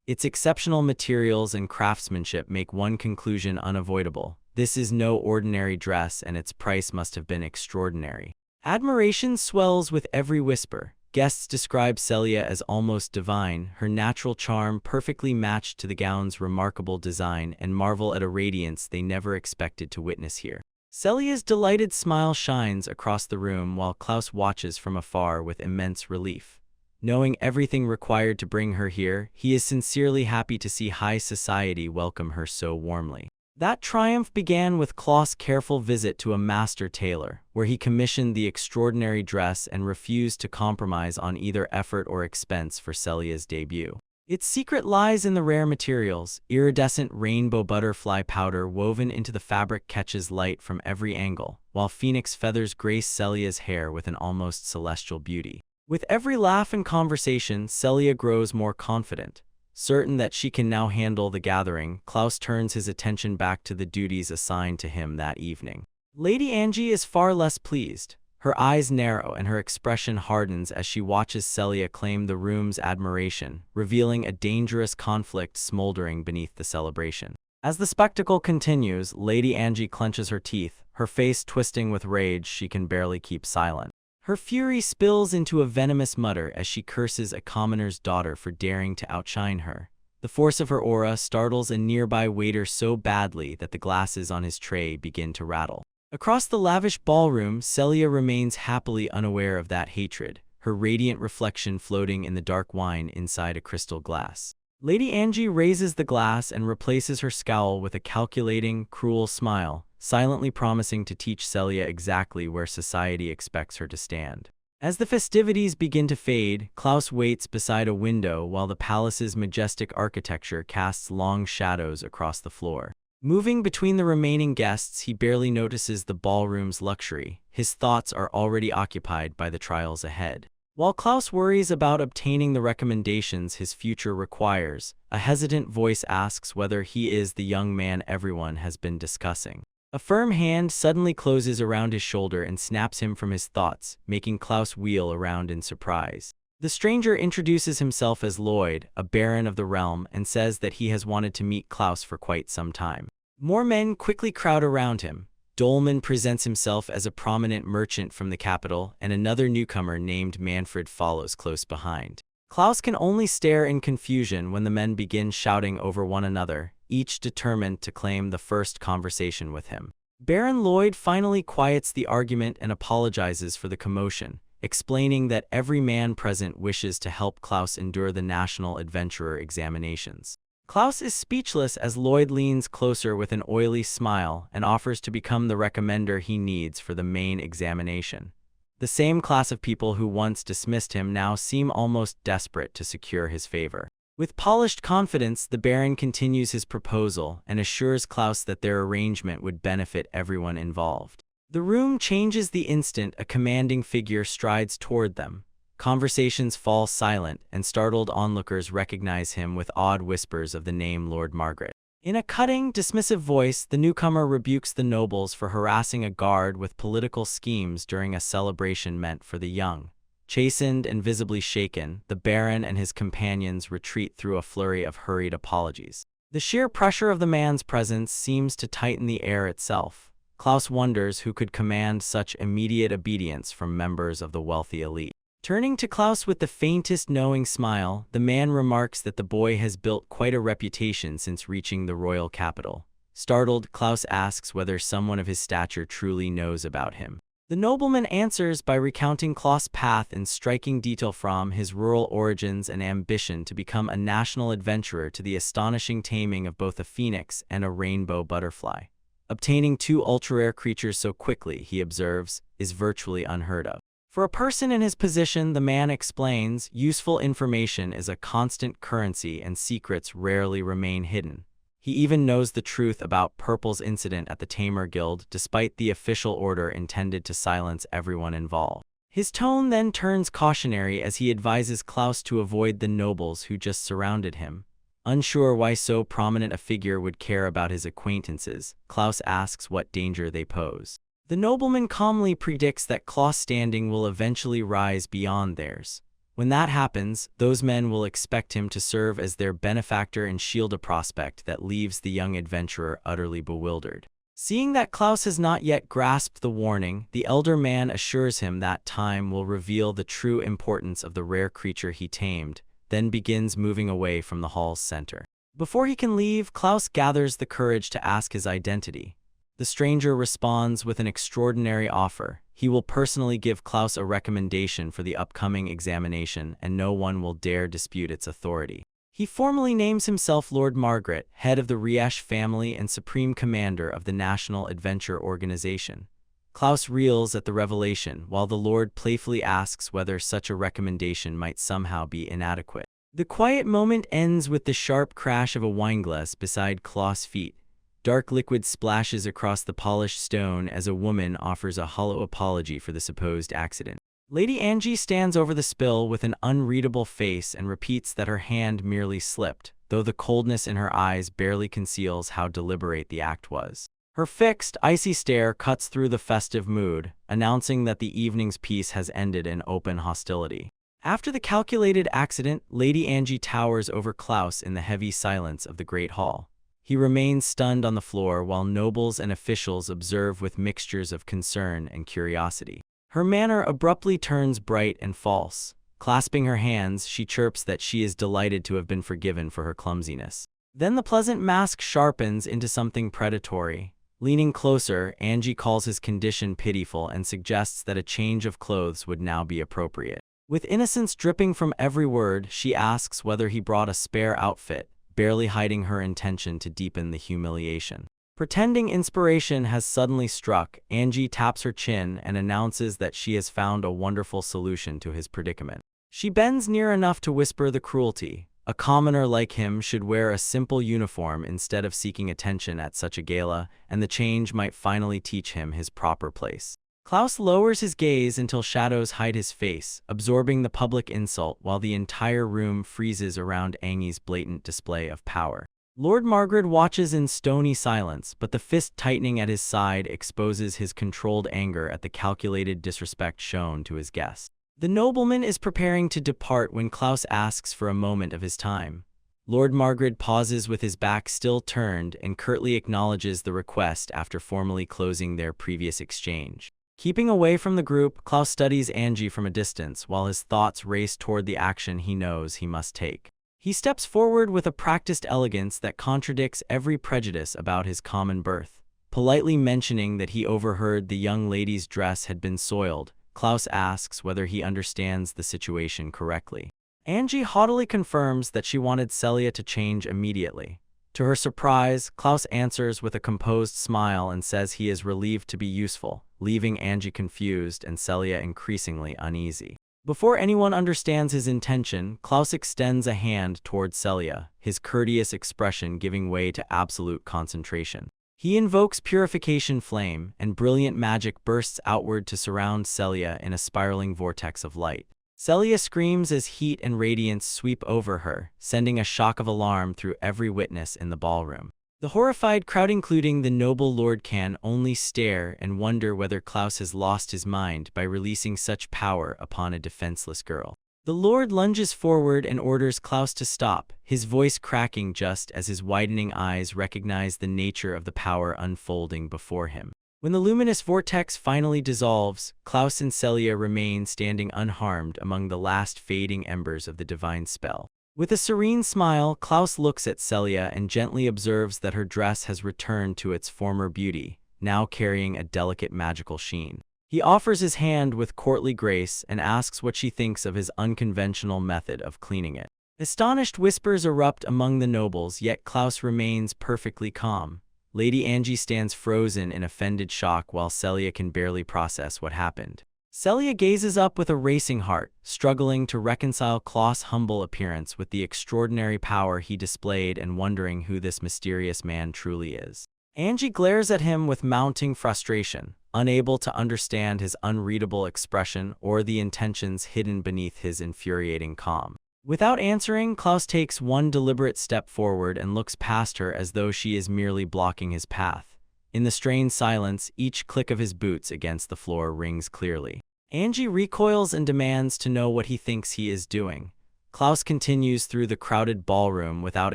Its exceptional materials and craftsmanship make one conclusion unavoidable: this is no ordinary dress, and its price must have been extraordinary. Admiration swells with every whisper. Guests describe Celia as almost divine, her natural charm perfectly matched to the gown's remarkable design, and marvel at a radiance they never expected to witness here. Celia's delighted smile shines across the room while Klaus watches from afar with immense relief. Knowing everything required to bring her here, he is sincerely happy to see high society welcome her so warmly. That triumph began with Klaus' careful visit to a master tailor, where he commissioned the extraordinary dress and refused to compromise on either effort or expense for Celia's debut. Its secret lies in the rare materials. Iridescent rainbow butterfly powder woven into the fabric catches light from every angle, while phoenix feathers grace Celia's hair with an almost celestial beauty. With every laugh and conversation, Celia grows more confident. Certain that she can now handle the gathering, Klaus turns his attention back to the duties assigned to him that evening. Lady Angie is far less pleased. Her eyes narrow and her expression hardens as she watches Celia claim the room's admiration, revealing a dangerous conflict smoldering beneath the celebration. As the spectacle continues, Lady Angie clenches her teeth, her face twisting with rage. She can barely keep silent. Her fury spills into a venomous mutter as she curses a commoner's daughter for daring to outshine her. The force of her aura startles a nearby waiter so badly that the glasses on his tray begin to rattle. Across the lavish ballroom, Celia remains happily unaware of that hatred, her radiant reflection floating in the dark wine inside a crystal glass. Lady Angie raises the glass and replaces her scowl with a calculating, cruel smile, silently promising to teach Celia exactly where society expects her to stand. As the festivities begin to fade, Klaus waits beside a window while the palace's majestic architecture casts long shadows across the floor. Moving between the remaining guests, he barely notices the ballroom's luxury. His thoughts are already occupied by the trials ahead. While Klaus worries about obtaining the recommendations his future requires, a hesitant voice asks whether he is the young man everyone has been discussing. A firm hand suddenly closes around his shoulder and snaps him from his thoughts, making Klaus wheel around in surprise. The stranger introduces himself as Lloyd, a baron of the realm, and says that he has wanted to meet Klaus for quite some time. More men quickly crowd around him. Dolman presents himself as a prominent merchant from the capital, and another newcomer named Manfred follows close behind. Klaus can only stare in confusion when the men begin shouting over one another, each determined to claim the first conversation with him. Baron Lloyd finally quiets the argument and apologizes for the commotion, explaining that every man present wishes to help Klaus endure the national adventurer examinations. Klaus is speechless as Lloyd leans closer with an oily smile and offers to become the recommender he needs for the main examination. The same class of people who once dismissed him now seem almost desperate to secure his favor. With polished confidence, the Baron continues his proposal and assures Klaus that their arrangement would benefit everyone involved. The room changes the instant a commanding figure strides toward them. Conversations fall silent, and startled onlookers recognize him with odd whispers of the name Lord Margaret. In a cutting, dismissive voice, the newcomer rebukes the nobles for harassing a guard with political schemes during a celebration meant for the young. Chastened and visibly shaken, the Baron and his companions retreat through a flurry of hurried apologies. The sheer pressure of the man's presence seems to tighten the air itself. Klaus wonders who could command such immediate obedience from members of the wealthy elite. Turning to Klaus with the faintest knowing smile, the man remarks that the boy has built quite a reputation since reaching the royal capital. Startled, Klaus asks whether someone of his stature truly knows about him. The nobleman answers by recounting Klaus' path in striking detail from his rural origins and ambition to become a national adventurer to the astonishing taming of both a phoenix and a rainbow butterfly. Obtaining two ultra-rare creatures so quickly, he observes, is virtually unheard of. For a person in his position, the man explains, useful information is a constant currency and secrets rarely remain hidden. He even knows the truth about Purple's incident at the Tamer Guild, despite the official order intended to silence everyone involved. His tone then turns cautionary as he advises Klaus to avoid the nobles who just surrounded him. Unsure why so prominent a figure would care about his acquaintances, Klaus asks what danger they pose. The nobleman calmly predicts that Klaus' standing will eventually rise beyond theirs. When that happens, those men will expect him to serve as their benefactor and shield a prospect that leaves the young adventurer utterly bewildered. Seeing that Klaus has not yet grasped the warning, the elder man assures him that time will reveal the true importance of the rare creature he tamed, then begins moving away from the hall's center. Before he can leave, Klaus gathers the courage to ask his identity. The stranger responds with an extraordinary offer. He will personally give Klaus a recommendation for the upcoming examination, and no one will dare dispute its authority. He formally names himself Lord Margaret, head of the Riesch family and supreme commander of the National Adventure Organization. Klaus reels at the revelation, while the Lord playfully asks whether such a recommendation might somehow be inadequate. The quiet moment ends with the sharp crash of a wineglass beside Klaus' feet. Dark liquid splashes across the polished stone as a woman offers a hollow apology for the supposed accident. Lady Angie stands over the spill with an unreadable face and repeats that her hand merely slipped, though the coldness in her eyes barely conceals how deliberate the act was. Her fixed, icy stare cuts through the festive mood, announcing that the evening's peace has ended in open hostility. After the calculated accident, Lady Angie towers over Klaus in the heavy silence of the great hall. He remains stunned on the floor while nobles and officials observe with mixtures of concern and curiosity. Her manner abruptly turns bright and false. Clasping her hands, she chirps that she is delighted to have been forgiven for her clumsiness. Then the pleasant mask sharpens into something predatory. Leaning closer, Angie calls his condition pitiful and suggests that a change of clothes would now be appropriate. With innocence dripping from every word, she asks whether he brought a spare outfit, barely hiding her intention to deepen the humiliation. Pretending inspiration has suddenly struck, Angie taps her chin and announces that she has found a wonderful solution to his predicament. She bends near enough to whisper the cruelty. A commoner like him should wear a simple uniform instead of seeking attention at such a gala, and the change might finally teach him his proper place. Klaus lowers his gaze until shadows hide his face, absorbing the public insult while the entire room freezes around Angie's blatant display of power. Lord Margaret watches in stony silence, but the fist tightening at his side exposes his controlled anger at the calculated disrespect shown to his guest. The nobleman is preparing to depart when Klaus asks for a moment of his time. Lord Margaret pauses with his back still turned and curtly acknowledges the request after formally closing their previous exchange. Keeping away from the group, Klaus studies Angie from a distance while his thoughts race toward the action he knows he must take. He steps forward with a practiced elegance that contradicts every prejudice about his common birth. Politely mentioning that he overheard the young lady's dress had been soiled, Klaus asks whether he understands the situation correctly. Angie haughtily confirms that she wanted Celia to change immediately. To her surprise, Klaus answers with a composed smile and says he is relieved to be useful, leaving Angie confused and Celia increasingly uneasy. Before anyone understands his intention, Klaus extends a hand toward Celia, his courteous expression giving way to absolute concentration. He invokes purification flame, and brilliant magic bursts outward to surround Celia in a spiraling vortex of light. Celia screams as heat and radiance sweep over her, sending a shock of alarm through every witness in the ballroom. The horrified crowd, including the noble lord, can only stare and wonder whether Klaus has lost his mind by releasing such power upon a defenseless girl. The lord lunges forward and orders Klaus to stop, his voice cracking just as his widening eyes recognize the nature of the power unfolding before him. When the luminous vortex finally dissolves, Klaus and Celia remain standing unharmed among the last fading embers of the divine spell. With a serene smile, Klaus looks at Celia and gently observes that her dress has returned to its former beauty, now carrying a delicate magical sheen. He offers his hand with courtly grace and asks what she thinks of his unconventional method of cleaning it. Astonished whispers erupt among the nobles, yet Klaus remains perfectly calm. Lady Angie stands frozen in offended shock while Celia can barely process what happened. Celia gazes up with a racing heart, struggling to reconcile Klaus' humble appearance with the extraordinary power he displayed and wondering who this mysterious man truly is. Angie glares at him with mounting frustration, unable to understand his unreadable expression or the intentions hidden beneath his infuriating calm. Without answering, Klaus takes one deliberate step forward and looks past her as though she is merely blocking his path. In the strained silence, each click of his boots against the floor rings clearly. Angie recoils and demands to know what he thinks he is doing. Klaus continues through the crowded ballroom without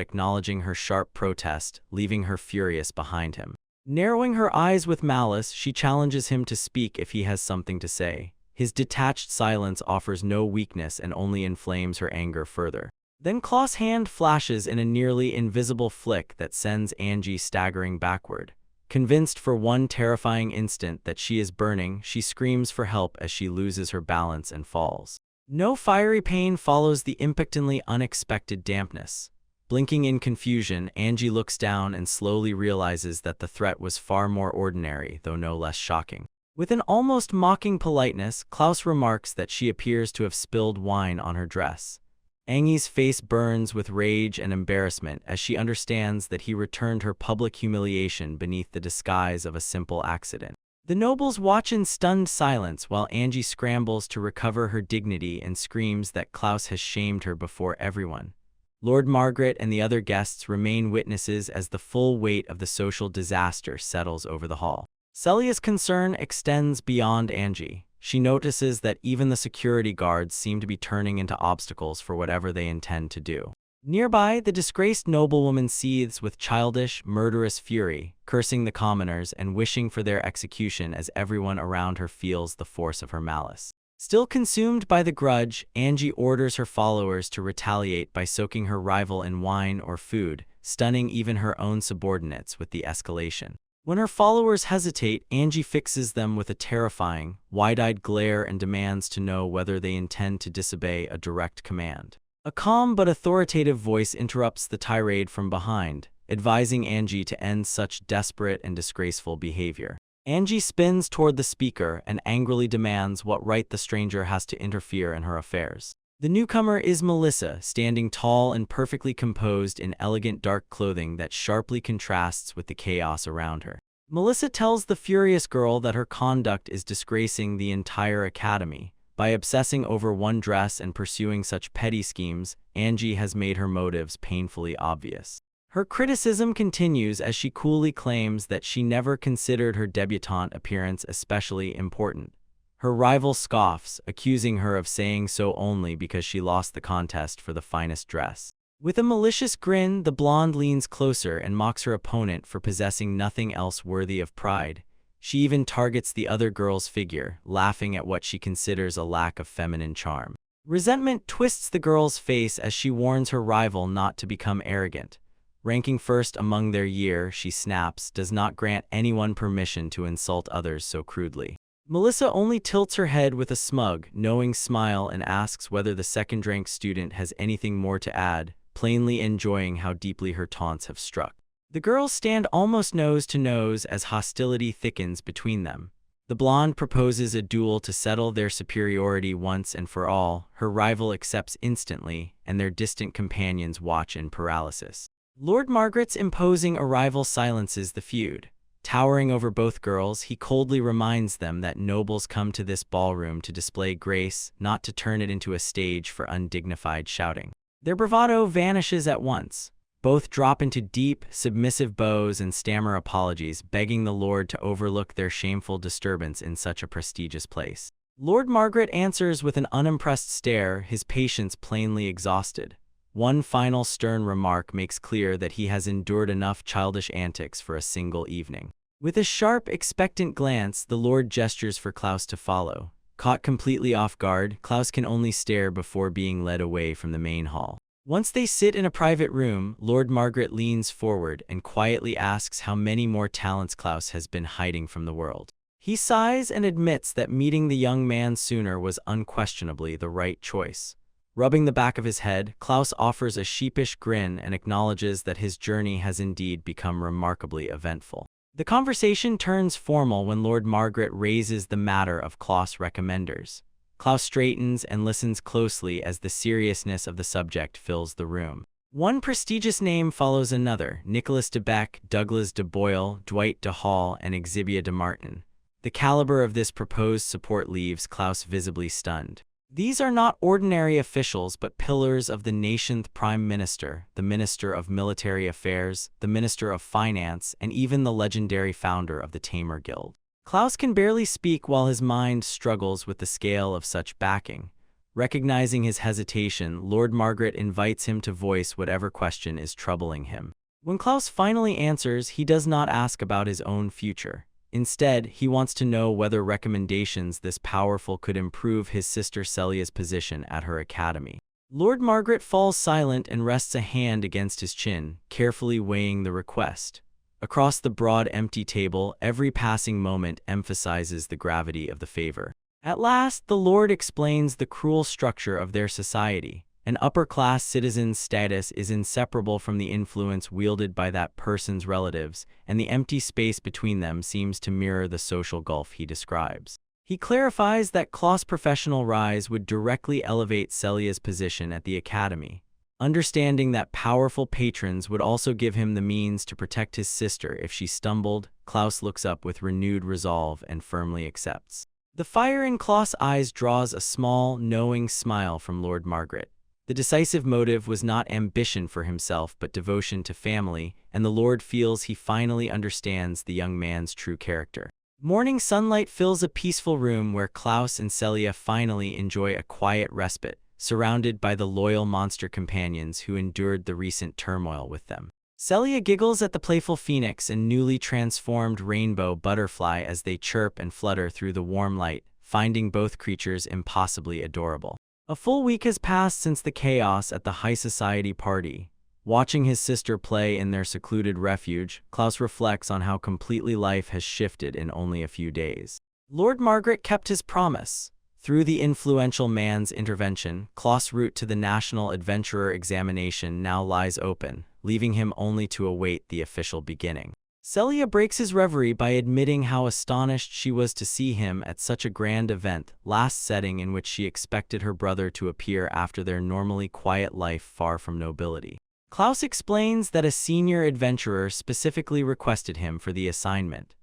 acknowledging her sharp protest, leaving her furious behind him. Narrowing her eyes with malice, she challenges him to speak if he has something to say. His detached silence offers no weakness and only inflames her anger further. Then Klaus' hand flashes in a nearly invisible flick that sends Angie staggering backward. Convinced for one terrifying instant that she is burning, she screams for help as she loses her balance and falls. No fiery pain follows the impactantly unexpected dampness. Blinking in confusion, Angie looks down and slowly realizes that the threat was far more ordinary, though no less shocking. With an almost mocking politeness, Klaus remarks that she appears to have spilled wine on her dress. Angi's face burns with rage and embarrassment as she understands that he returned her public humiliation beneath the disguise of a simple accident. The nobles watch in stunned silence while Angie scrambles to recover her dignity and screams that Klaus has shamed her before everyone. Lord Margaret and the other guests remain witnesses as the full weight of the social disaster settles over the hall. Celia's concern extends beyond Angie. She notices that even the security guards seem to be turning into obstacles for whatever they intend to do. Nearby, the disgraced noblewoman seethes with childish, murderous fury, cursing the commoners and wishing for their execution as everyone around her feels the force of her malice. Still consumed by the grudge, Angie orders her followers to retaliate by soaking her rival in wine or food, stunning even her own subordinates with the escalation. When her followers hesitate, Angie fixes them with a terrifying, wide-eyed glare and demands to know whether they intend to disobey a direct command. A calm but authoritative voice interrupts the tirade from behind, advising Angie to end such desperate and disgraceful behavior. Angie spins toward the speaker and angrily demands what right the stranger has to interfere in her affairs. The newcomer is Melissa, standing tall and perfectly composed in elegant dark clothing that sharply contrasts with the chaos around her. Melissa tells the furious girl that her conduct is disgracing the entire academy. By obsessing over one dress and pursuing such petty schemes, Angie has made her motives painfully obvious. Her criticism continues as she coolly claims that she never considered her debutante appearance especially important. Her rival scoffs, accusing her of saying so only because she lost the contest for the finest dress. With a malicious grin, the blonde leans closer and mocks her opponent for possessing nothing else worthy of pride. She even targets the other girl's figure, laughing at what she considers a lack of feminine charm. Resentment twists the girl's face as she warns her rival not to become arrogant. Ranking first among their year, she snaps, does not grant anyone permission to insult others so crudely. Melissa only tilts her head with a smug, knowing smile and asks whether the second-rank student has anything more to add, plainly enjoying how deeply her taunts have struck. The girls stand almost nose to nose as hostility thickens between them. The blonde proposes a duel to settle their superiority once and for all. Her rival accepts instantly, and their distant companions watch in paralysis. Lord Margaret's imposing arrival silences the feud. Towering over both girls, he coldly reminds them that nobles come to this ballroom to display grace, not to turn it into a stage for undignified shouting. Their bravado vanishes at once. Both drop into deep, submissive bows and stammer apologies, begging the Lord to overlook their shameful disturbance in such a prestigious place. Lord Margaret answers with an unimpressed stare, his patience plainly exhausted. One final stern remark makes clear that he has endured enough childish antics for a single evening. With a sharp, expectant glance, the Lord gestures for Klaus to follow. Caught completely off guard, Klaus can only stare before being led away from the main hall. Once they sit in a private room, Lord Margaret leans forward and quietly asks how many more talents Klaus has been hiding from the world. He sighs and admits that meeting the young man sooner was unquestionably the right choice. Rubbing the back of his head, Klaus offers a sheepish grin and acknowledges that his journey has indeed become remarkably eventful. The conversation turns formal when Lord Margaret raises the matter of Klaus recommenders. Klaus straightens and listens closely as the seriousness of the subject fills the room. One prestigious name follows another: Nicholas de Beck, Douglas de Boyle, Dwight de Hall, and Exhibia de Martin. The caliber of this proposed support leaves Klaus visibly stunned. These are not ordinary officials but pillars of the nation's prime minister, the minister of military affairs, the minister of finance, and even the legendary founder of the Tamer Guild. Klaus can barely speak while his mind struggles with the scale of such backing. Recognizing his hesitation, Lord Margaret invites him to voice whatever question is troubling him. When Klaus finally answers, he does not ask about his own future. Instead, he wants to know whether recommendations this powerful could improve his sister Celia's position at her academy. Lord Margaret falls silent and rests a hand against his chin, carefully weighing the request. Across the broad empty table, every passing moment emphasizes the gravity of the favor. At last, the Lord explains the cruel structure of their society. An upper-class citizen's status is inseparable from the influence wielded by that person's relatives, and the empty space between them seems to mirror the social gulf he describes. He clarifies that Klaus' professional rise would directly elevate Celia's position at the academy, understanding that powerful patrons would also give him the means to protect his sister if she stumbled. Klaus looks up with renewed resolve and firmly accepts. The fire in Klaus' eyes draws a small, knowing smile from Lord Margaret. The decisive motive was not ambition for himself but devotion to family, and the Lord feels he finally understands the young man's true character. Morning sunlight fills a peaceful room where Klaus and Celia finally enjoy a quiet respite, surrounded by the loyal monster companions who endured the recent turmoil with them. Celia giggles at the playful phoenix and newly transformed rainbow butterfly as they chirp and flutter through the warm light, finding both creatures impossibly adorable. A full week has passed since the chaos at the high society party. Watching his sister play in their secluded refuge, Klaus reflects on how completely life has shifted in only a few days. Lord Margaret kept his promise. Through the influential man's intervention, Klaus' route to the National Adventurer examination now lies open, leaving him only to await the official beginning. Celia breaks his reverie by admitting how astonished she was to see him at such a grand event, last setting in which she expected her brother to appear after their normally quiet life far from nobility. Klaus explains that a senior adventurer specifically requested him for the assignment.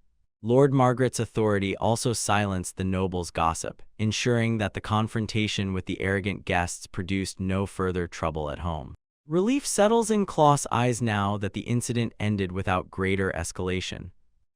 Lord Margaret's authority also silenced the noble's gossip, ensuring that the confrontation with the arrogant guests produced no further trouble at home. Relief settles in Klaus' eyes now that the incident ended without greater escalation.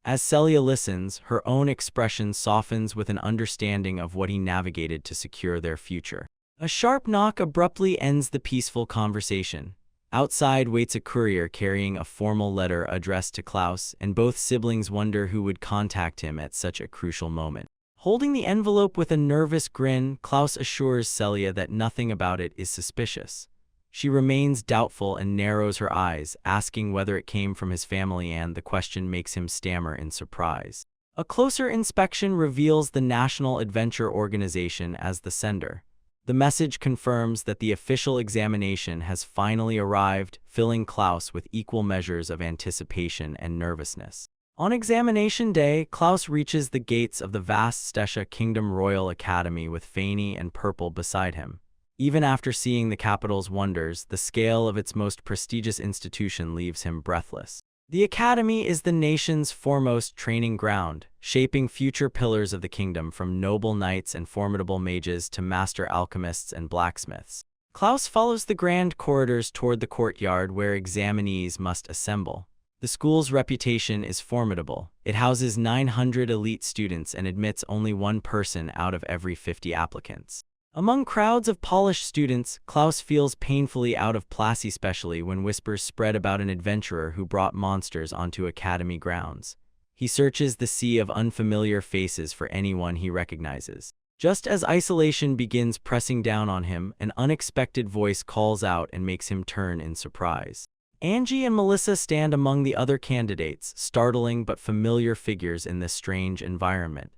As Celia listens, her own expression softens with an understanding of what he navigated to secure their future. A sharp knock abruptly ends the peaceful conversation. Outside waits a courier carrying a formal letter addressed to Klaus, and both siblings wonder who would contact him at such a crucial moment. Holding the envelope with a nervous grin, Klaus assures Celia that nothing about it is suspicious. She remains doubtful and narrows her eyes, asking whether it came from his family, and the question makes him stammer in surprise. A closer inspection reveals the National Adventure Organization as the sender. The message confirms that the official examination has finally arrived, filling Klaus with equal measures of anticipation and nervousness. On examination day, Klaus reaches the gates of the vast Stesha Kingdom Royal Academy with Fanny and Purple beside him. Even after seeing the capital's wonders, the scale of its most prestigious institution leaves him breathless. The academy is the nation's foremost training ground, shaping future pillars of the kingdom from noble knights and formidable mages to master alchemists and blacksmiths. Klaus follows the grand corridors toward the courtyard where examinees must assemble. The school's reputation is formidable. It houses 900 elite students and admits only one person out of every 50 applicants. Among crowds of polished students, Klaus feels painfully out of place, especially when whispers spread about an adventurer who brought monsters onto academy grounds. He searches the sea of unfamiliar faces for anyone he recognizes. Just as isolation begins pressing down on him, an unexpected voice calls out and makes him turn in surprise. Angie and Melissa stand among the other candidates, startling but familiar figures in this strange environment.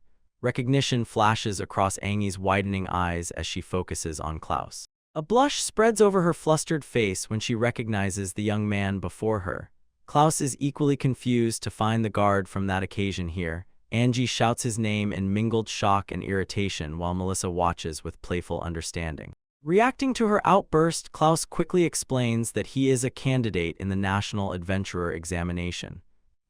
Recognition flashes across Angie's widening eyes as she focuses on Klaus. A blush spreads over her flustered face when she recognizes the young man before her. Klaus is equally confused to find the guard from that occasion here. Angie shouts his name in mingled shock and irritation while Melissa watches with playful understanding. Reacting to her outburst, Klaus quickly explains that he is a candidate in the National Adventurer examination.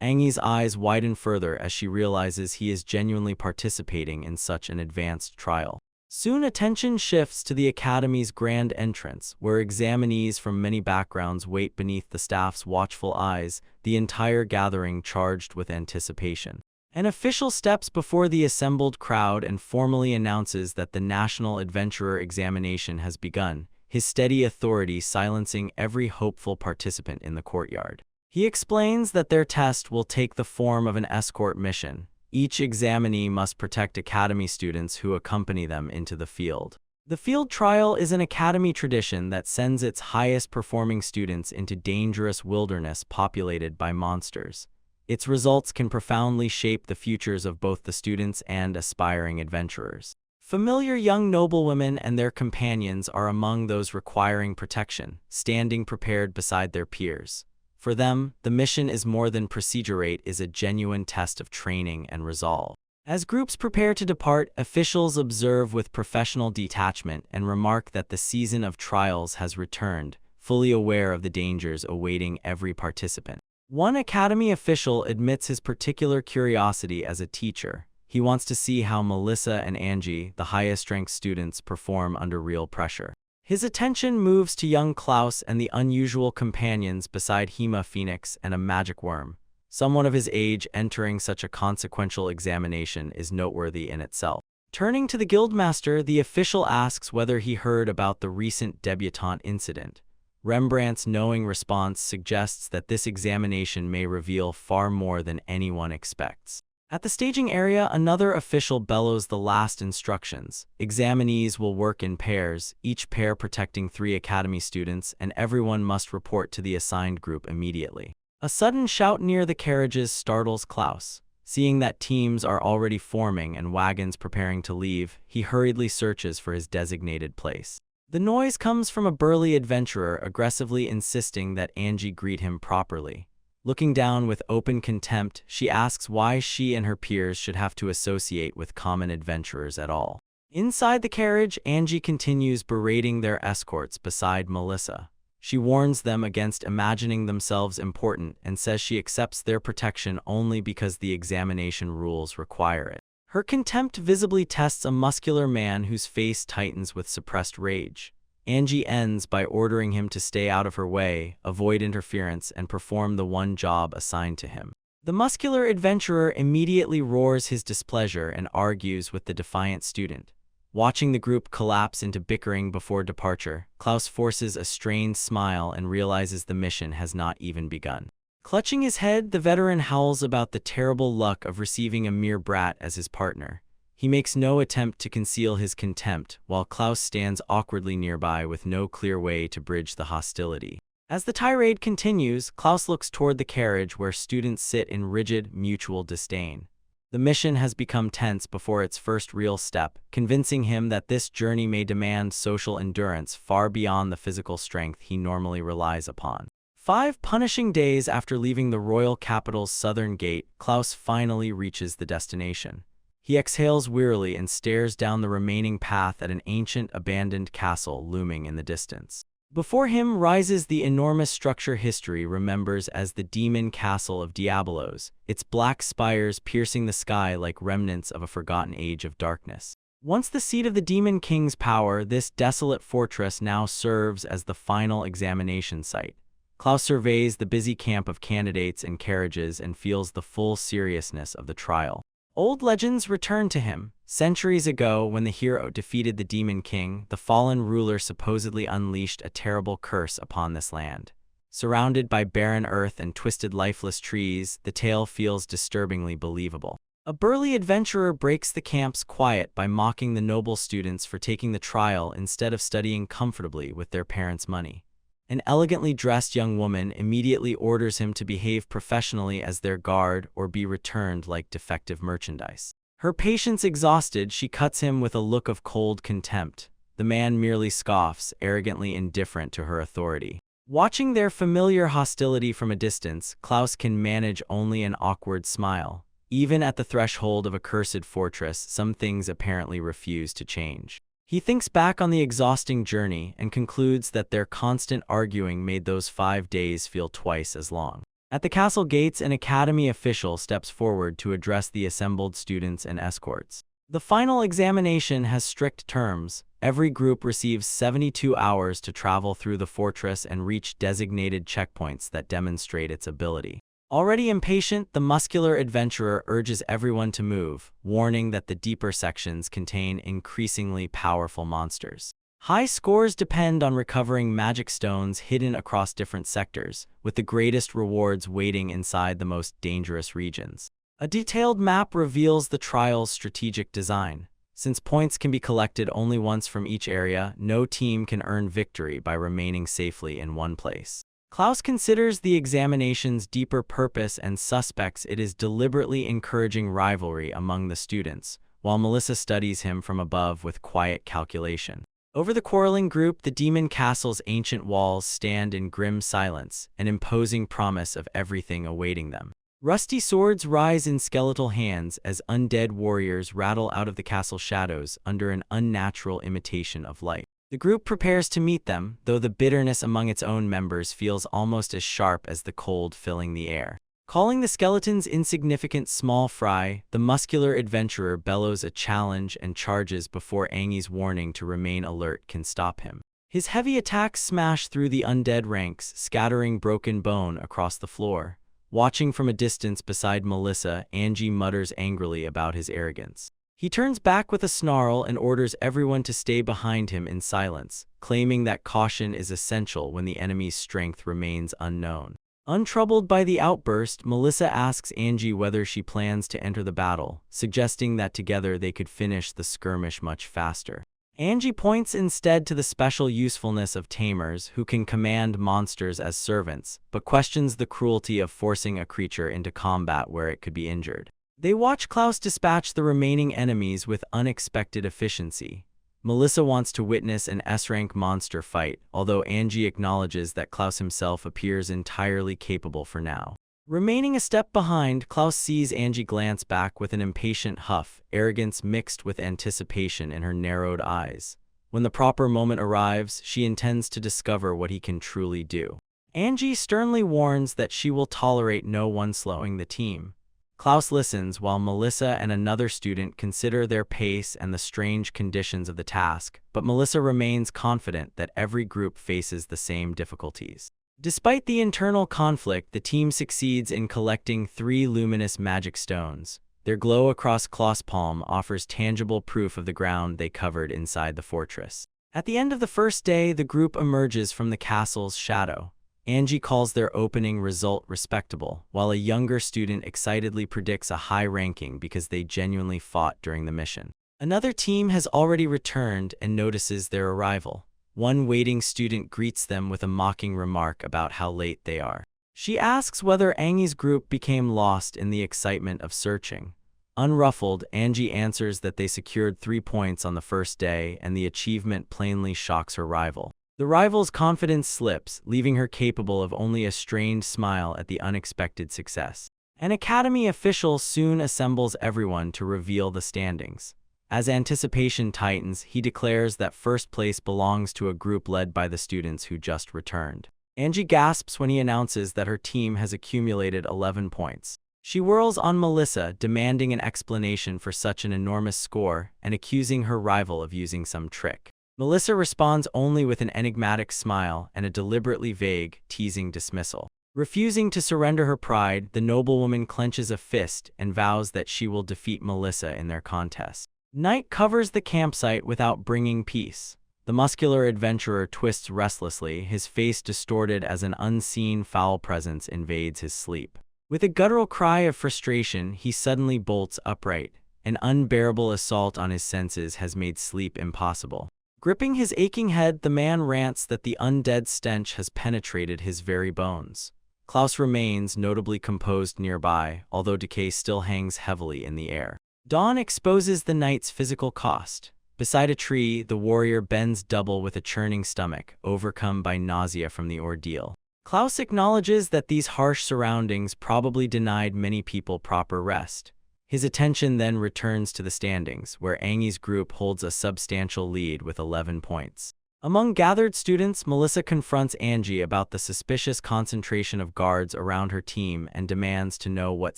Angie's eyes widen further as she realizes he is genuinely participating in such an advanced trial. Soon attention shifts to the academy's grand entrance, where examinees from many backgrounds wait beneath the staff's watchful eyes, the entire gathering charged with anticipation. An official steps before the assembled crowd and formally announces that the National Adventurer examination has begun, his steady authority silencing every hopeful participant in the courtyard. He explains that their test will take the form of an escort mission. Each examinee must protect academy students who accompany them into the field. The field trial is an academy tradition that sends its highest-performing students into dangerous wilderness populated by monsters. Its results can profoundly shape the futures of both the students and aspiring adventurers. Familiar young noblewomen and their companions are among those requiring protection, standing prepared beside their peers. For them, the mission is more than procedure, it is a genuine test of training and resolve. As groups prepare to depart, officials observe with professional detachment and remark that the season of trials has returned, fully aware of the dangers awaiting every participant. One academy official admits his particular curiosity as a teacher. He wants to see how Melissa and Angie, the highest-ranked students, perform under real pressure. His attention moves to young Klaus and the unusual companions beside Hema Phoenix and a magic worm. Someone of his age entering such a consequential examination is noteworthy in itself. Turning to the guildmaster, the official asks whether he heard about the recent debutante incident. Rembrandt's knowing response suggests that this examination may reveal far more than anyone expects. At the staging area, another official bellows the last instructions. Examinees will work in pairs, each pair protecting 3 academy students, and everyone must report to the assigned group immediately. A sudden shout near the carriages startles Klaus. Seeing that teams are already forming and wagons preparing to leave, he hurriedly searches for his designated place. The noise comes from a burly adventurer aggressively insisting that Angie greet him properly. Looking down with open contempt, she asks why she and her peers should have to associate with common adventurers at all. Inside the carriage, Angie continues berating their escorts beside Melissa. She warns them against imagining themselves important and says she accepts their protection only because the examination rules require it. Her contempt visibly tests a muscular man whose face tightens with suppressed rage. Angie ends by ordering him to stay out of her way, avoid interference, and perform the one job assigned to him. The muscular adventurer immediately roars his displeasure and argues with the defiant student. Watching the group collapse into bickering before departure, Klaus forces a strained smile and realizes the mission has not even begun. Clutching his head, the veteran howls about the terrible luck of receiving a mere brat as his partner. He makes no attempt to conceal his contempt, while Klaus stands awkwardly nearby with no clear way to bridge the hostility. As the tirade continues, Klaus looks toward the carriage where students sit in rigid, mutual disdain. The mission has become tense before its first real step, convincing him that this journey may demand social endurance far beyond the physical strength he normally relies upon. 5 punishing days after leaving the royal capital's southern gate, Klaus finally reaches the destination. He exhales wearily and stares down the remaining path at an ancient, abandoned castle looming in the distance. Before him rises the enormous structure history remembers as the Demon Castle of Diabolos, its black spires piercing the sky like remnants of a forgotten age of darkness. Once the seat of the Demon King's power, this desolate fortress now serves as the final examination site. Klaus surveys the busy camp of candidates and carriages and feels the full seriousness of the trial. Old legends return to him. Centuries ago, when the hero defeated the Demon King, the fallen ruler supposedly unleashed a terrible curse upon this land. Surrounded by barren earth and twisted lifeless trees, the tale feels disturbingly believable. A burly adventurer breaks the camp's quiet by mocking the noble students for taking the trial instead of studying comfortably with their parents' money. An elegantly dressed young woman immediately orders him to behave professionally as their guard or be returned like defective merchandise. Her patience exhausted, she cuts him with a look of cold contempt. The man merely scoffs, arrogantly indifferent to her authority. Watching their familiar hostility from a distance, Klaus can manage only an awkward smile. Even at the threshold of a cursed fortress, some things apparently refuse to change. He thinks back on the exhausting journey and concludes that their constant arguing made those 5 days feel twice as long. At the castle gates, an academy official steps forward to address the assembled students and escorts. The final examination has strict terms. Every group receives 72 hours to travel through the fortress and reach designated checkpoints that demonstrate its ability. Already impatient, the muscular adventurer urges everyone to move, warning that the deeper sections contain increasingly powerful monsters. High scores depend on recovering magic stones hidden across different sectors, with the greatest rewards waiting inside the most dangerous regions. A detailed map reveals the trial's strategic design. Since points can be collected only once from each area, no team can earn victory by remaining safely in one place. Klaus considers the examination's deeper purpose and suspects it is deliberately encouraging rivalry among the students, while Melissa studies him from above with quiet calculation. Over the quarreling group, the Demon Castle's ancient walls stand in grim silence, an imposing promise of everything awaiting them. Rusty swords rise in skeletal hands as undead warriors rattle out of the castle shadows under an unnatural imitation of light. The group prepares to meet them, though the bitterness among its own members feels almost as sharp as the cold filling the air. Calling the skeletons insignificant small fry, the muscular adventurer bellows a challenge and charges before Angi's warning to remain alert can stop him. His heavy attacks smash through the undead ranks, scattering broken bone across the floor. Watching from a distance beside Melissa, Angie mutters angrily about his arrogance. He turns back with a snarl and orders everyone to stay behind him in silence, claiming that caution is essential when the enemy's strength remains unknown. Untroubled by the outburst, Melissa asks Angie whether she plans to enter the battle, suggesting that together they could finish the skirmish much faster. Angie points instead to the special usefulness of tamers who can command monsters as servants, but questions the cruelty of forcing a creature into combat where it could be injured. They watch Klaus dispatch the remaining enemies with unexpected efficiency. Melissa wants to witness an S-rank monster fight, although Angie acknowledges that Klaus himself appears entirely capable for now. Remaining a step behind, Klaus sees Angie glance back with an impatient huff, arrogance mixed with anticipation in her narrowed eyes. When the proper moment arrives, she intends to discover what he can truly do. Angie sternly warns that she will tolerate no one slowing the team. Klaus listens while Melissa and another student consider their pace and the strange conditions of the task, but Melissa remains confident that every group faces the same difficulties. Despite the internal conflict, the team succeeds in collecting 3 luminous magic stones. Their glow across Klaus' palm offers tangible proof of the ground they covered inside the fortress. At the end of the first day, the group emerges from the castle's shadow. Angie calls their opening result respectable, while a younger student excitedly predicts a high ranking because they genuinely fought during the mission. Another team has already returned and notices their arrival. One waiting student greets them with a mocking remark about how late they are. She asks whether Angi's group became lost in the excitement of searching. Unruffled, Angie answers that they secured 3 points on the first day, and the achievement plainly shocks her rival. The rival's confidence slips, leaving her capable of only a strained smile at the unexpected success. An academy official soon assembles everyone to reveal the standings. As anticipation tightens, he declares that first place belongs to a group led by the students who just returned. Angie gasps when he announces that her team has accumulated 11 points. She whirls on Melissa, demanding an explanation for such an enormous score and accusing her rival of using some trick. Melissa responds only with an enigmatic smile and a deliberately vague, teasing dismissal. Refusing to surrender her pride, the noblewoman clenches a fist and vows that she will defeat Melissa in their contest. Night covers the campsite without bringing peace. The muscular adventurer twists restlessly, his face distorted as an unseen foul presence invades his sleep. With a guttural cry of frustration, he suddenly bolts upright. An unbearable assault on his senses has made sleep impossible. Gripping his aching head, the man rants that the undead stench has penetrated his very bones. Klaus remains notably composed nearby, although decay still hangs heavily in the air. Dawn exposes the night's physical cost. Beside a tree, the warrior bends double with a churning stomach, overcome by nausea from the ordeal. Klaus acknowledges that these harsh surroundings probably denied many people proper rest. His attention then returns to the standings, where Angi's group holds a substantial lead with 11 points. Among gathered students, Melissa confronts Angie about the suspicious concentration of guards around her team and demands to know what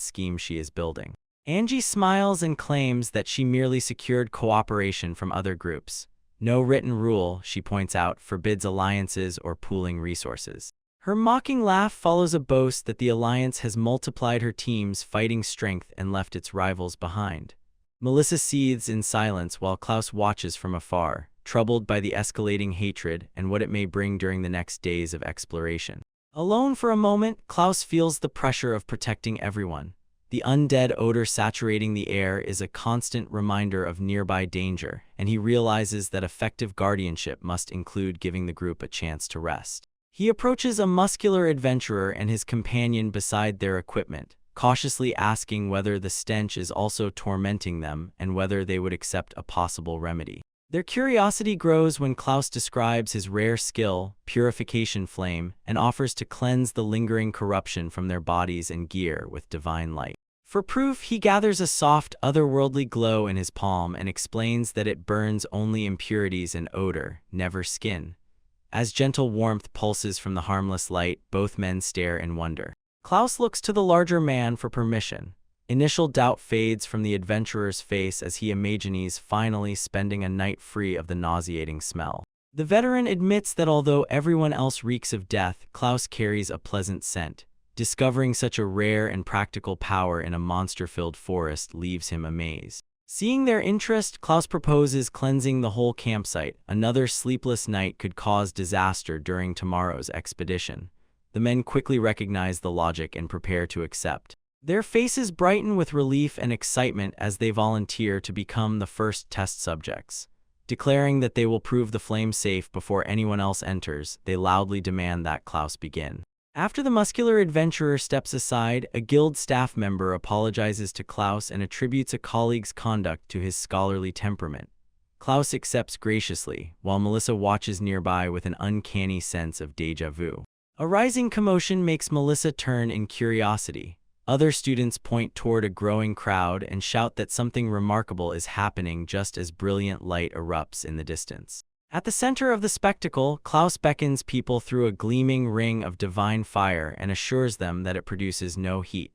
scheme she is building. Angie smiles and claims that she merely secured cooperation from other groups. No written rule, she points out, forbids alliances or pooling resources. Her mocking laugh follows a boast that the alliance has multiplied her team's fighting strength and left its rivals behind. Melissa seethes in silence while Klaus watches from afar, troubled by the escalating hatred and what it may bring during the next days of exploration. Alone for a moment, Klaus feels the pressure of protecting everyone. The undead odor saturating the air is a constant reminder of nearby danger, and he realizes that effective guardianship must include giving the group a chance to rest. He approaches a muscular adventurer and his companion beside their equipment, cautiously asking whether the stench is also tormenting them and whether they would accept a possible remedy. Their curiosity grows when Klaus describes his rare skill, Purification Flame, and offers to cleanse the lingering corruption from their bodies and gear with divine light. For proof, he gathers a soft, otherworldly glow in his palm and explains that it burns only impurities and odor, never skin. As gentle warmth pulses from the harmless light, both men stare in wonder. Klaus looks to the larger man for permission. Initial doubt fades from the adventurer's face as he imagines finally spending a night free of the nauseating smell. The veteran admits that although everyone else reeks of death, Klaus carries a pleasant scent. Discovering such a rare and practical power in a monster-filled forest leaves him amazed. Seeing their interest, Klaus proposes cleansing the whole campsite. Another sleepless night could cause disaster during tomorrow's expedition. The men quickly recognize the logic and prepare to accept. Their faces brighten with relief and excitement as they volunteer to become the first test subjects. Declaring that they will prove the flame safe before anyone else enters, they loudly demand that Klaus begin. After the muscular adventurer steps aside, a guild staff member apologizes to Klaus and attributes a colleague's conduct to his scholarly temperament. Klaus accepts graciously, while Melissa watches nearby with an uncanny sense of déjà vu. A rising commotion makes Melissa turn in curiosity. Other students point toward a growing crowd and shout that something remarkable is happening just as brilliant light erupts in the distance. At the center of the spectacle, Klaus beckons people through a gleaming ring of divine fire and assures them that it produces no heat.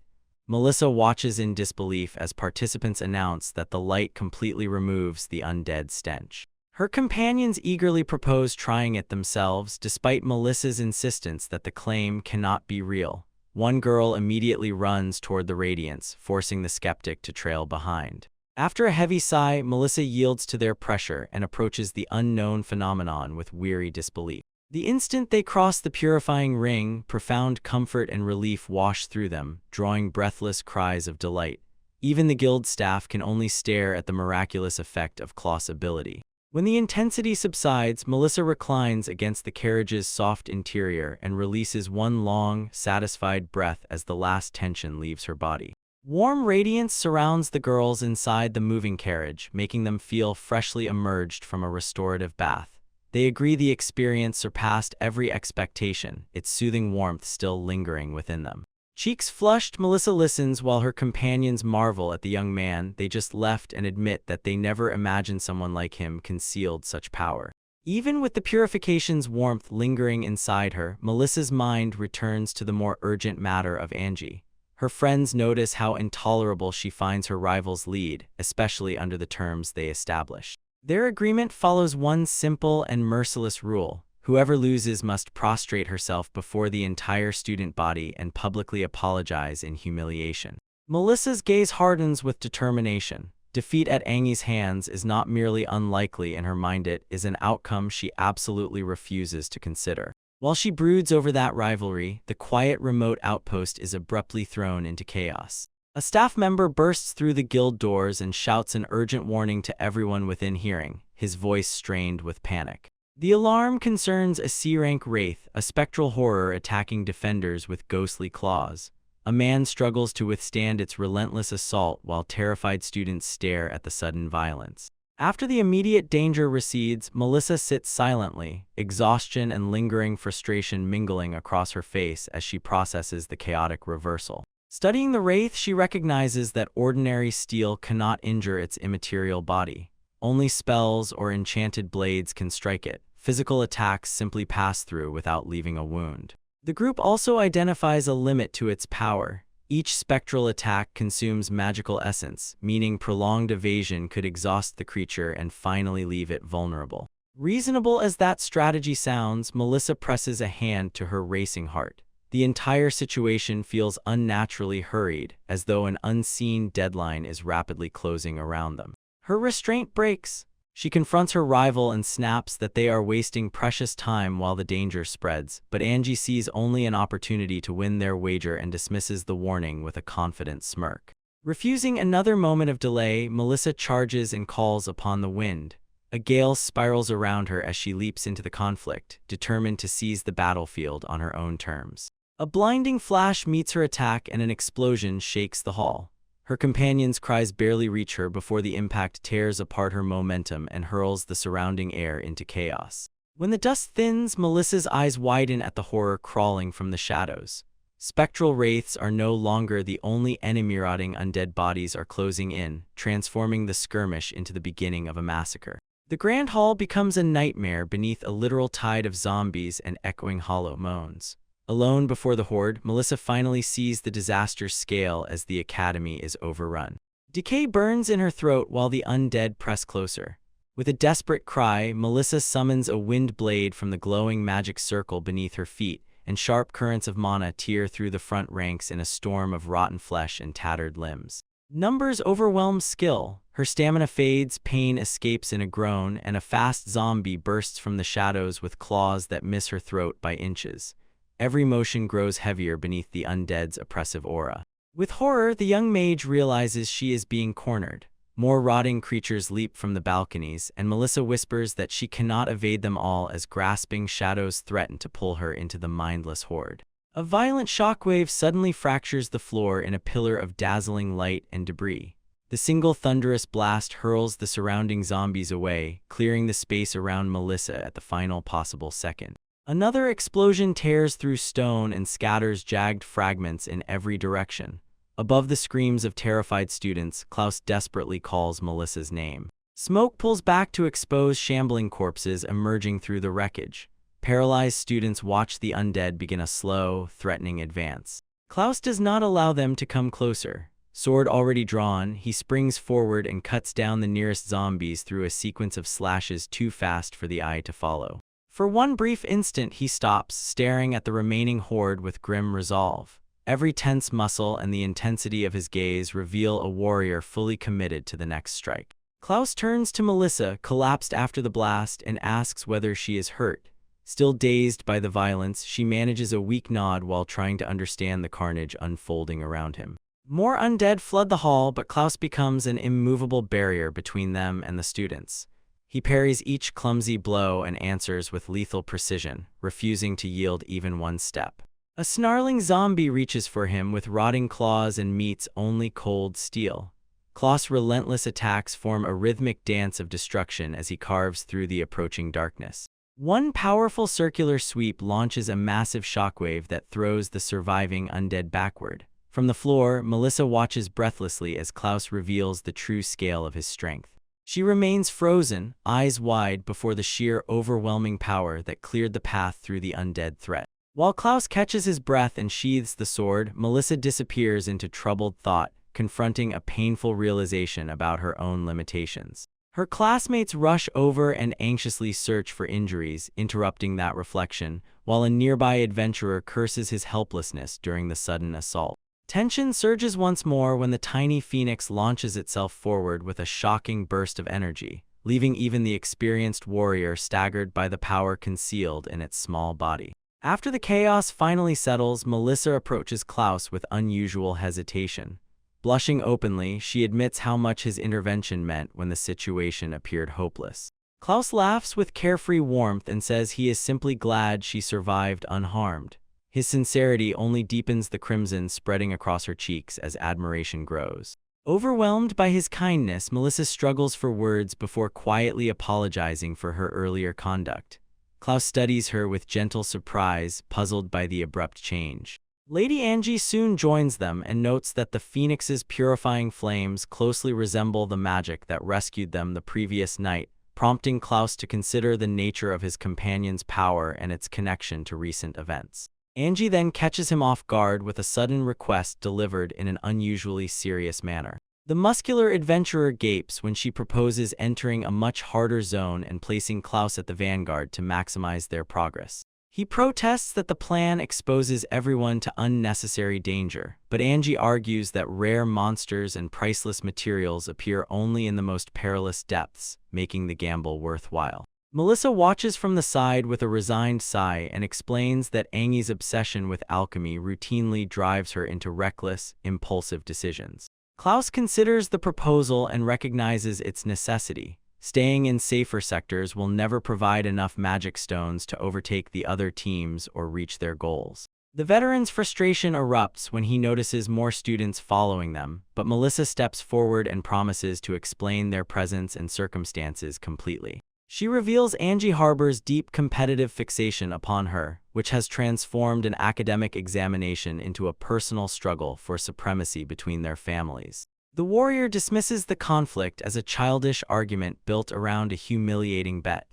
Melissa watches in disbelief as participants announce that the light completely removes the undead stench. Her companions eagerly propose trying it themselves, despite Melissa's insistence that the claim cannot be real. One girl immediately runs toward the radiance, forcing the skeptic to trail behind. After a heavy sigh, Melissa yields to their pressure and approaches the unknown phenomenon with weary disbelief. The instant they cross the purifying ring, profound comfort and relief wash through them, drawing breathless cries of delight. Even the guild staff can only stare at the miraculous effect of Klaus' ability. When the intensity subsides, Melissa reclines against the carriage's soft interior and releases one long, satisfied breath as the last tension leaves her body. Warm radiance surrounds the girls inside the moving carriage, making them feel freshly emerged from a restorative bath. They agree the experience surpassed every expectation, its soothing warmth still lingering within them. Cheeks flushed, Melissa listens while her companions marvel at the young man they just left and admit that they never imagined someone like him concealed such power. Even with the purification's warmth lingering inside her, Melissa's mind returns to the more urgent matter of Angie. Her friends notice how intolerable she finds her rival's lead, especially under the terms they establish. Their agreement follows one simple and merciless rule. Whoever loses must prostrate herself before the entire student body and publicly apologize in humiliation. Melissa's gaze hardens with determination. Defeat at Angie's hands is not merely unlikely in her mind, it is an outcome she absolutely refuses to consider. While she broods over that rivalry, the quiet remote outpost is abruptly thrown into chaos. A staff member bursts through the guild doors and shouts an urgent warning to everyone within hearing, his voice strained with panic. The alarm concerns a C-rank wraith, a spectral horror attacking defenders with ghostly claws. A man struggles to withstand its relentless assault while terrified students stare at the sudden violence. After the immediate danger recedes, Melissa sits silently, exhaustion and lingering frustration mingling across her face as she processes the chaotic reversal. Studying the wraith, she recognizes that ordinary steel cannot injure its immaterial body. Only spells or enchanted blades can strike it. Physical attacks simply pass through without leaving a wound. The group also identifies a limit to its power. Each spectral attack consumes magical essence, meaning prolonged evasion could exhaust the creature and finally leave it vulnerable. Reasonable as that strategy sounds, Melissa presses a hand to her racing heart. The entire situation feels unnaturally hurried, as though an unseen deadline is rapidly closing around them. Her restraint breaks. She confronts her rival and snaps that they are wasting precious time while the danger spreads, but Angie sees only an opportunity to win their wager and dismisses the warning with a confident smirk. Refusing another moment of delay, Melissa charges and calls upon the wind. A gale spirals around her as she leaps into the conflict, determined to seize the battlefield on her own terms. A blinding flash meets her attack and an explosion shakes the hall. Her companion's cries barely reach her before the impact tears apart her momentum and hurls the surrounding air into chaos. When the dust thins, Melissa's eyes widen at the horror crawling from the shadows. Spectral wraiths are no longer the only enemy. Rotting undead bodies are closing in, transforming the skirmish into the beginning of a massacre. The Grand Hall becomes a nightmare beneath a literal tide of zombies and echoing hollow moans. Alone before the horde, Melissa finally sees the disaster's scale as the academy is overrun. Decay burns in her throat while the undead press closer. With a desperate cry, Melissa summons a wind blade from the glowing magic circle beneath her feet, and sharp currents of mana tear through the front ranks in a storm of rotten flesh and tattered limbs. Numbers overwhelm skill. Her stamina fades, pain escapes in a groan, and a fast zombie bursts from the shadows with claws that miss her throat by inches. Every motion grows heavier beneath the undead's oppressive aura. With horror, the young mage realizes she is being cornered. More rotting creatures leap from the balconies, and Melissa whispers that she cannot evade them all as grasping shadows threaten to pull her into the mindless horde. A violent shockwave suddenly fractures the floor in a pillar of dazzling light and debris. The single thunderous blast hurls the surrounding zombies away, clearing the space around Melissa at the final possible second. Another explosion tears through stone and scatters jagged fragments in every direction. Above the screams of terrified students, Klaus desperately calls Melissa's name. Smoke pulls back to expose shambling corpses emerging through the wreckage. Paralyzed students watch the undead begin a slow, threatening advance. Klaus does not allow them to come closer. Sword already drawn, he springs forward and cuts down the nearest zombies through a sequence of slashes too fast for the eye to follow. For one brief instant, he stops, staring at the remaining horde with grim resolve. Every tense muscle and the intensity of his gaze reveal a warrior fully committed to the next strike. Klaus turns to Melissa, collapsed after the blast, and asks whether she is hurt. Still dazed by the violence, she manages a weak nod while trying to understand the carnage unfolding around him. More undead flood the hall, but Klaus becomes an immovable barrier between them and the students. He parries each clumsy blow and answers with lethal precision, refusing to yield even one step. A snarling zombie reaches for him with rotting claws and meets only cold steel. Klaus' relentless attacks form a rhythmic dance of destruction as he carves through the approaching darkness. One powerful circular sweep launches a massive shockwave that throws the surviving undead backward. From the floor, Melissa watches breathlessly as Klaus reveals the true scale of his strength. She remains frozen, eyes wide before the sheer overwhelming power that cleared the path through the undead threat. While Klaus catches his breath and sheathes the sword, Melissa disappears into troubled thought, confronting a painful realization about her own limitations. Her classmates rush over and anxiously search for injuries, interrupting that reflection, while a nearby adventurer curses his helplessness during the sudden assault. Tension surges once more when the tiny phoenix launches itself forward with a shocking burst of energy, leaving even the experienced warrior staggered by the power concealed in its small body. After the chaos finally settles, Melissa approaches Klaus with unusual hesitation. Blushing openly, she admits how much his intervention meant when the situation appeared hopeless. Klaus laughs with carefree warmth and says he is simply glad she survived unharmed. His sincerity only deepens the crimson spreading across her cheeks as admiration grows. Overwhelmed by his kindness, Melissa struggles for words before quietly apologizing for her earlier conduct. Klaus studies her with gentle surprise, puzzled by the abrupt change. Lady Angie soon joins them and notes that the phoenix's purifying flames closely resemble the magic that rescued them the previous night, prompting Klaus to consider the nature of his companion's power and its connection to recent events. Angie then catches him off guard with a sudden request delivered in an unusually serious manner. The muscular adventurer gapes when she proposes entering a much harder zone and placing Klaus at the vanguard to maximize their progress. He protests that the plan exposes everyone to unnecessary danger, but Angie argues that rare monsters and priceless materials appear only in the most perilous depths, making the gamble worthwhile. Melissa watches from the side with a resigned sigh and explains that Angie's obsession with alchemy routinely drives her into reckless, impulsive decisions. Klaus considers the proposal and recognizes its necessity. Staying in safer sectors will never provide enough magic stones to overtake the other teams or reach their goals. The veteran's frustration erupts when he notices more students following them, but Melissa steps forward and promises to explain their presence and circumstances completely. She reveals Angie Harbor's deep competitive fixation upon her, which has transformed an academic examination into a personal struggle for supremacy between their families. The warrior dismisses the conflict as a childish argument built around a humiliating bet.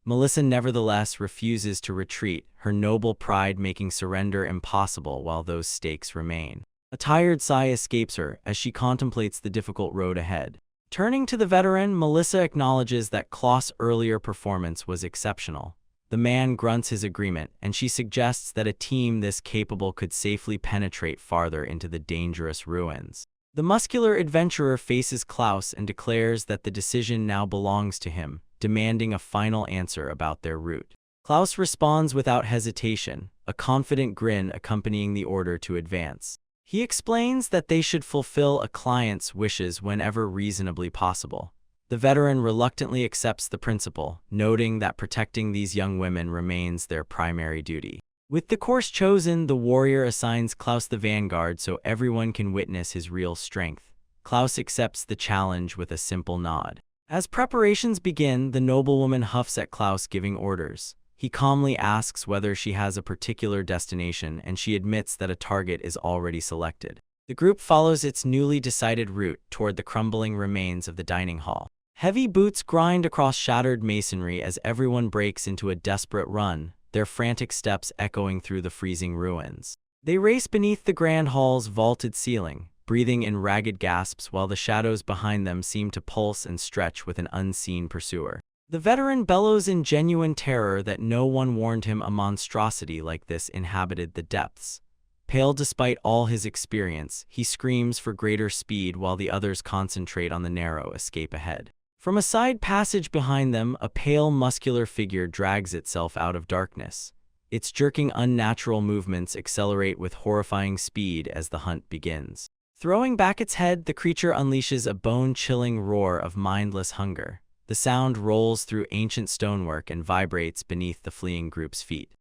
Melissa nevertheless refuses to retreat, her noble pride making surrender impossible while those stakes remain. A tired sigh escapes her as she contemplates the difficult road ahead. Turning to the veteran, Melissa acknowledges that Klaus' earlier performance was exceptional. The man grunts his agreement, and she suggests that a team this capable could safely penetrate farther into the dangerous ruins. The muscular adventurer faces Klaus and declares that the decision now belongs to him, demanding a final answer about their route. Klaus responds without hesitation, a confident grin accompanying the order to advance. He explains that they should fulfill a client's wishes whenever reasonably possible. The veteran reluctantly accepts the principle, noting that protecting these young women remains their primary duty. With the course chosen, the warrior assigns Klaus the vanguard so everyone can witness his real strength. Klaus accepts the challenge with a simple nod. As preparations begin, the noblewoman huffs at Klaus, giving orders. He calmly asks whether she has a particular destination, and she admits that a target is already selected. The group follows its newly decided route toward the crumbling remains of the dining hall. Heavy boots grind across shattered masonry as everyone breaks into a desperate run, their frantic steps echoing through the freezing ruins. They race beneath the grand hall's vaulted ceiling, breathing in ragged gasps while the shadows behind them seem to pulse and stretch with an unseen pursuer. The veteran bellows in genuine terror that no one warned him a monstrosity like this inhabited the depths. Pale despite all his experience, he screams for greater speed while the others concentrate on the narrow escape ahead. From a side passage behind them, a pale, muscular figure drags itself out of darkness. Its jerking, unnatural movements accelerate with horrifying speed as the hunt begins. Throwing back its head, the creature unleashes a bone-chilling roar of mindless hunger. The sound rolls through ancient stonework and vibrates beneath the fleeing group's feet.